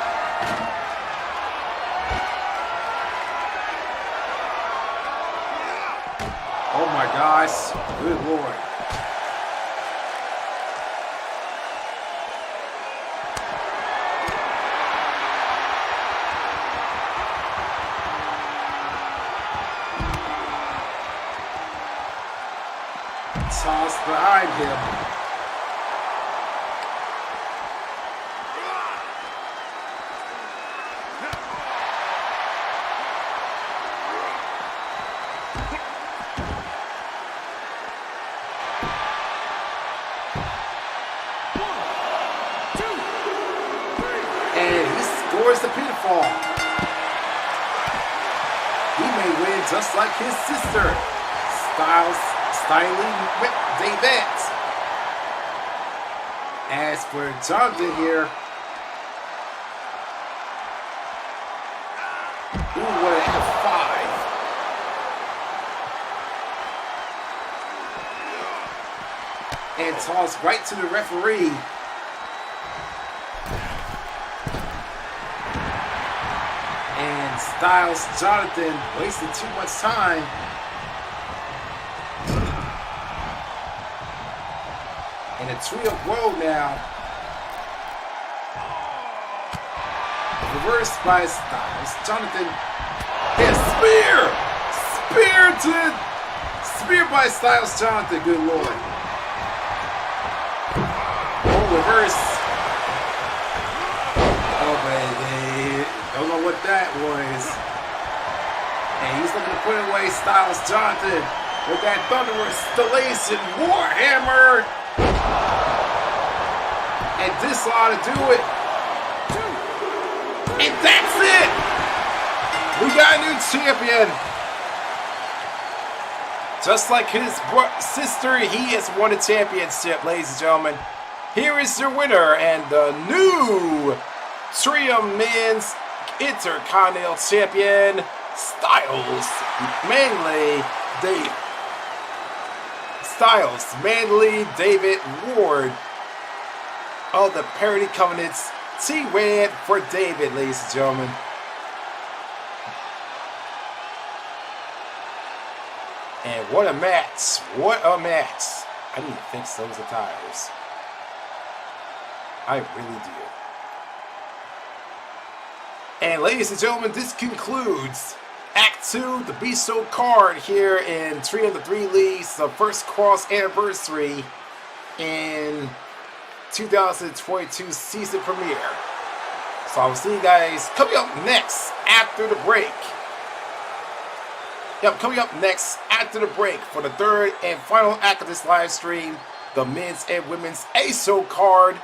Oh my gosh. Good Lord. Toss behind him. And he scores the pinfall. He may win just like his sister, Styling David. As for Jonathan here, ooh, what an F5. And tossed right to the referee. And Styles Jonathan wasted too much time. And a TRIUM roll now. Reversed by Styles Jonathan. And spear by Styles Jonathan. Good Lord. Oh, reverse. Oh, baby. Don't know what that was. And he's looking to put away Styles Jonathan with that thunderous installation Warhammer. And this ought to do it. And that's it. We got a new champion. Just like his sister, he has won a championship, ladies and gentlemen. Here is your winner and the new TRIUM Men's Intercontinental Champion, Styles Manly David Ward. Oh, the Parity Covenants. T-Red for David, ladies and gentlemen. And what a match. What a match. I need to fix those attires. I really do. And ladies and gentlemen, this concludes Act 2, the Beast Show card here in TRIUM the 3 Leagues, the first cross anniversary in 2022 season premiere. So I will see you guys coming up next after the break. Yep, coming up next after the break for the third and final act of this live stream, the men's and women's AXHOM card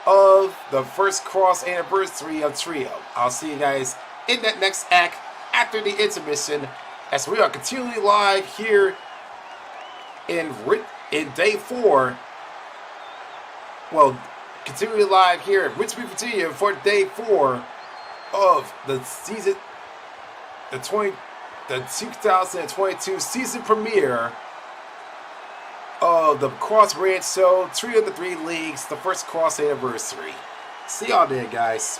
of the first cross anniversary of TRIUM. I'll see you guys in that next act after the intermission, as we are continually live here in day 4. Well, continually live here in Richmond, Virginia for day 4 of the season, the 2022 season premiere of the Cross Brand Show, TRIUM the 3 Leagues, the first cross anniversary. See y'all there, guys.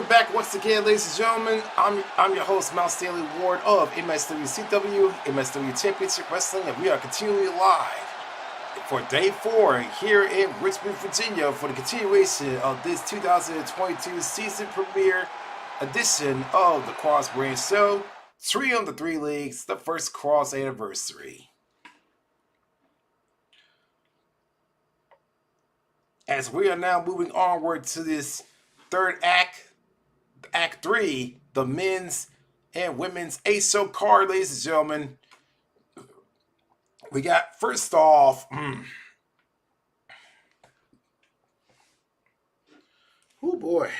back once again, ladies and gentlemen. I'm your host, Mount Stanley Ward of MSWCW, MSW Championship Wrestling, and we are continually live for Day 4 here in Richmond, Virginia for the continuation of this 2022 season premiere edition of the Cross Brand Show, TRIUM the Three Leagues, the first Cross anniversary. As we are now moving onward to this third act, Act 3, the men's and women's AXHOM card, ladies and gentlemen. We got, first off, oh boy.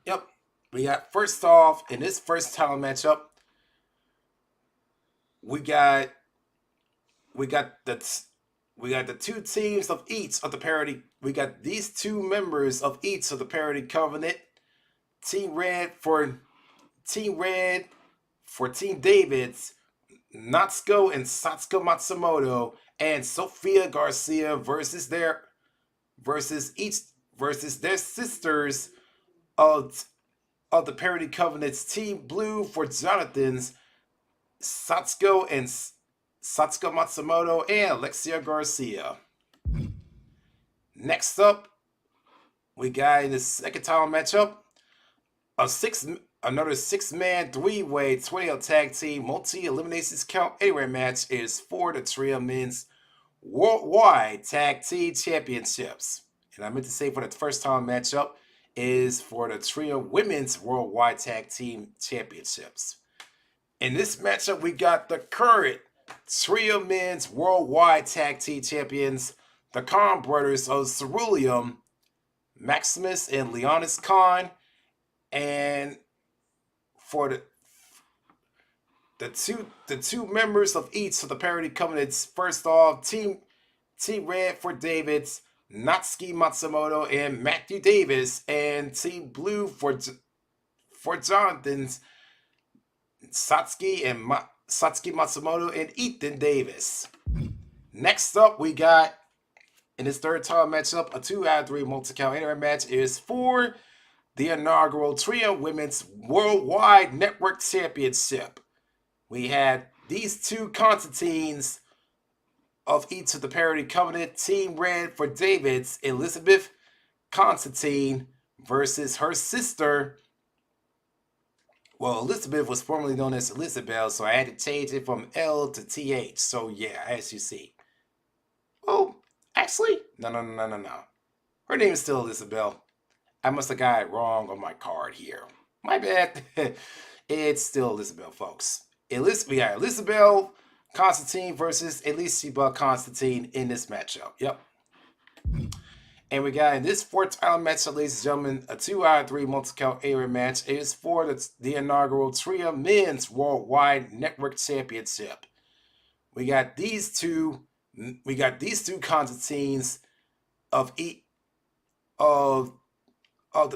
Yep, we got, first off, in this first title matchup, we got the two teams of each of the parody. We got these two members of each of the parody covenant. Team Red for Team David's Natsuko and Satsuko Matsumoto and Sophia Garcia versus their sisters of the parody covenant's Team Blue for Jonathan's Satsuko Matsumoto and Alexia Garcia. Next up, we got in the second title matchup another six-man three-way 20 tag team multi-eliminations count anywhere match is for the TRIUM Men's Worldwide Tag Team Championships. And I meant to say for the first time matchup is for the TRIUM Women's Worldwide Tag Team Championships. In this matchup, we got the current TRIUM Men's Worldwide Tag Team Champions, the Khan brothers of Ceruleum, Maximus and Leonis Khan, and for the two members of each of the parody covenants. First off, Team Red for David's Natsuki Matsumoto and Matthew Davis, and Team Blue for Jonathan's Satsuki Matsumoto and Ethan Davis. Next up, we got in this third title matchup a 2-out-of-3 multi-count anywhere match is for the inaugural TRIUM Women's Worldwide Network Championship. We had these two Constantines of each of the parody covenant. Team Red for David's Elizabeth Constantine versus her sister. Well, Elizabeth was formerly known as Elizabeth, so I had to change it from L to TH. So yeah, as you see. Oh, actually, no. Her name is still Elizabeth. I must have got it wrong on my card here. My bad. It's still Elizabeth, folks. We got Elizabeth Constantine versus Elizabeth Constantine in this matchup. Yep. And we got in this fourth title matchup, ladies and gentlemen, a 2-out-of-3 multi-count area match. It is for the inaugural TRIUM Men's Worldwide Network Championship. We got these two Constantines of the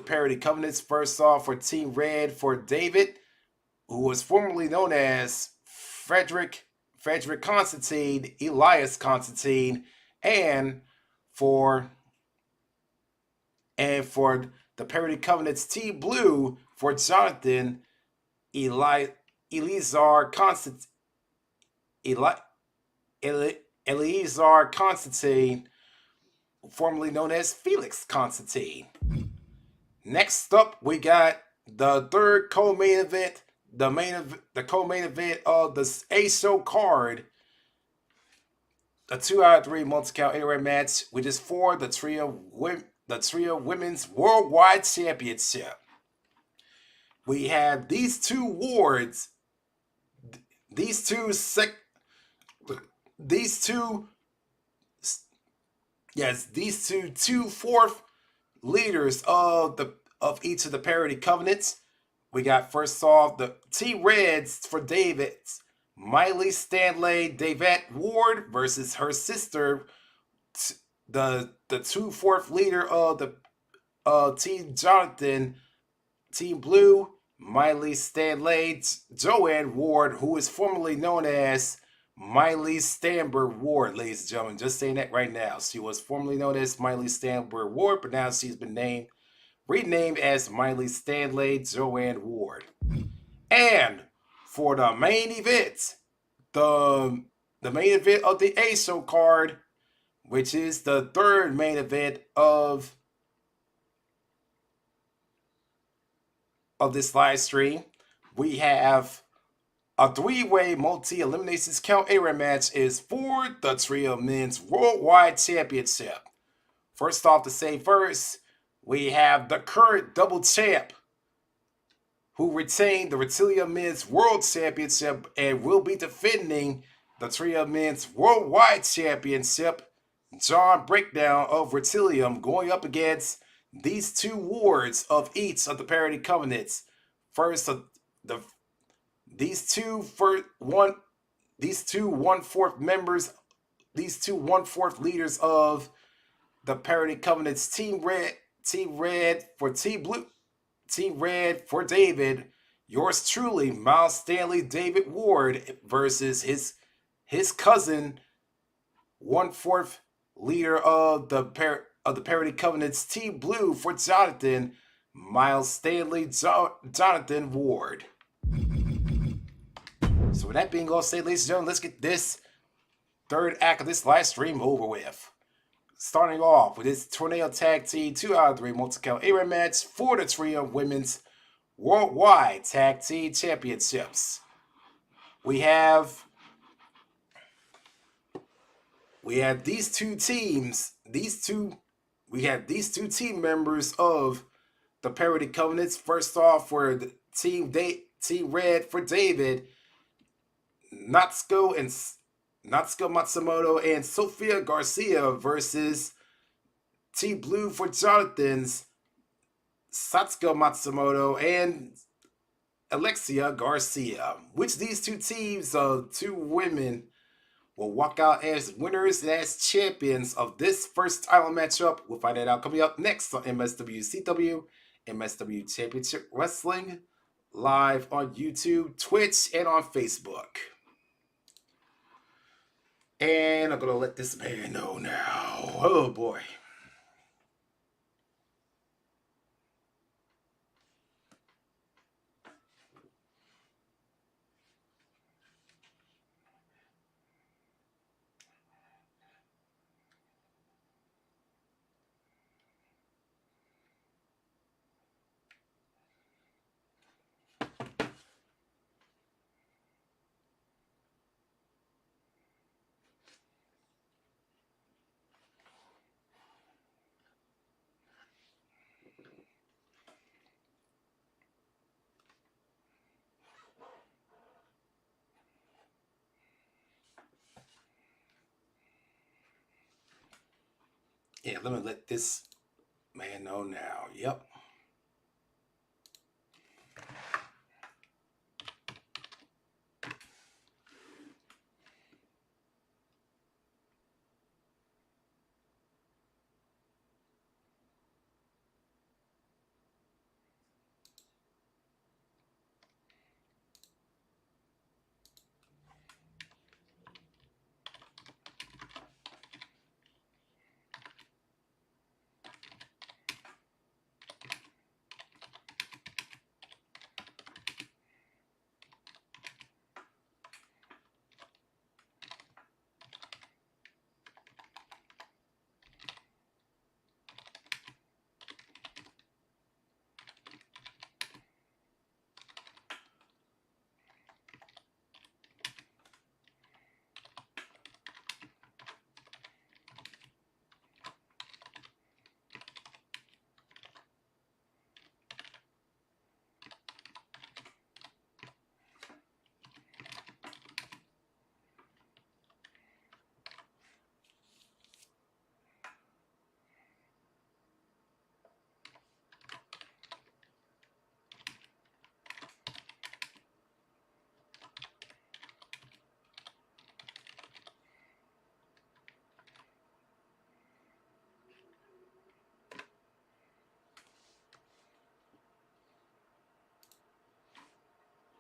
parody covenants. First off, for Team Red for David, who was formerly known as Frederick Constantine, Elias Constantine, and for the parody covenants Team Blue for Jonathan, Eleazar Constantine, formerly known as Felix Constantine. Next up, we got the third co-main event, the co-main event of the AXHOM card, a 2-out-of-3 multi-count anywhere match, which is for the TRIUM Women's Worldwide Championship. We have these two wards, these two fourth leaders of each of the parody covenants. We got first off the Team Reds for David's Miley Stanley Davette Ward versus her sister, the 2/4 leader of the Team Jonathan, Team Blue, Miley Stanley Joanne Ward, who is formerly known as Miley Stanberg Ward, ladies and gentlemen. Just saying that right now. She was formerly known as Miley Stanberg Ward, but now she's been renamed as Miley Stanley Joanne Ward. And for the main event, the main event of the AXHOM card, which is the third main event of this live stream, we have a three-way multi-eliminations count ARAM match is for the TRIUM Men's Worldwide Championship. First off, to say first, we have the current double champ who retained the TRIUM Men's World Championship and will be defending the TRIUM Men's Worldwide Championship, John Breakdown of TRIUM, going up against these two wards of each of the Parity Covenants. First, these two one-fourth leaders of the Parity Covenants, Team Red for Team Blue, Team Red for David, yours truly, Miles Stanley David Ward, versus his cousin, one-fourth leader of the Parity Covenants, Team Blue for Jonathan, Miles Stanley Jonathan Ward. So with that being all said, ladies and gentlemen, let's get this third act of this live stream over with. Starting off with this Tornado Tag Team 2 out of 3 multi-count ARAM match for the TRIUM Women's Worldwide Tag Team Championships. We have these two teams. We have these two team members of the Parity Covenants. First off, for the Team Red for David, Natsuko Matsumoto and Sofia Garcia versus Team Blue for Jonathan's Satsuko Matsumoto and Alexia Garcia. Which these two teams of two women will walk out as winners and as champions of this first title matchup. We'll find that out coming up next on MSWCW, MSW Championship Wrestling, live on YouTube, Twitch, and on Facebook. And I'm going to let this man know now. Oh, boy. Yeah, let me let this man know now. Yep.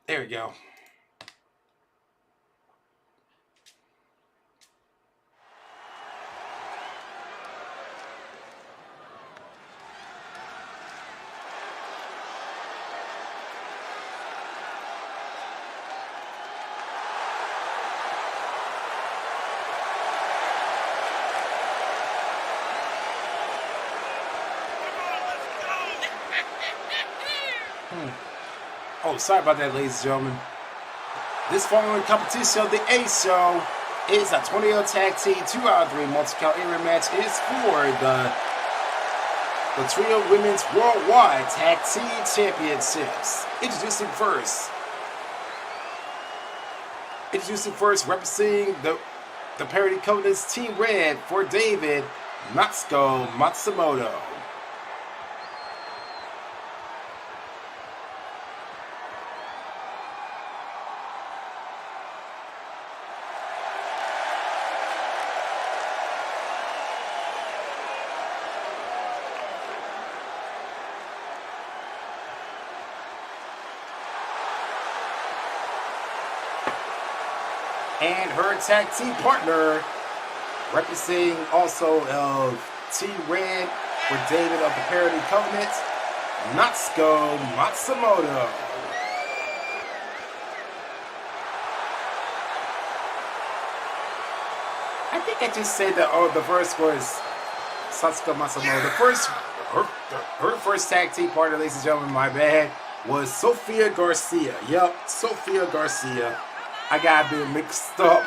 There we go. Oh, sorry about that, ladies and gentlemen. This following competition of the AXHOM is a 20-year tag team 2-out-of-3 multi-count area match. It is for the TRIUM Women's Worldwide Tag Team Championships. Introducing first, representing the Parody Covenant's Team Red for David Natsuko Matsumoto. And her tag team partner, representing also of Team Red for David of the Parody Covenant, Natsuko Matsumoto. I think I just said that. Oh, the first was Satsuko Matsumoto. Her first tag team partner, ladies and gentlemen, my bad, was Sophia Garcia. Yep, Sophia Garcia. I got a bit mixed up.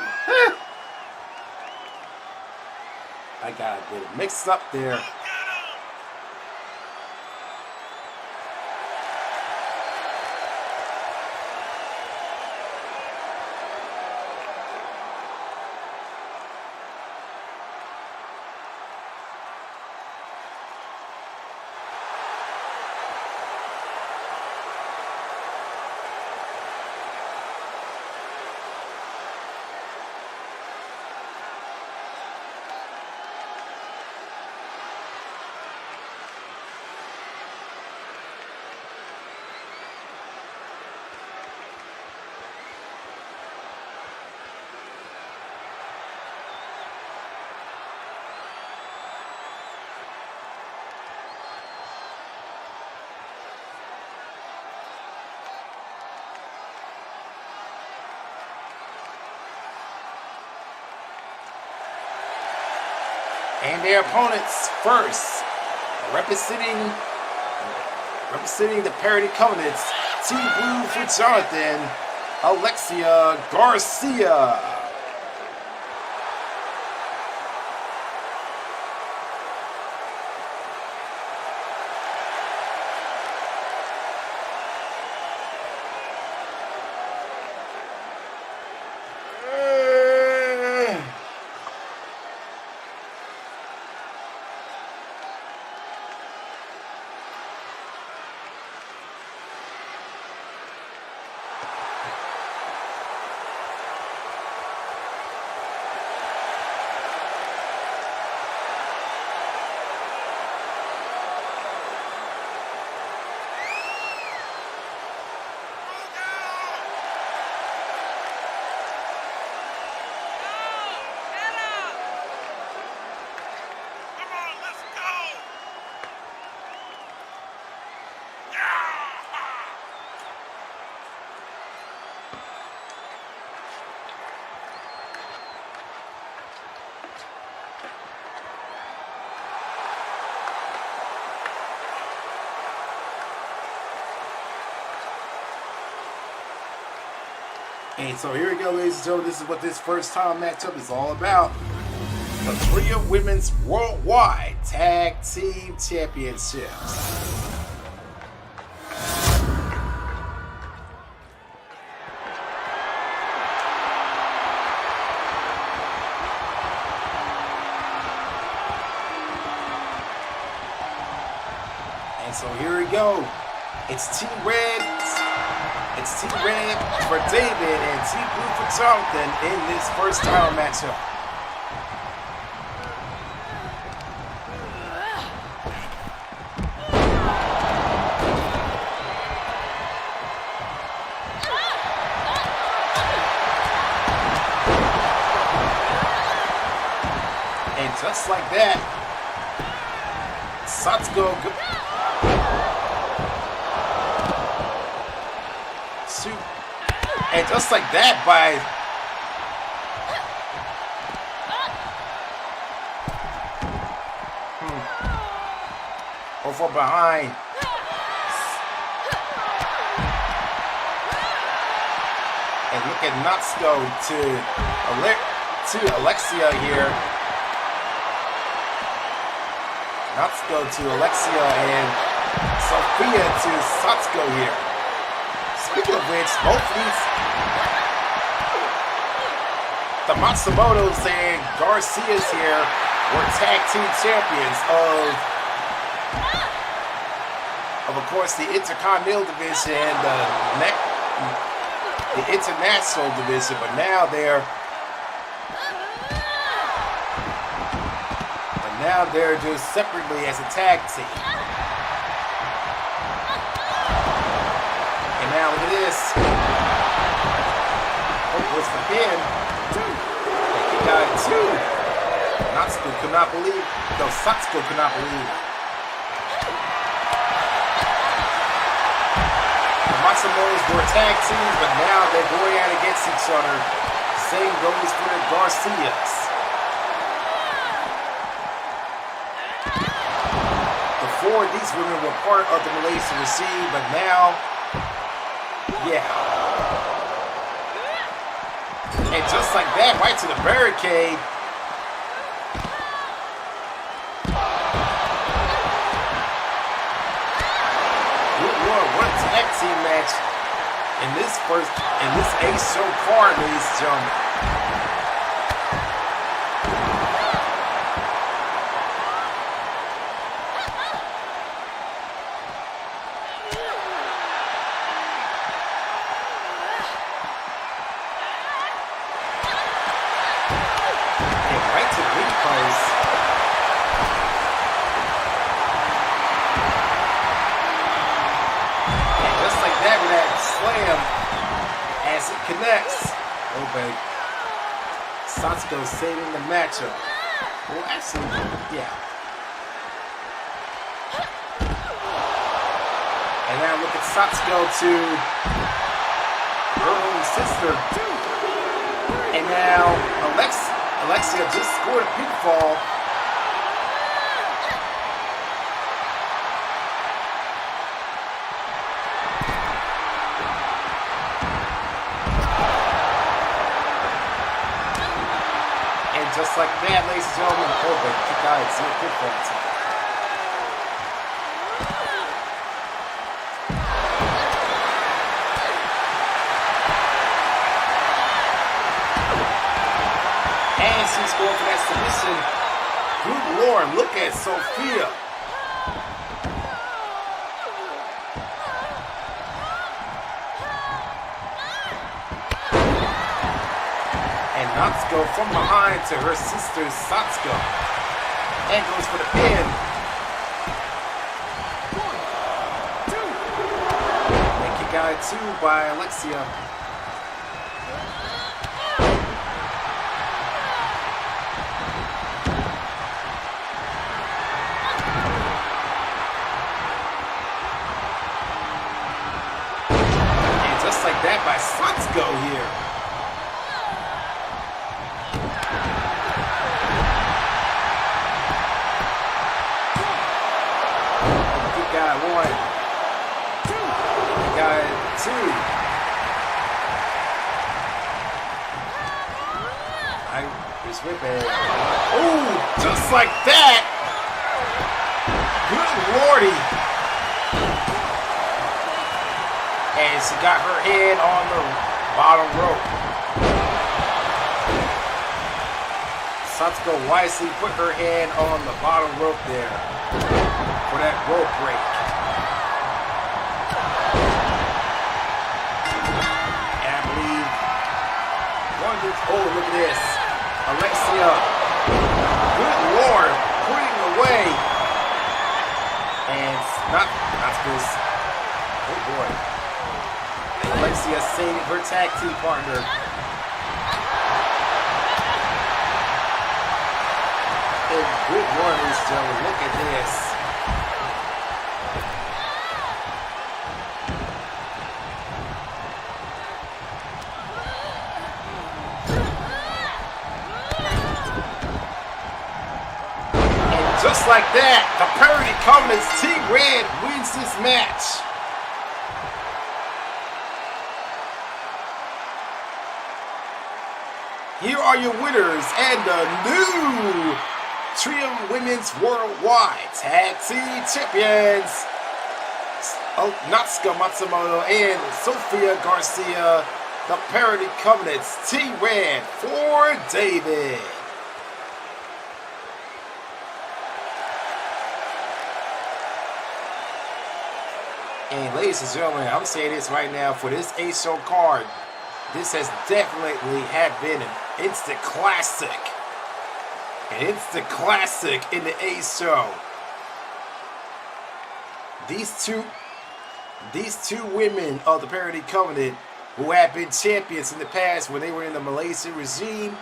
I got a bit mixed up there. And their opponents first, representing the Parody Covenants, Team Blue for Jonathan, Alexia Garcia. And so here we go, ladies and gentlemen. This is what this first time matchup is all about. The TRIUM Women's Worldwide Tag Team Championships. And so here we go. It's Team Red. It's Team Red for David and Team Blue for Jonathan in this first title matchup. And just like that, Satsuko and just like that, by or from behind, And look at Natsuko to Alexia here. Natsuko to Alexia and Sophia to Satsuko here. Speaking of which, both of these, the Matsumotos and Garcias here were tag team champions of course, the Intercontinental Division and the International Division, but now they're just separately as a tag team. And now look at this. Oh, what's the pin? He got it too. Natsuko could not believe. No, Satsuko could not believe. The Matsumotos were tag teams, but now they're going out against each other. Same goes for the Garcias. Before, these women were part of the Malaysian regime, but now, yeah. And just like that, right to the barricade. Good Lord, what a tag team match in this AXHOM card, ladies and gentlemen. As it connects. Oh, baby. Satsuko saving the matchup. Well, actually, yeah. And now look at Satsuko to her own sister. And now Alexia just scored a pinfall. Just like that, ladies and gentlemen, oh, but you guys see a good point. And she's going for that submission. Good Lord, look at Sophia. Natsuko from behind to her sister Satsuko. And goes for the pin. 1, 2. And kick out at 2 by Alexia. And just like that by Satsuko here. Got 1, 2. Got 2. Irish whipping. Oh, just like that. Good Lordy. And she got her head on the bottom rope. Satsuko wisely put her head on the bottom rope there for that rope break. And I believe oh, look at this. Alexia, good Lord, putting away. And not this. Oh boy. Alexia saving her tag team partner. And good Lord, ladies and gentlemen, look at this. Just like that, the parody comments, Team Red wins this match. are your winners and the new TRIUM Women's Worldwide Tag Team Champions, Natsuko Matsumoto and Sophia Garcia, the Parody Covenant's Team Red for David. And ladies and gentlemen, I'm saying this right now, for this AXHOM card, this has definitely been an instant classic. An instant classic in the AXHOM. These two women of the Parody Covenant, who have been champions in the past when they were in the Malaysian regime,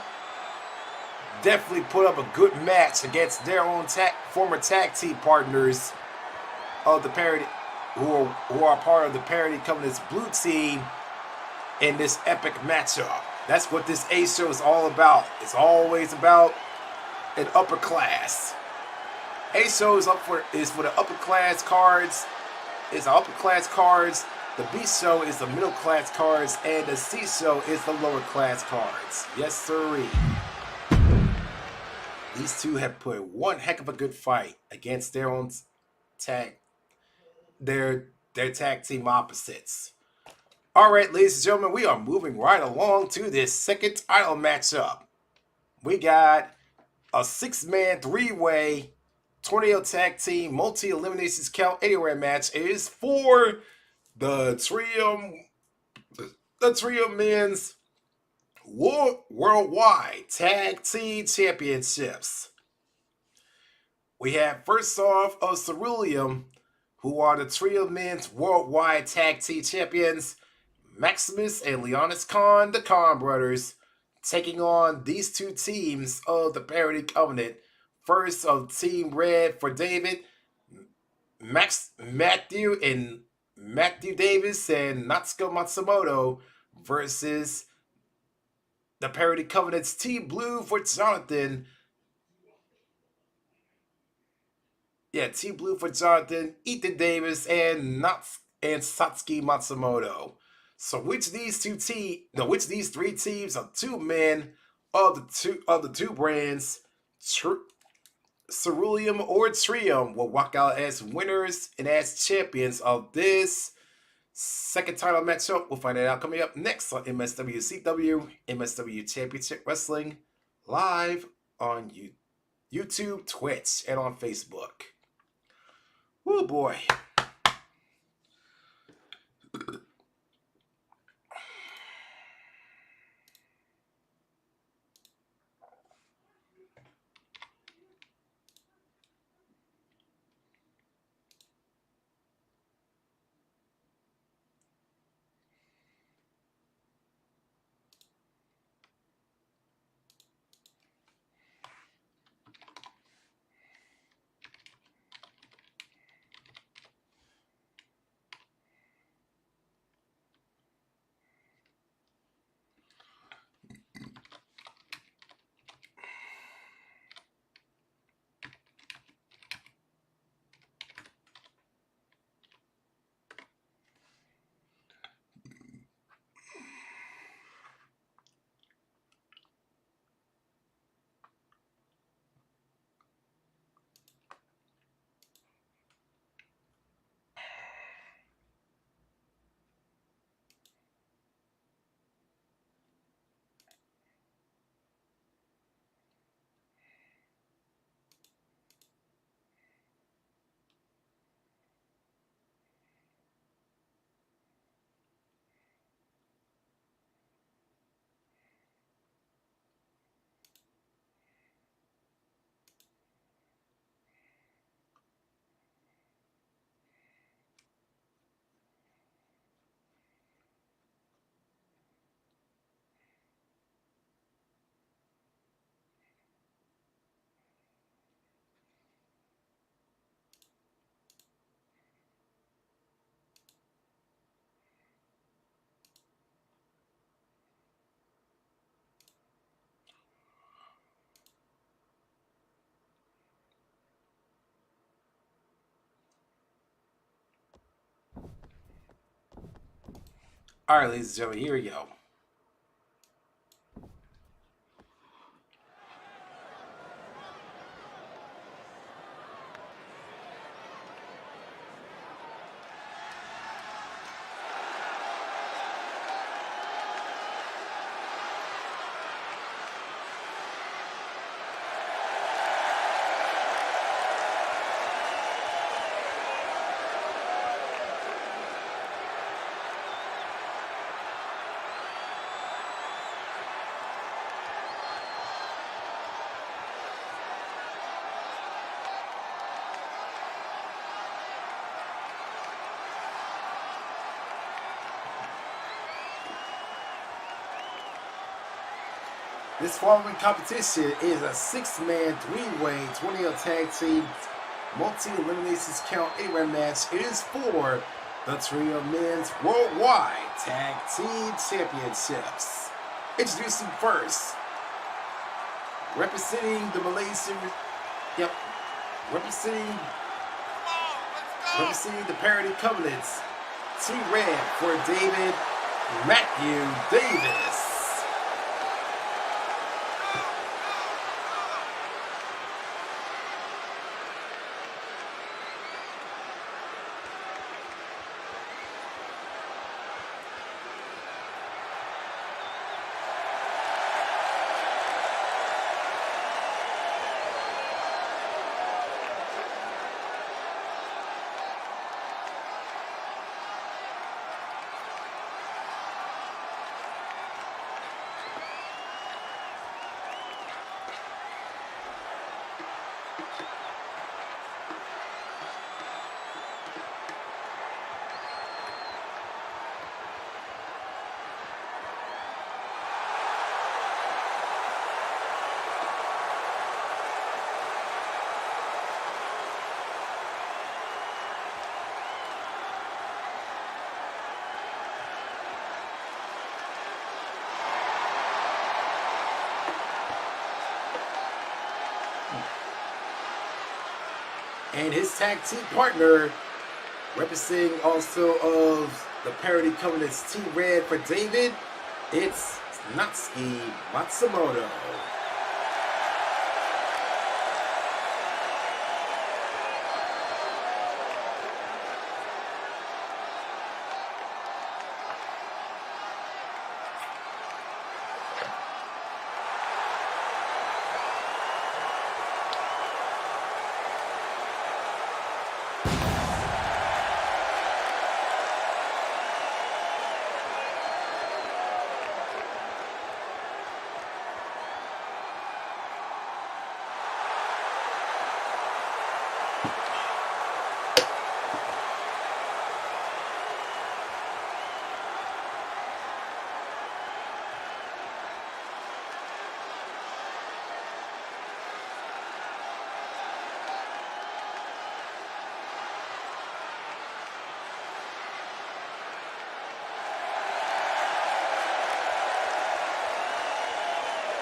definitely put up a good match against their own former tag team partners of the Parody, who are part of the Parody Covenant's blue team in this epic matchup. That's what this AXHOM is all about. It's always about an upper class. AXHOM is for the upper class cards. It's the upper class cards. The B show is the middle class cards, and the C show is the lower class cards. Yes, sirree. These two have put one heck of a good fight against their own their tag team opposites. All right, ladies and gentlemen, we are moving right along to this second title matchup. We got a 6-man 3-way tornado tag team multi-eliminations count anywhere match. It is for the TRIUM Men's Worldwide Tag Team Championships. We have first off of Ceruleum, who are the TRIUM Men's Worldwide Tag Team Champions, Maximus and Leonis Khan, the Khan brothers, taking on these two teams of the Parody Covenant. First of Team Red for David, Matthew Davis and Natsuko Matsumoto versus the Parody Covenant's Team Blue for Jonathan. Team Blue for Jonathan, Ethan Davis, and Satsuki Matsumoto. So which these three teams of two men of the two brands, Ceruleum or TRIUM, will walk out as winners and as champions of this second title matchup? We'll find it out coming up next on MSWCW, MSW Championship Wrestling, live on YouTube, Twitch, and on Facebook. Oh boy. All right, ladies and gentlemen, here we go. This following competition is a 6-man, 3-way, 20 tag team, multi-eliminations count 8-man match. It is for the TRIUM Men's Worldwide Tag Team Championships. Introducing first, representing the Malaysian, representing the Parody Covenants, Team Red for David Matthew Davis. And his tag team partner, representing also of the Parody Covenants, Team Red for David, it's Natsuki Matsumoto.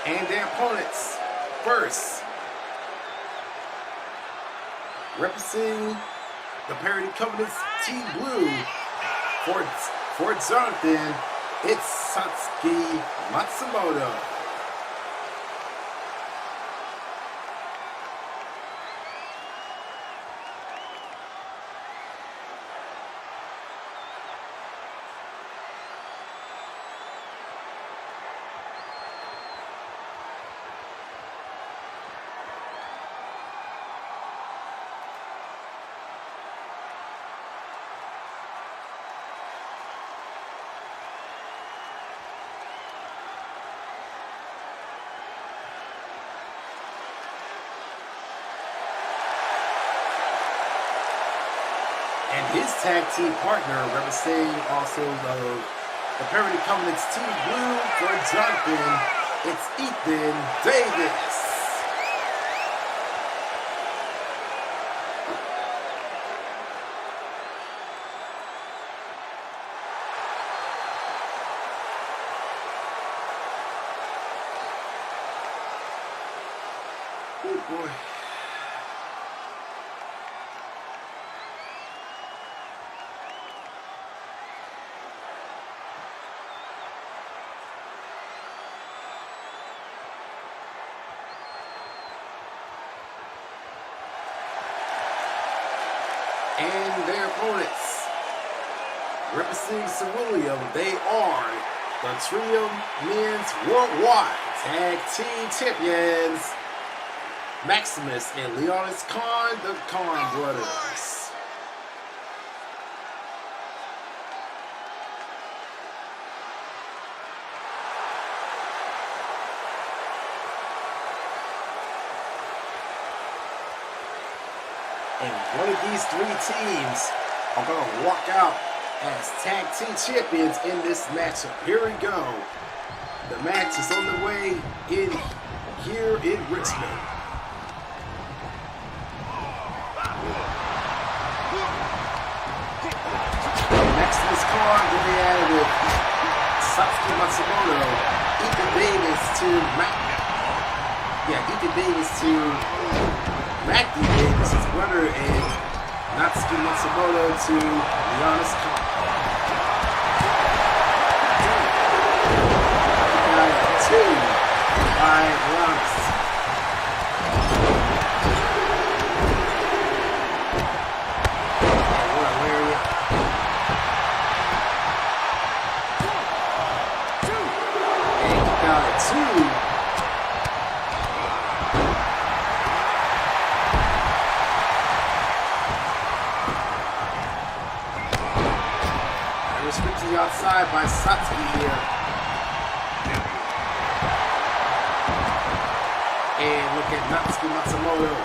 And their opponents, first, representing the Parody Covenants, Team Blue, for Jonathan, it's Satsuki Matsumoto. And his tag team partner, representing also the Parody Covenants, Team Blue for Jonathan, it's Ethan Davis. Oh boy. And their opponents, representing Cerulean, they are the TRIUM Men's Worldwide Tag Team Champions, Maximus and Leonis Khan, the Khan brothers. And one of these three teams are going to walk out as tag team champions in this matchup. Here we go. The match is on the way here in Richmond. Next to this card, we had with Satsuki Matsumoto, Ethan Davis to Mackie Davis, his brother, and Natsuki Matsumoto to Giannis Khan. Two by Giannis. What a lariat. And kick out at 2. Restricted outside by Satsuki here. And look at Natsuki Matsumoto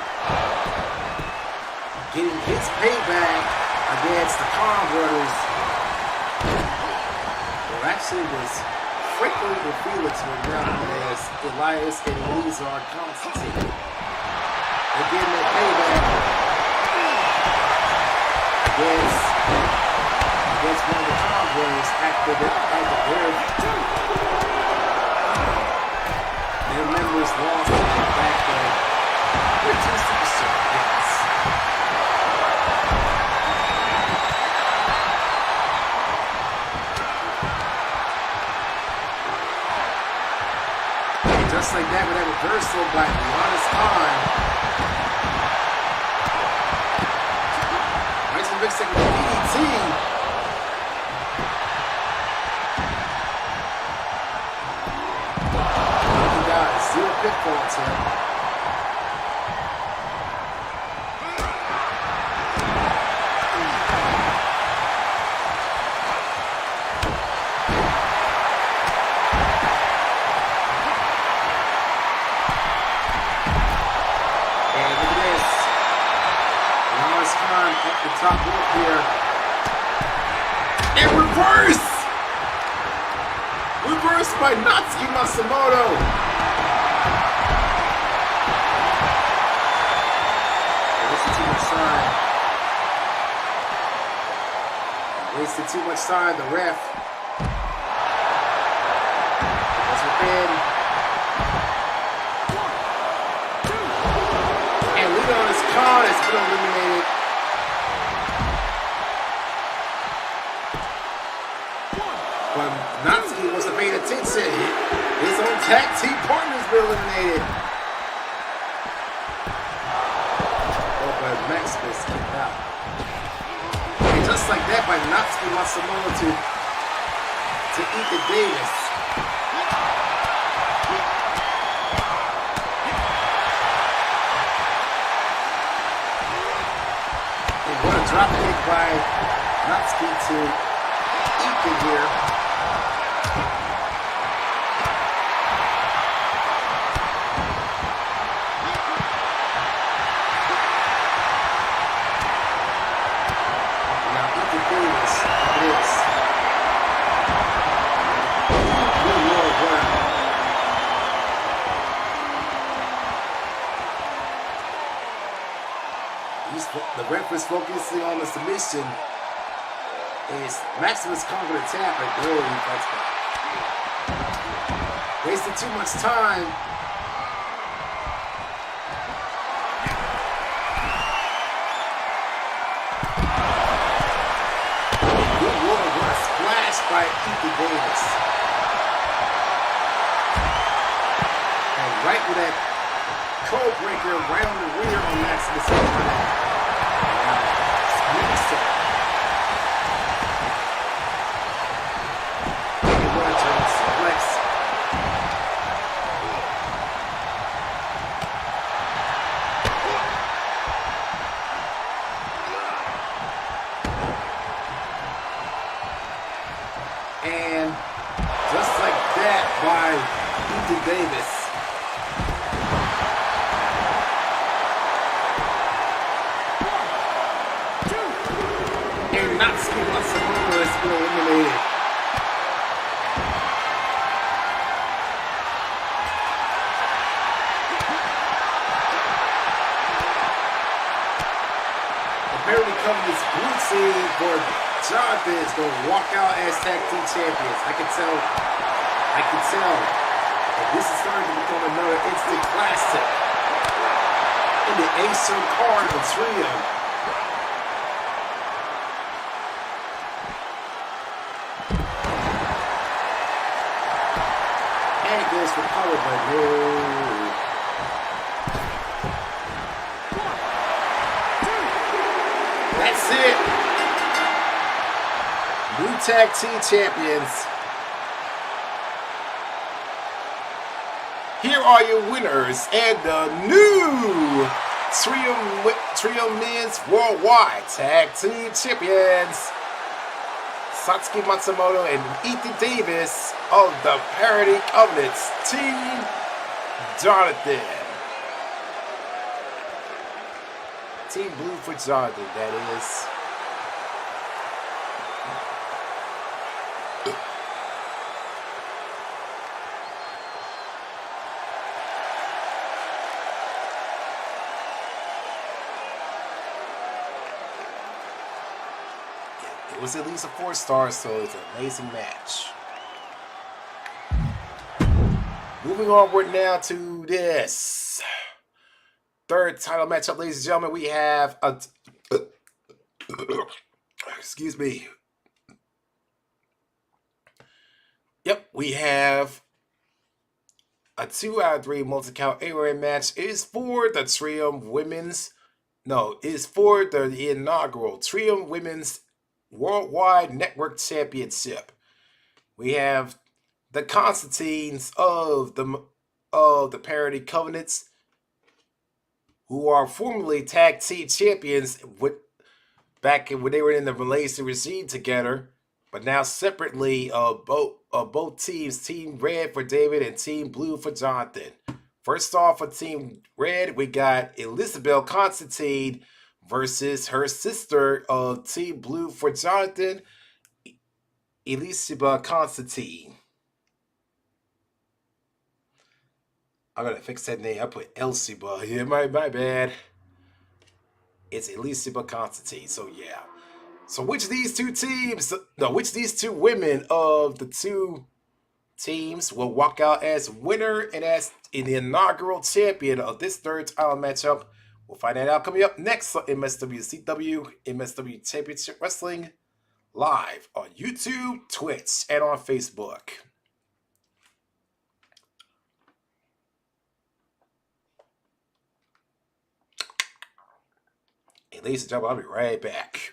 getting his payback against the Khan brothers. Well, actually, it was Franklin and Felix were known as Elias and Elizar Constantine. They're getting their payback against one of the Khan brothers after their members lost back then. We're 2 superstar hits. Just like that with that reversal by Giannis Khan. Nice and big second DDT. Zero pitfalls here. And look at this. Giannis Khan at the top rope here. And reverse! Reverse by Natsuki Matsumoto. Wasted too much time, the ref. Was within. And Giannis Khan has been eliminated. But Natsuki wasn't paying attention. His own tag team partner's been eliminated. Oh, but Maximus kicked out. Just like that by Natsuki Matsumoto to Ethan Davis. And what a drop kick by Natsuki to Ethan here. The ref is focusing on the submission. Is Maximus conquering the tap, but no, he fights back. Wasted too much time. Good water, what a splash by Ethan Davis. And right with that code breaker right on the rear on Maximus. And just like that by Ethan Davis. And Natsuki Matsumoto has been eliminated. Parody Company's blue team for Jonathan is going to walk out as tag team champions. I can tell. And this is starting to become another instant classic in the AXHOM card of TRIUM. And it goes for cover, but no. That's it. New tag team champions. Here are your winners and the new TRIUM Men's Worldwide Tag Team Champions. Satsuki Matsumoto and Ethan Davis of the Parody Covenants Team Jonathan. Team Blue for Jonathan, that is. It was at least a 4-star, so it's an amazing match. Moving onward now to this third title matchup, ladies and gentlemen. We have a excuse me. Yep, we have a 2 out of 3 multi-count A-Ray match. It is for the TRIUM Women's. No, it is for the inaugural TRIUM Women's Worldwide Network Championship. We have the Constantines of the Parody Covenants, who are formerly tag team champions back when they were in the Malaysian regime together, but now separately both teams, Team Red for David and Team Blue for Jonathan. First off, for Team Red, we got Elizabeth Constantine versus her sister of Team Blue for Jonathan, Elizabeth Constantine. I'm gonna fix that name. I put Elsiba. Yeah, my bad. It's Elizabeth Constantine. So yeah. So which these two women of the two teams will walk out as winner and as in the inaugural champion of this third title matchup? We'll find that out coming up next on MSWCW, MSW Championship Wrestling, live on YouTube, Twitch, and on Facebook. Hey, ladies and gentlemen, I'll be right back.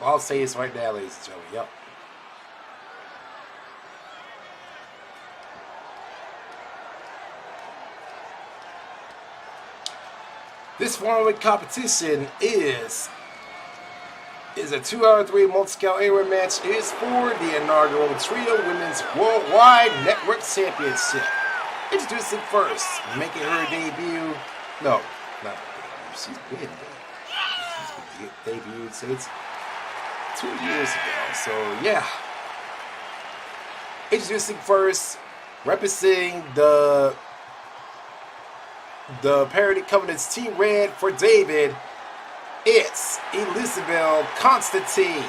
I'll say this right now, ladies and gentlemen. Yep. This following competition is a 2 out of 3 multi-count A-Ray match. It is for the inaugural TRIUM Women's Worldwide Network Championship. Introducing first, making her debut. No, not debut. She's been debuted since 2 years ago. So yeah. Introducing first representing the Parody Covenant's Team Red for David, it's Elizabeth Constantine.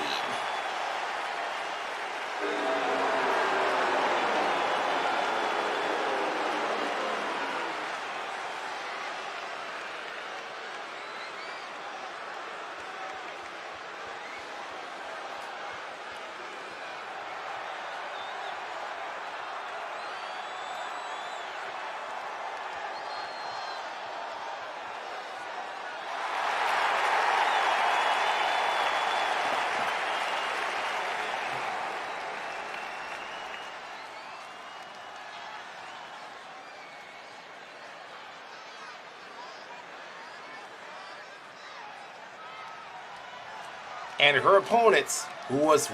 And her opponent, who was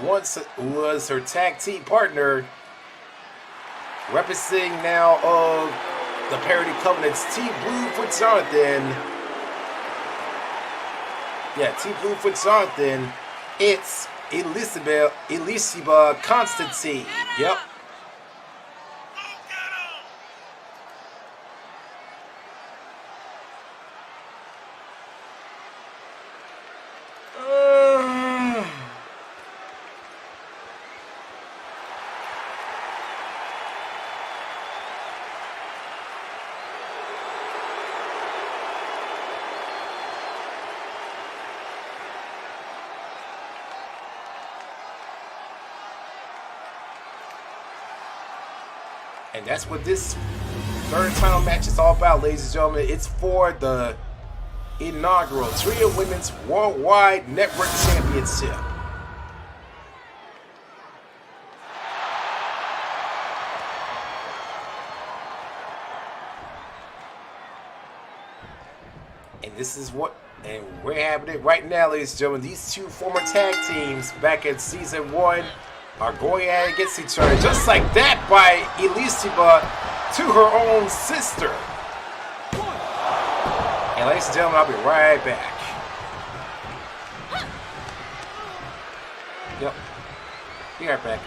her tag team partner, representing now of the Parody Covenant's Team Blue for Jonathan. Yeah, Team Blue for Jonathan. It's Elizabeth Constantine. Yep. And that's what this third title match is all about, ladies and gentlemen. It's for the inaugural TRIUM Women's Worldwide Network Championship. And this is what, and we're having it right now, ladies and gentlemen. These two former tag teams back in season 1 are going at it against each other, just like that by Elizabeth to her own sister. And ladies and gentlemen, I'll be right back. Yep. Be right back.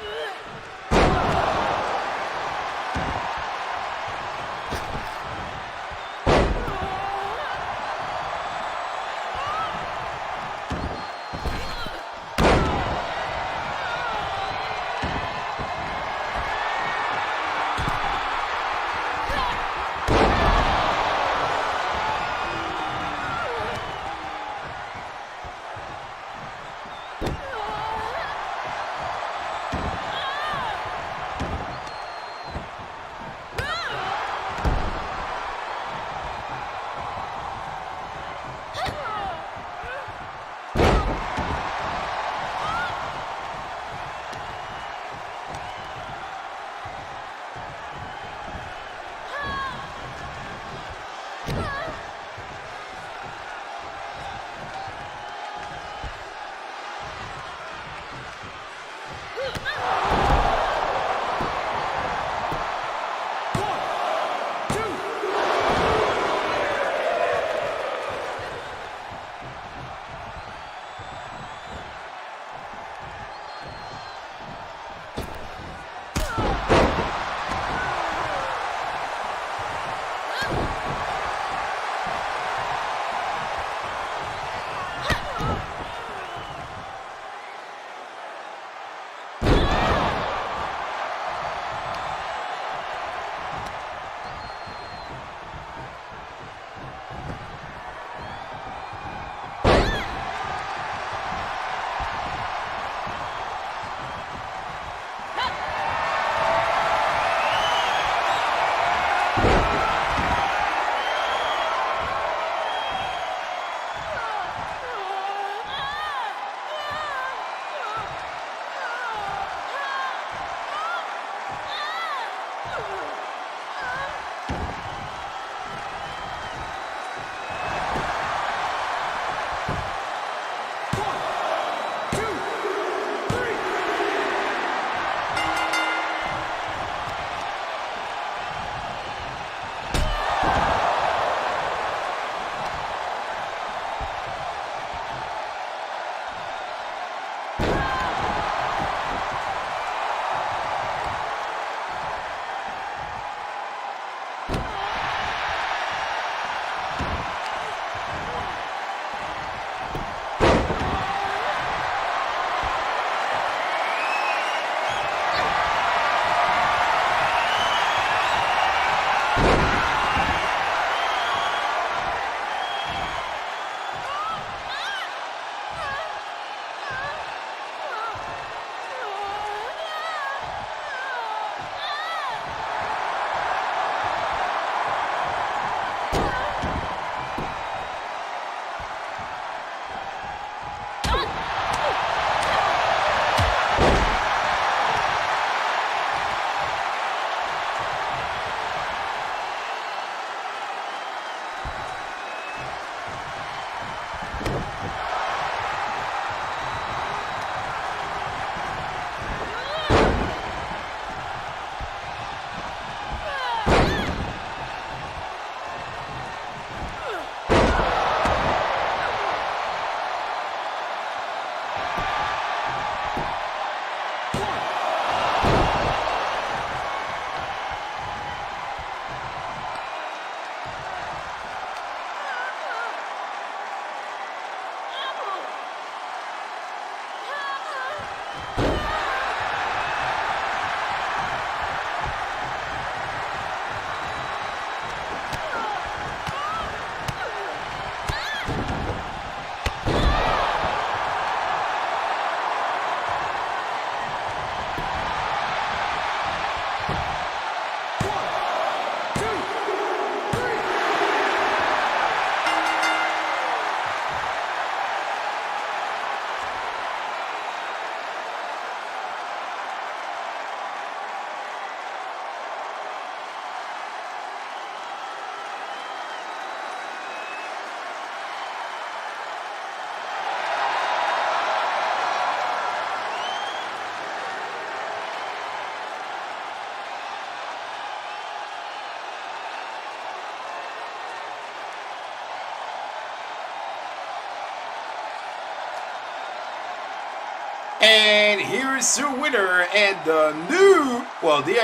And here's your winner and the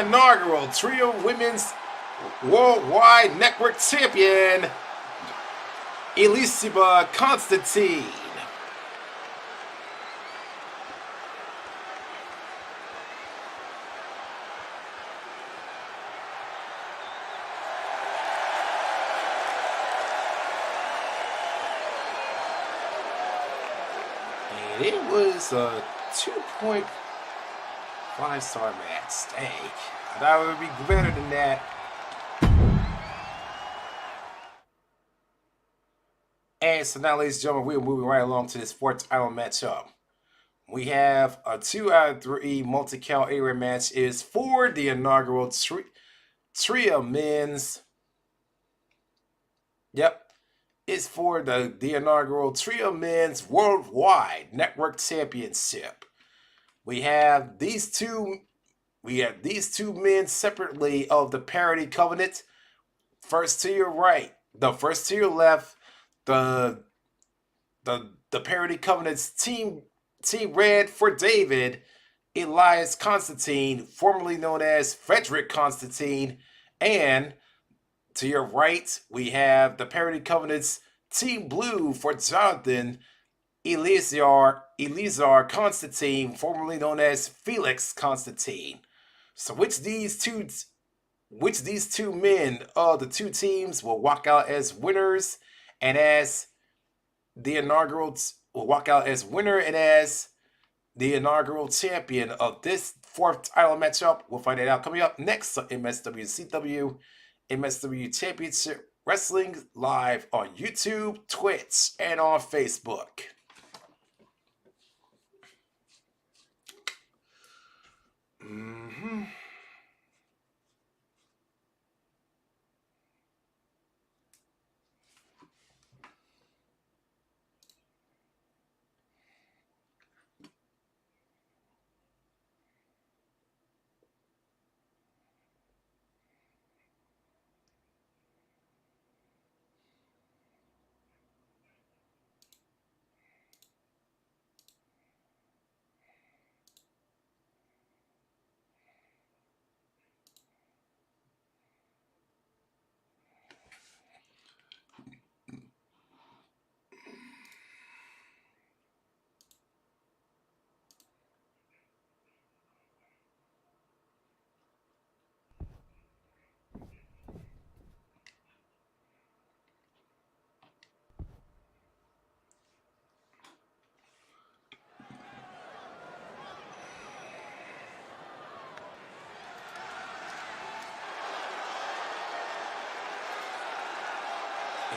inaugural TRIUM Women's Worldwide Network Champion, Elizabeth Constantine. And it was a 2.5-star match. Dang. I thought it would be better than that. And so now, ladies and gentlemen, we're moving right along to this fourth title matchup. We have a 2 out of 3 multi-count area match. It is for the inaugural TRIUM Men's. Yep. It's for the inaugural TRIUM Men's Worldwide Network Championship. We have these two men separately of the Parity Covenant. First to your right, the first to your left, the Parity Covenant's Team Red for David, Elias Constantine, formerly known as Frederick Constantine, and to your right, we have the Parity Covenant's Team Blue for Jonathan, Eleazar Constantine, formerly known as Felix Constantine. So which these two men of the two teams will walk out as winners, and as the inaugural champion of this fourth title matchup? We'll find it out coming up next on MSWCW MSW Championship Wrestling live on YouTube, Twitch, and on Facebook.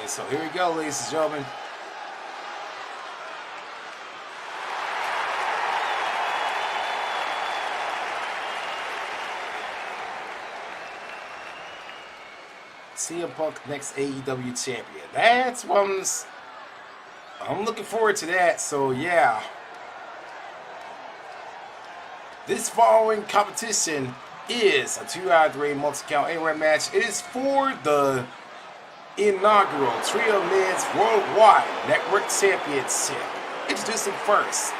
And so here we go, ladies and gentlemen. CM Punk next AEW champion. That's what I'm looking forward to that. So yeah. This following competition is a 2 out of 3 multi-count anywhere match. It is for the inaugural TRIUM Men's Worldwide Network Championship. Introducing first.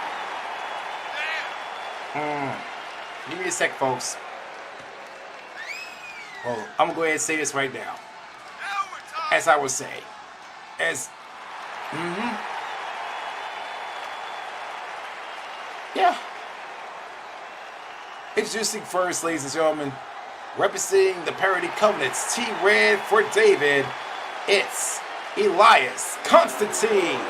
Give me a sec, folks. Well, I'm gonna go ahead and say this right now. As I would say. Yeah. Introducing first, ladies and gentlemen, representing the Parity Covenant's Team Red for David, it's Elias Constantine.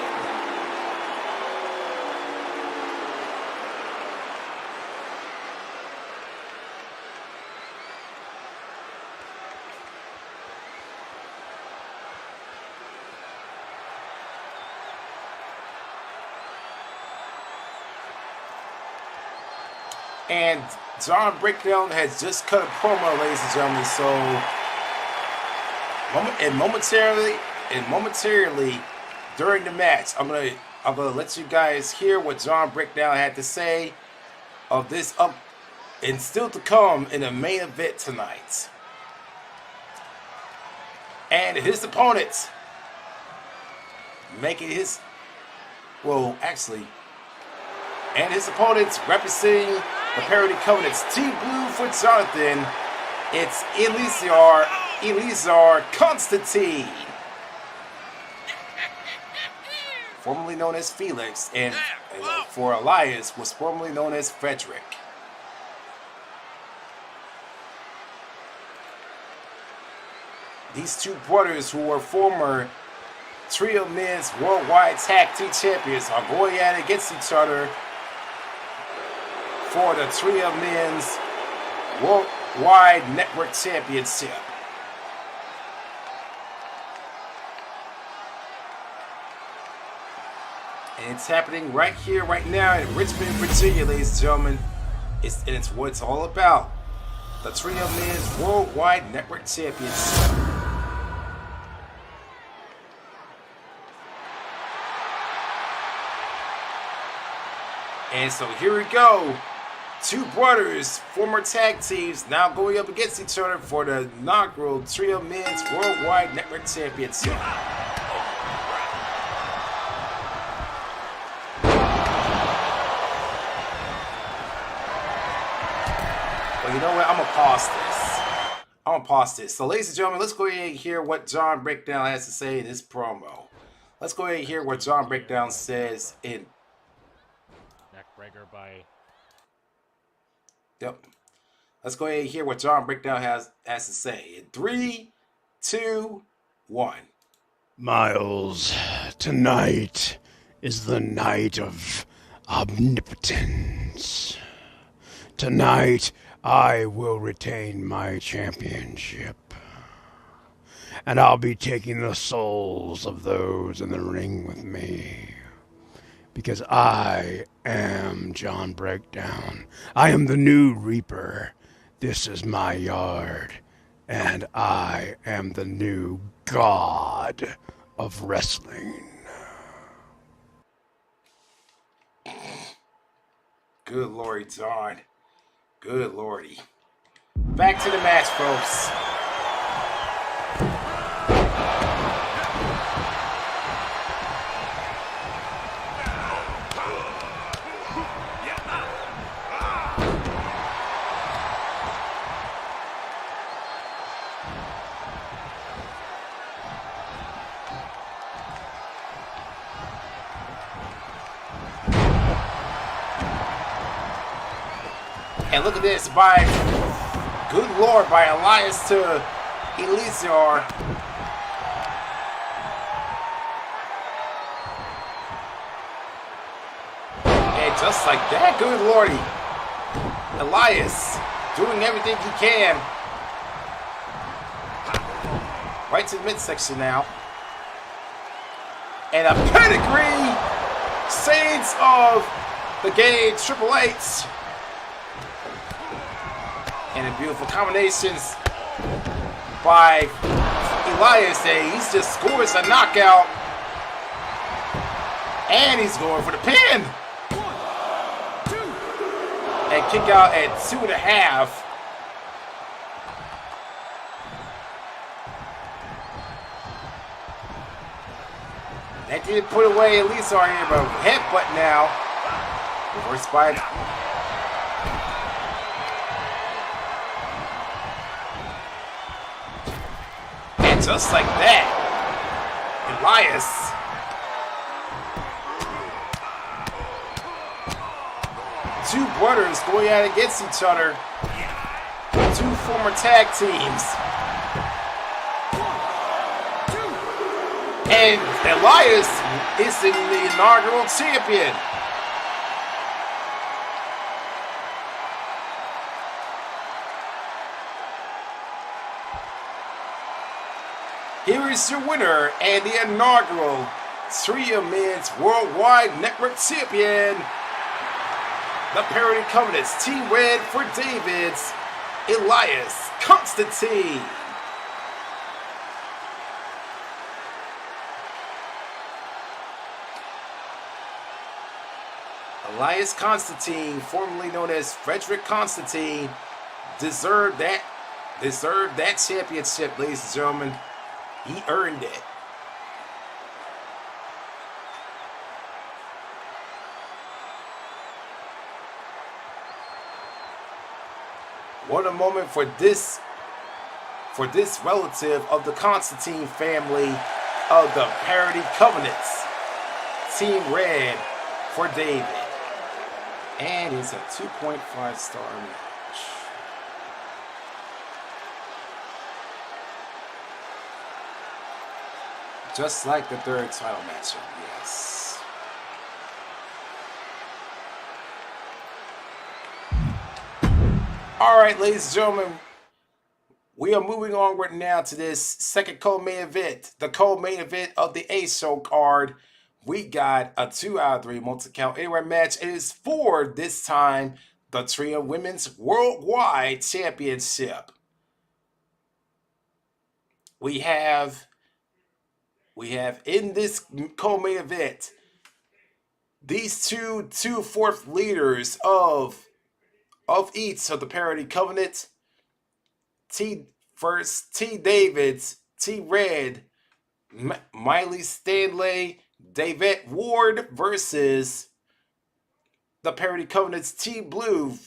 And John Breakdown has just cut a promo, ladies and gentlemen. So, momentarily during the match, I'm gonna let you guys hear what John Breakdown had to say of this up and still to come in the main event tonight. And his opponent making his, well, actually, And his opponents representing the Parody Covenant's Team Blue for Jonathan, it's Elizar Constantine, formerly known as Felix, and for Elias was formerly known as Frederick. These two brothers, who were former TRIUM Men's Worldwide Tag Team Champions, are going at it against each other for the TRIUM Men's Worldwide Network Championship. And it's happening right here, right now in Richmond, Virginia, ladies and gentlemen. It's what it's all about. The TRIUM Men's Worldwide Network Championship. And so here we go. Two brothers, former tag teams, now going up against each other for the inaugural TRIUM Men's Worldwide Network Championship. Well, you know what? I'm going to pause this. So, ladies and gentlemen, let's go ahead and hear what John Breakdown has to say in this promo. Let's go ahead and hear what John Breakdown says in... Neckbreaker by... Yep. Let's go ahead and hear what John Breakdown has to say. In 3, 2, 1. Miles, tonight is the night of omnipotence. Tonight, I will retain my championship. And I'll be taking the souls of those in the ring with me. Because I am John Breakdown. I am the new Reaper. This is my yard. And I am the new god of wrestling. Good Lordy, John. Good Lordy. Back to the match, folks. And look at this, good Lord, by Elias to Elizar. And just like that, good Lordy, Elias doing everything he can. Right to the midsection now. And a pedigree, Saints of the Game, Triple H. And a beautiful combinations by Elias. He just scores a knockout. And he's going for the pin. 1, 2. And kick out at 2.5. That did put away Elizar here, but headbutt now. Reverse by... Just like that, Elias. Two brothers going at it against each other. Two former tag teams. 1, 2. And Elias is the inaugural champion. Here is your winner and the inaugural TRIUM Men's Worldwide Network Champion, the Parody Covenant's Team Red for David's Elias Constantine. Elias Constantine, formerly known as Frederick Constantine, deserved that championship, ladies and gentlemen. He earned it. What a moment for this relative of the Constantine family of the Parody Covenants. Team Red for David. And it's a 2.5 star match. Just like the third title matchup, yes. Alright, ladies and gentlemen, we are moving onward now to this second co-main event. The co-main event of the AXHOM card. We got a 2 out of 3 multi-count anywhere match. It is for, this time, the TRIUM Women's Worldwide Championship. We have in this co-main event these two fourth leaders of each of the Parody Covenant. T David's, T Red, Miley Stanley, David Ward versus the Parody Covenant's T Blue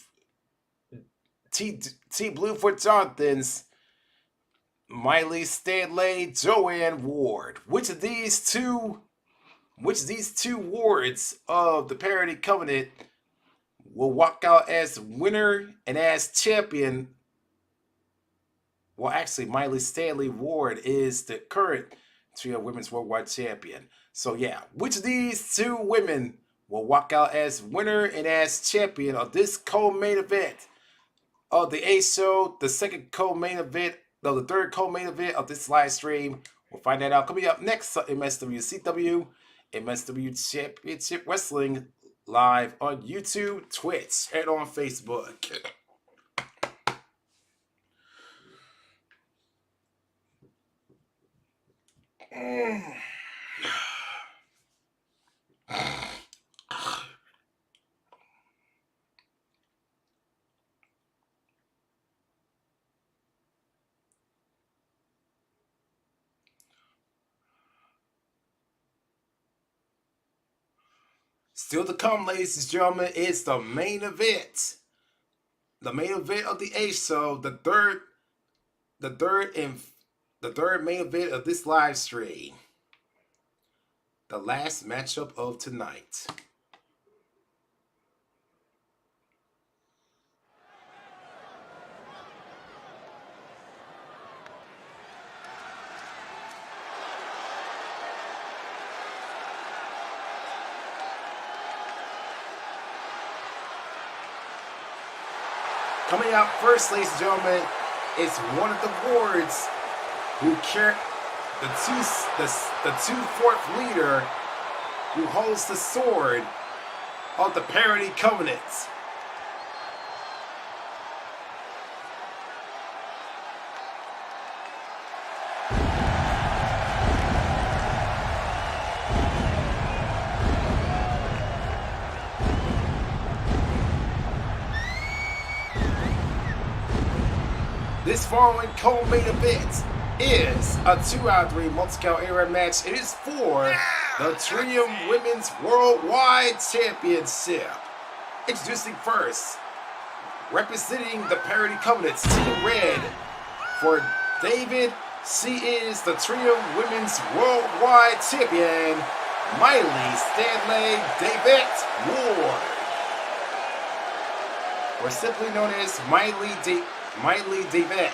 for Jonathan's Miley Stanley, Joanne Ward. Which of these two wards of the Parody Covenant will walk out as winner and as champion? Well, actually, Miley Stanley Ward is the current TRIUM Women's Worldwide Champion. So yeah, which of these two women will walk out as winner and as champion of this co-main event of the AXHOM, the second co-main event, no, the third co-main event of this live stream? We'll find that out coming up next on MSWCW, MSW Championship Wrestling, live on YouTube, Twitch, and on Facebook. Still to come, ladies and gentlemen, is the main event. The main event of the AXHOM, the third main event of this live stream. The last matchup of tonight. Coming out first, ladies and gentlemen, is one of the wards who carry the two fourth leader who holds the sword of the Parody Covenant. This following co-main event is a 2 out of 3 multi-count anywhere match. It is for the TRIUM Women's Worldwide Championship. Introducing first, representing the Parody Covenant's Team Red for David, she is the TRIUM Women's Worldwide Champion, Miley Stanley David Ward, or simply known as Miley David.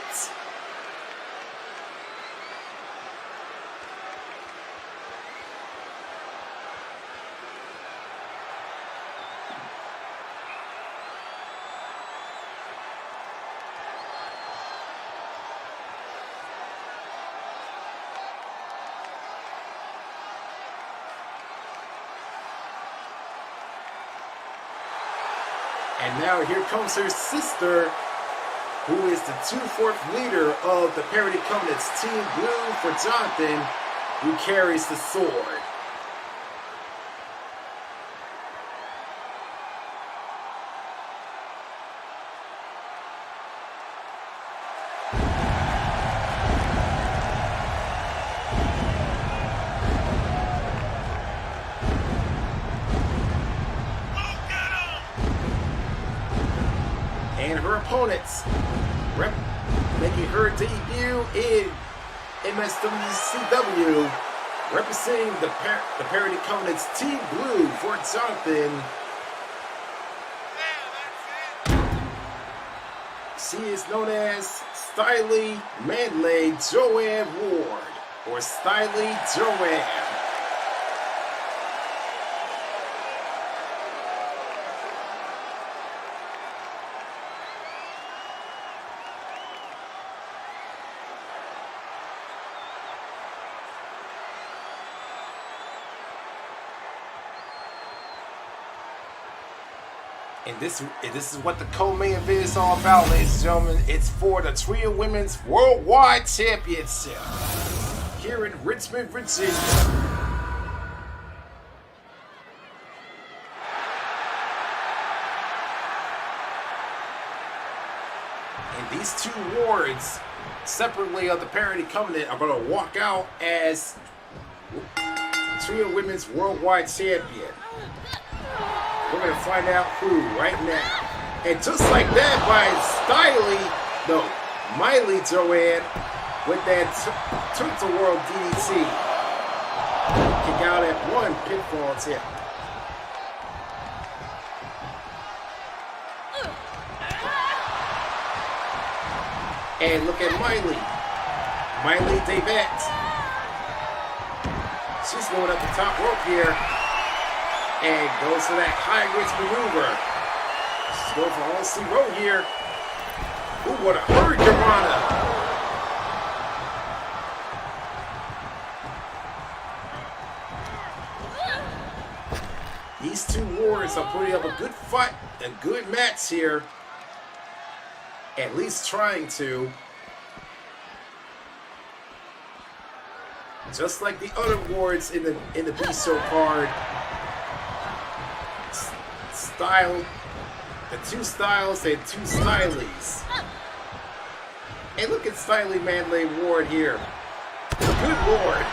And now here comes her sister, who is the 2/4 leader of the Parody Covenant's Team Blue for Jonathan, who carries the sword. and her opponents making her debut in MSWCW, representing the Parody Covenant's Team Blue for Jonathan. She is known as Styly Manley Joanne Ward, or Styly Joanne. And this is what the co-main event is all about, ladies and gentlemen. It's for the TRIUM Women's Worldwide Championship here in Richmond, Virginia. And these two wards, separately of the Parody Covenant, are going to walk out as TRIUM Women's Worldwide Champion. We're going to find out who right now. And just like that, by Miley Joanne, with that took the world DDT. Kick out at one pinfall tip. And look at Miley Davet. She's going up the top rope here. And goes for that high risk maneuver. She's going for all C row here. Ooh, what a hurricanrana. These two warriors are putting up a good fight, a good match here. At least trying to. Just like the other wards in the B-Show card. The two styles and two stylies. And look at Styly Manley Ward here. Good Lord.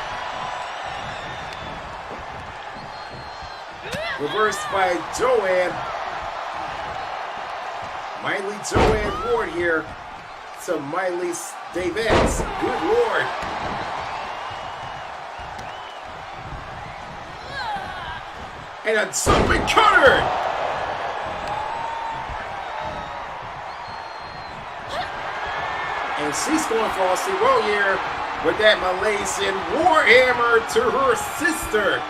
Reversed by Joanne. Miley Joanne Ward here to Miley Davis. Good Lord. And a jumping cutter. And she's going for all C-Row here with that Malaysian Warhammer to her sister.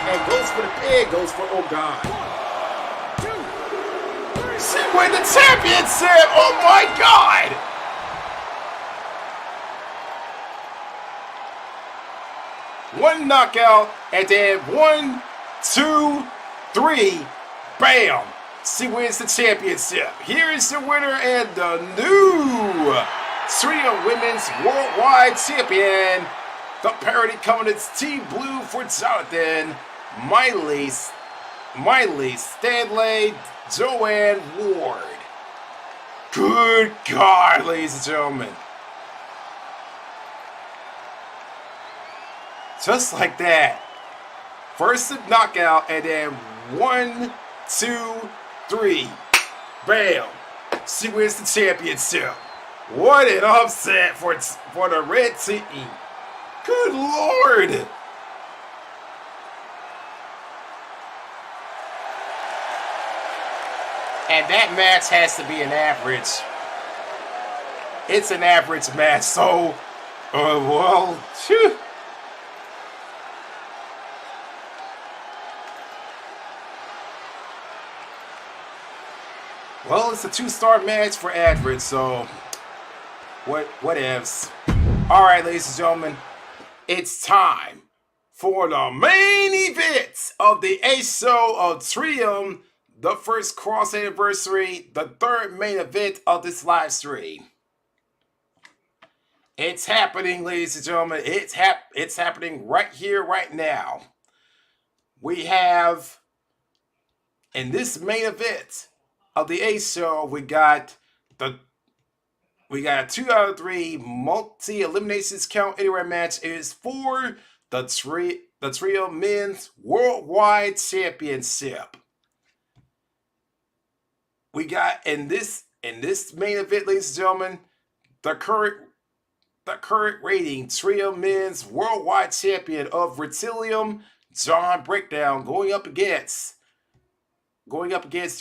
And goes for the pin, goes for oh God. She won the championship! Oh my God! One knockout, and then 1, 2, 3, bam! She wins the championship. Here is the winner and the new TRIUM Women's Worldwide Champion, the Parody Covenant's Team Blue for Jonathan, Miley Stanley Joanne Ward. Good God, ladies and gentlemen. Just like that. First a knockout, and then 1, 2, 3. Bam. She wins the championship. What an upset for the red team. Good Lord. And that match has to be an average. It's an average match, so, well, phew. Well, it's a 2-star match for average, so what ifs. All right, ladies and gentlemen, it's time for the main event of the AXHOM of TRIUM, the first cross anniversary, the third main event of this live stream. It's happening, ladies and gentlemen. It's happening right here, right now. We have, in this main event of the AXHOM, we got a 2 out of 3 multi-eliminations count anywhere match. It is for the TRIUM Men's Worldwide Championship. we got in this main event, ladies and gentlemen, the current reigning TRIUM Men's Worldwide Champion of Retilium, John Breakdown, going up against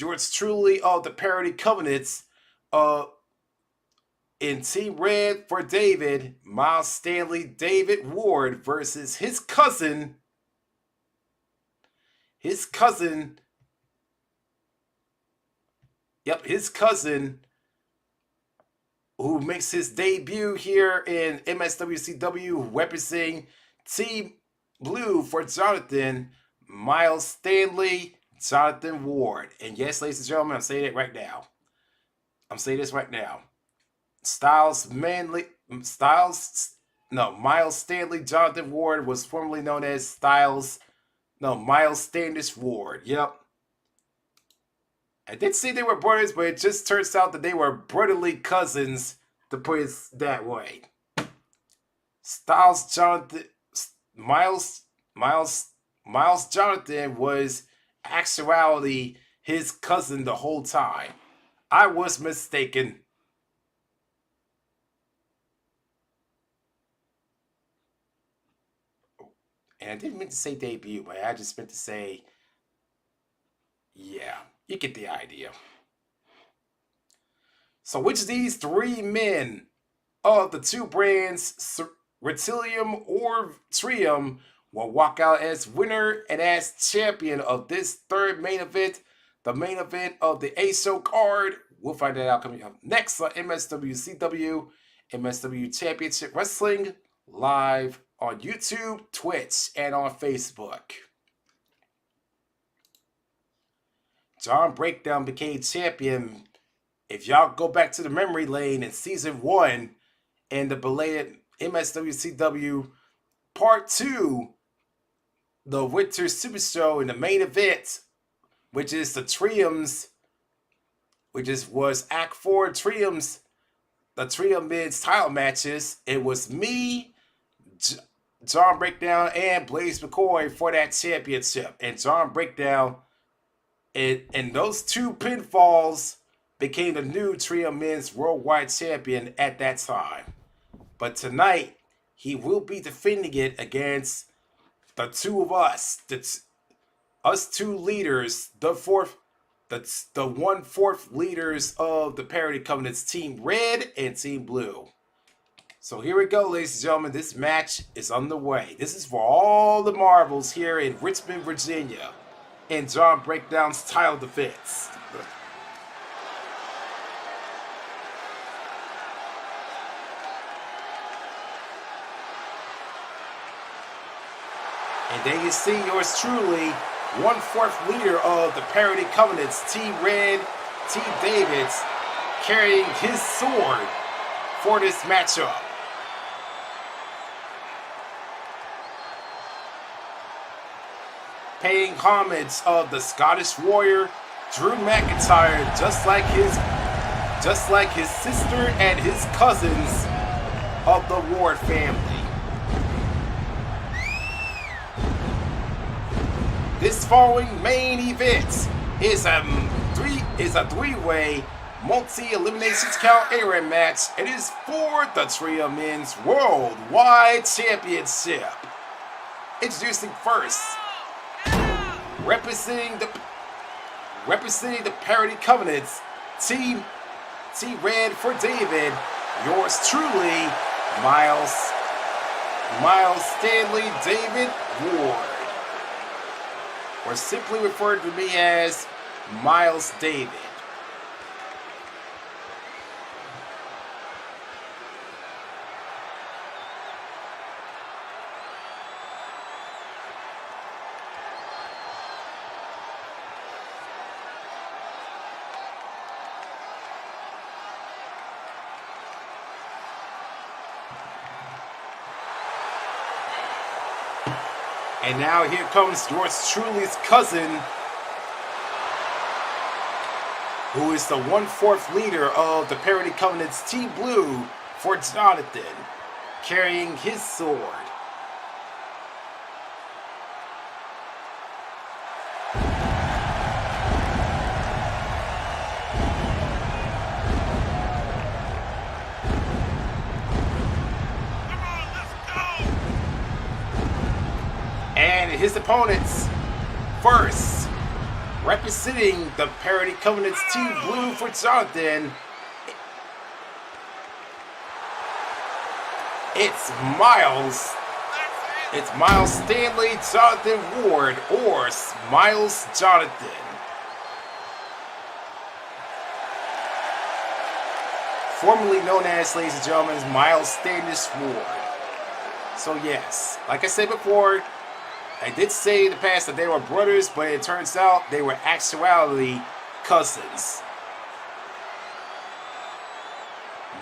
yours truly of the Parody Covenants, in Team Red for David, Miles Stanley, David Ward versus his cousin, who makes his debut here in MSWCW, representing Team Blue for Jonathan, Miles Stanley, Jonathan Ward. And yes, ladies and gentlemen, I'm saying it right now. Miles Stanley, Jonathan Ward was formerly known as Miles Standish Ward. Yep. I did say they were brothers, but it just turns out that they were brotherly cousins, to put it that way. Miles Jonathan was actually his cousin the whole time. I was mistaken. And I didn't mean to say debut, but I just meant to say, yeah, you get the idea. So which of these three men of the two brands, Retilium or TRIUM, will walk out as winner and as champion of this third main event, the main event of the AXHOM card? We'll find that out coming up next on MSWCW, MSW Championship Wrestling, live on YouTube, Twitch, and on Facebook. John Breakdown became champion. If y'all go back to the memory lane in Season 1 and the belated MSWCW Part 2, the Winter Super Show in the main event, which is the TRIUM's, was Act 4 TRIUM's, the TRIUM Men's title matches. It was me, John Breakdown, and Blaze McCoy for that championship. And John Breakdown, and those two pinfalls, became the new TRIUM Men's Worldwide Champion at that time. But tonight, he will be defending it against the two of us, us two leaders, the 1/4 leaders of the Parody Covenants, Team Red and Team Blue. So here we go, ladies and gentlemen. This match is underway. This is for all the marbles here in Richmond, Virginia, in John Breakdown's title defense. And then you see yours truly, 1/4 leader of the Parody Covenants, Team Red, Team Davids, carrying his sword for this matchup. Paying homage of the Scottish warrior, Drew McIntyre, just like his sister and his cousins of the Ward family. This following main event is a three-way multi-eliminations count area match. It is for the TRIUM Men's Worldwide Championship. Introducing first, representing the Parody Covenants, Team Red for David, yours truly, Miles Stanley, David Ward, or simply referred to me as Miles David. And now here comes yours truly's cousin, who is the 1/4 leader of the Parody Covenants, Team Blue, for Jonathan, carrying his sword. his opponents. First, representing the Parody Covenant's Team Blue for Jonathan, it's Miles. It's Miles Stanley Jonathan Ward, or Miles Jonathan. Formerly known as, ladies and gentlemen, Miles Standish Ward. So yes, like I said before, I did say in the past that they were brothers, but it turns out they were actually cousins.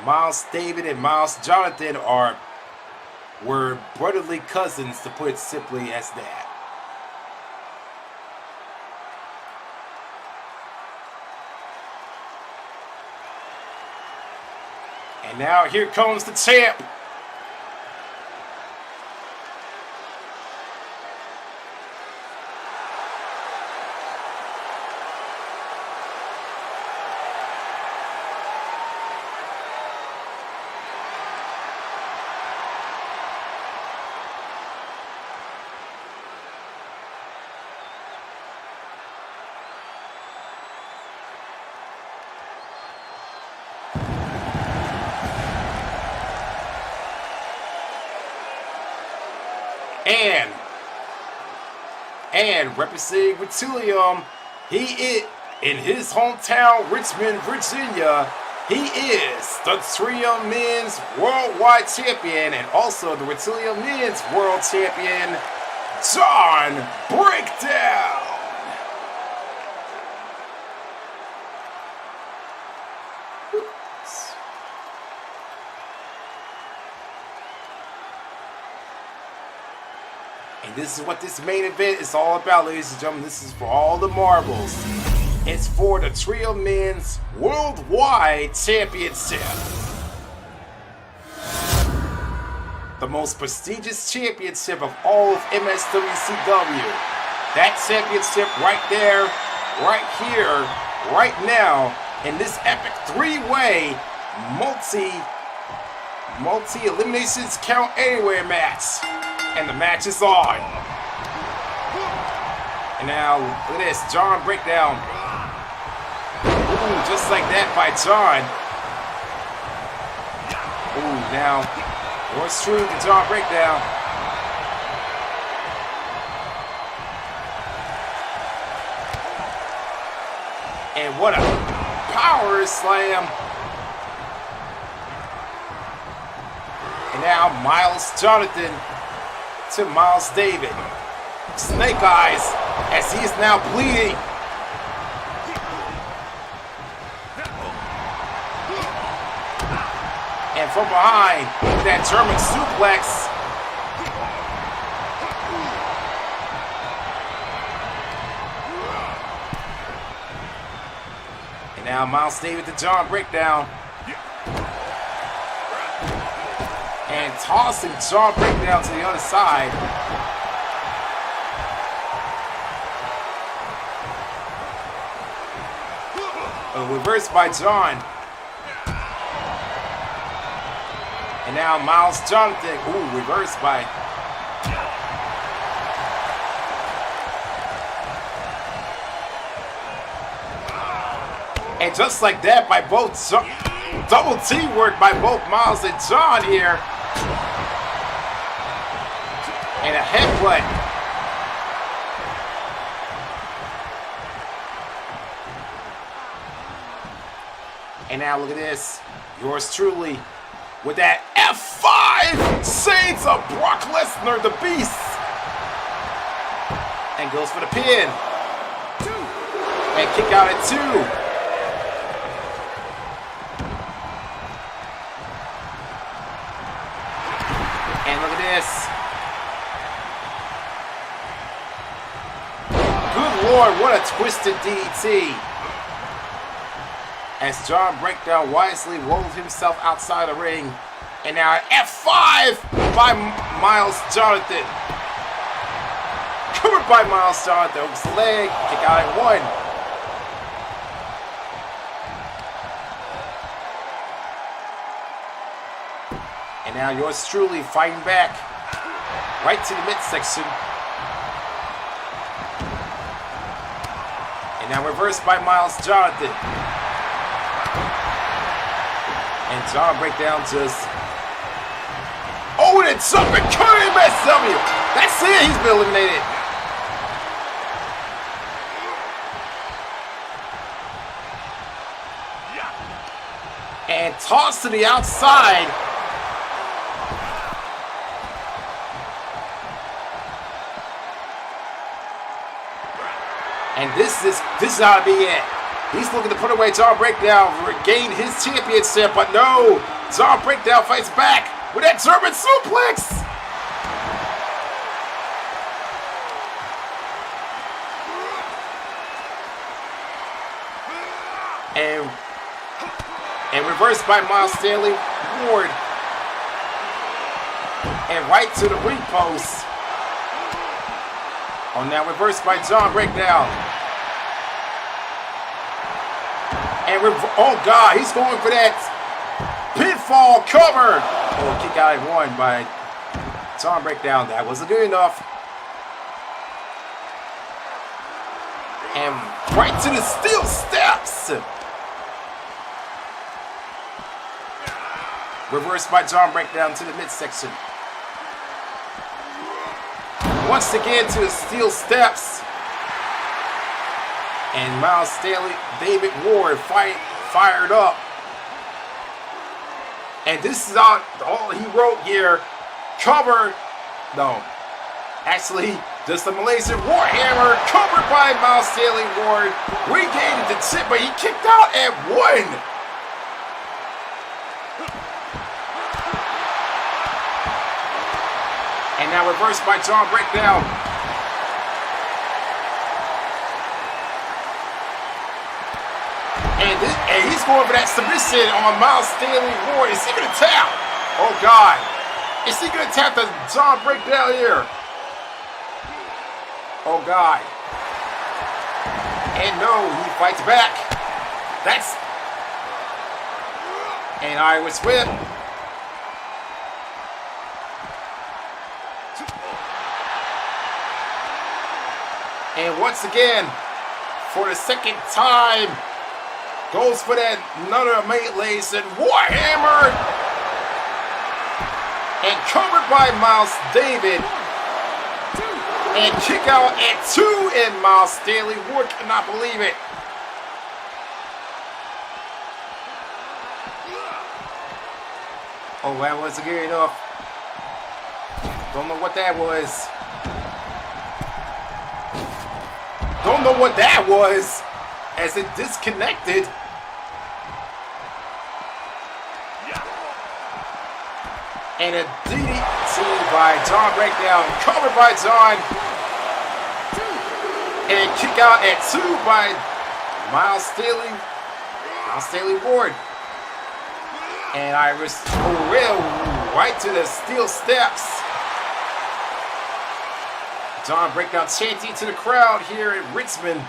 Miles David and Miles Jonathan were brotherly cousins, to put it simply as that. And now here comes the champ. And representing with TRIUM, he is in his hometown, Richmond, Virginia. He is the TRIUM Men's Worldwide Champion and also the TRIUM Men's World Champion, John Breakdown. And this is what this main event is all about, ladies and gentlemen. This is for all the marbles. It's for the TRIUM Men's Worldwide Championship. The most prestigious championship of all of MSWCW. That championship right there, right here, right now, in this epic three-way multi-eliminations count anywhere match. And the match is on. And now, look at this, John Breakdown. Ooh, just like that by John. Ooh, now, yours truly to John Breakdown. And what a power slam. And now, Miles Jonathan to Miles David. Snake Eyes, as he is now bleeding. And from behind, that German suplex. And now Miles David to John Breakdown. And tossing John Breakdown to the other side. A reverse by John. And now Miles Jonathan. Ooh, reverse by. And just like that, by both double teamwork by both Miles and John here. And a headbutt. And now look at this. Yours truly with that F5 Shades of Brock Lesnar, the Beast. And goes for the pin. And kick out at 2. And look at this. Good Lord, what a twisted DDT. As John Breakdown wisely rolled himself outside the ring. And now F5 by Miles Jonathan. Covered by Miles Jonathan. Hooks the leg. Kick out at 1. And now yours truly fighting back. Right to the midsection. And now reversed by Miles Jonathan. And John Breakdown just... Oh, and it's up and MSW. That's it. He's been eliminated. And tossed to the outside. And this is how to be it. He's looking to put away John Breakdown, regain his championship, but no. John Breakdown fights back with that German suplex. And reversed by Miles Stanley Ward. And right to the ring post. Oh, now reversed by John Breakdown. And oh God, he's going for that pinfall cover. Oh, kick out at one by John Breakdown. That wasn't good enough. And right to the steel steps. Reversed by John Breakdown to the midsection. Once again to the steel steps. And Miles Stanley, David Ward fired up. And this is all he wrote here. Cover. No. Actually, just a Malaysian Warhammer covered by Miles Stanley Ward. Regained the chip, but he kicked out at one. And now reversed by John Breakdown. And he's going for that submission on Miles Stanley Ward. Is he going to tap? Oh, God. Is he going to tap the John Breakdown here? Oh, God. And no, he fights back. That's... And Irish whip. And once again, for the second time, goes for that another Malaysian Warhammer. And covered by Miles David. And kick out at two, and Miles Stanley Ward cannot believe it. Oh, that wasn't good enough. Don't know what that was. Don't know what that was, as it disconnected. And a DDT by John Breakdown, covered by John. And kick out at two by Miles Stanley Ward. And Iris Terrell right to the steel steps. John Breakdown chanting to the crowd here in Richmond.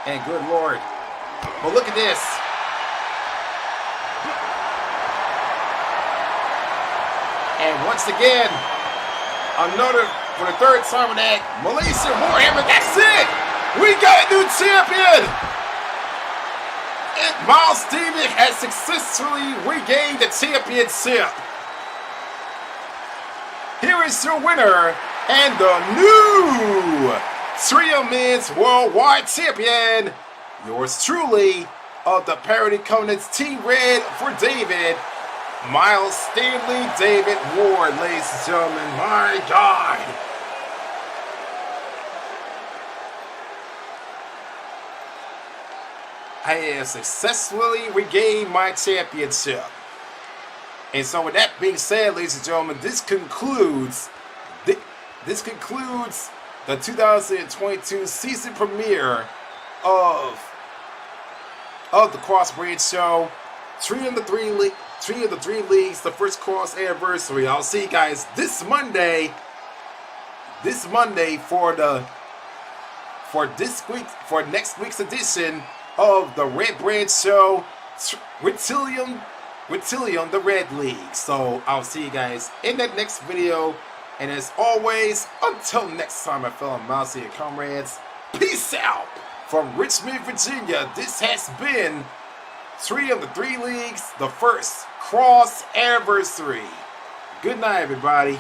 And good Lord. But look at this. And once again, another, for the third time with that Malaysian Warhammer. That's it. We got a new champion. And Miles David has successfully regained the championship. Here is your winner and the new TRIUM Men's Worldwide Champion. Yours truly, of the Parody Covenant's Team Red for David, Miles Stanley David Ward, ladies and gentlemen. My God. I have successfully regained my championship. And so with that being said, ladies and gentlemen, this concludes the 2022 season premiere of the Crossbreed Show. Three of the three leagues, the first cross anniversary. I'll see you guys this Monday for next week's edition of the Red Brand Show, Reptilium, the Red League. So I'll see you guys in that next video. And as always, until next time, my fellow Mousy and comrades, peace out from Richmond, Virginia. This has been TRIUM the 3 Leagues, the first cross anniversary. Good night, everybody.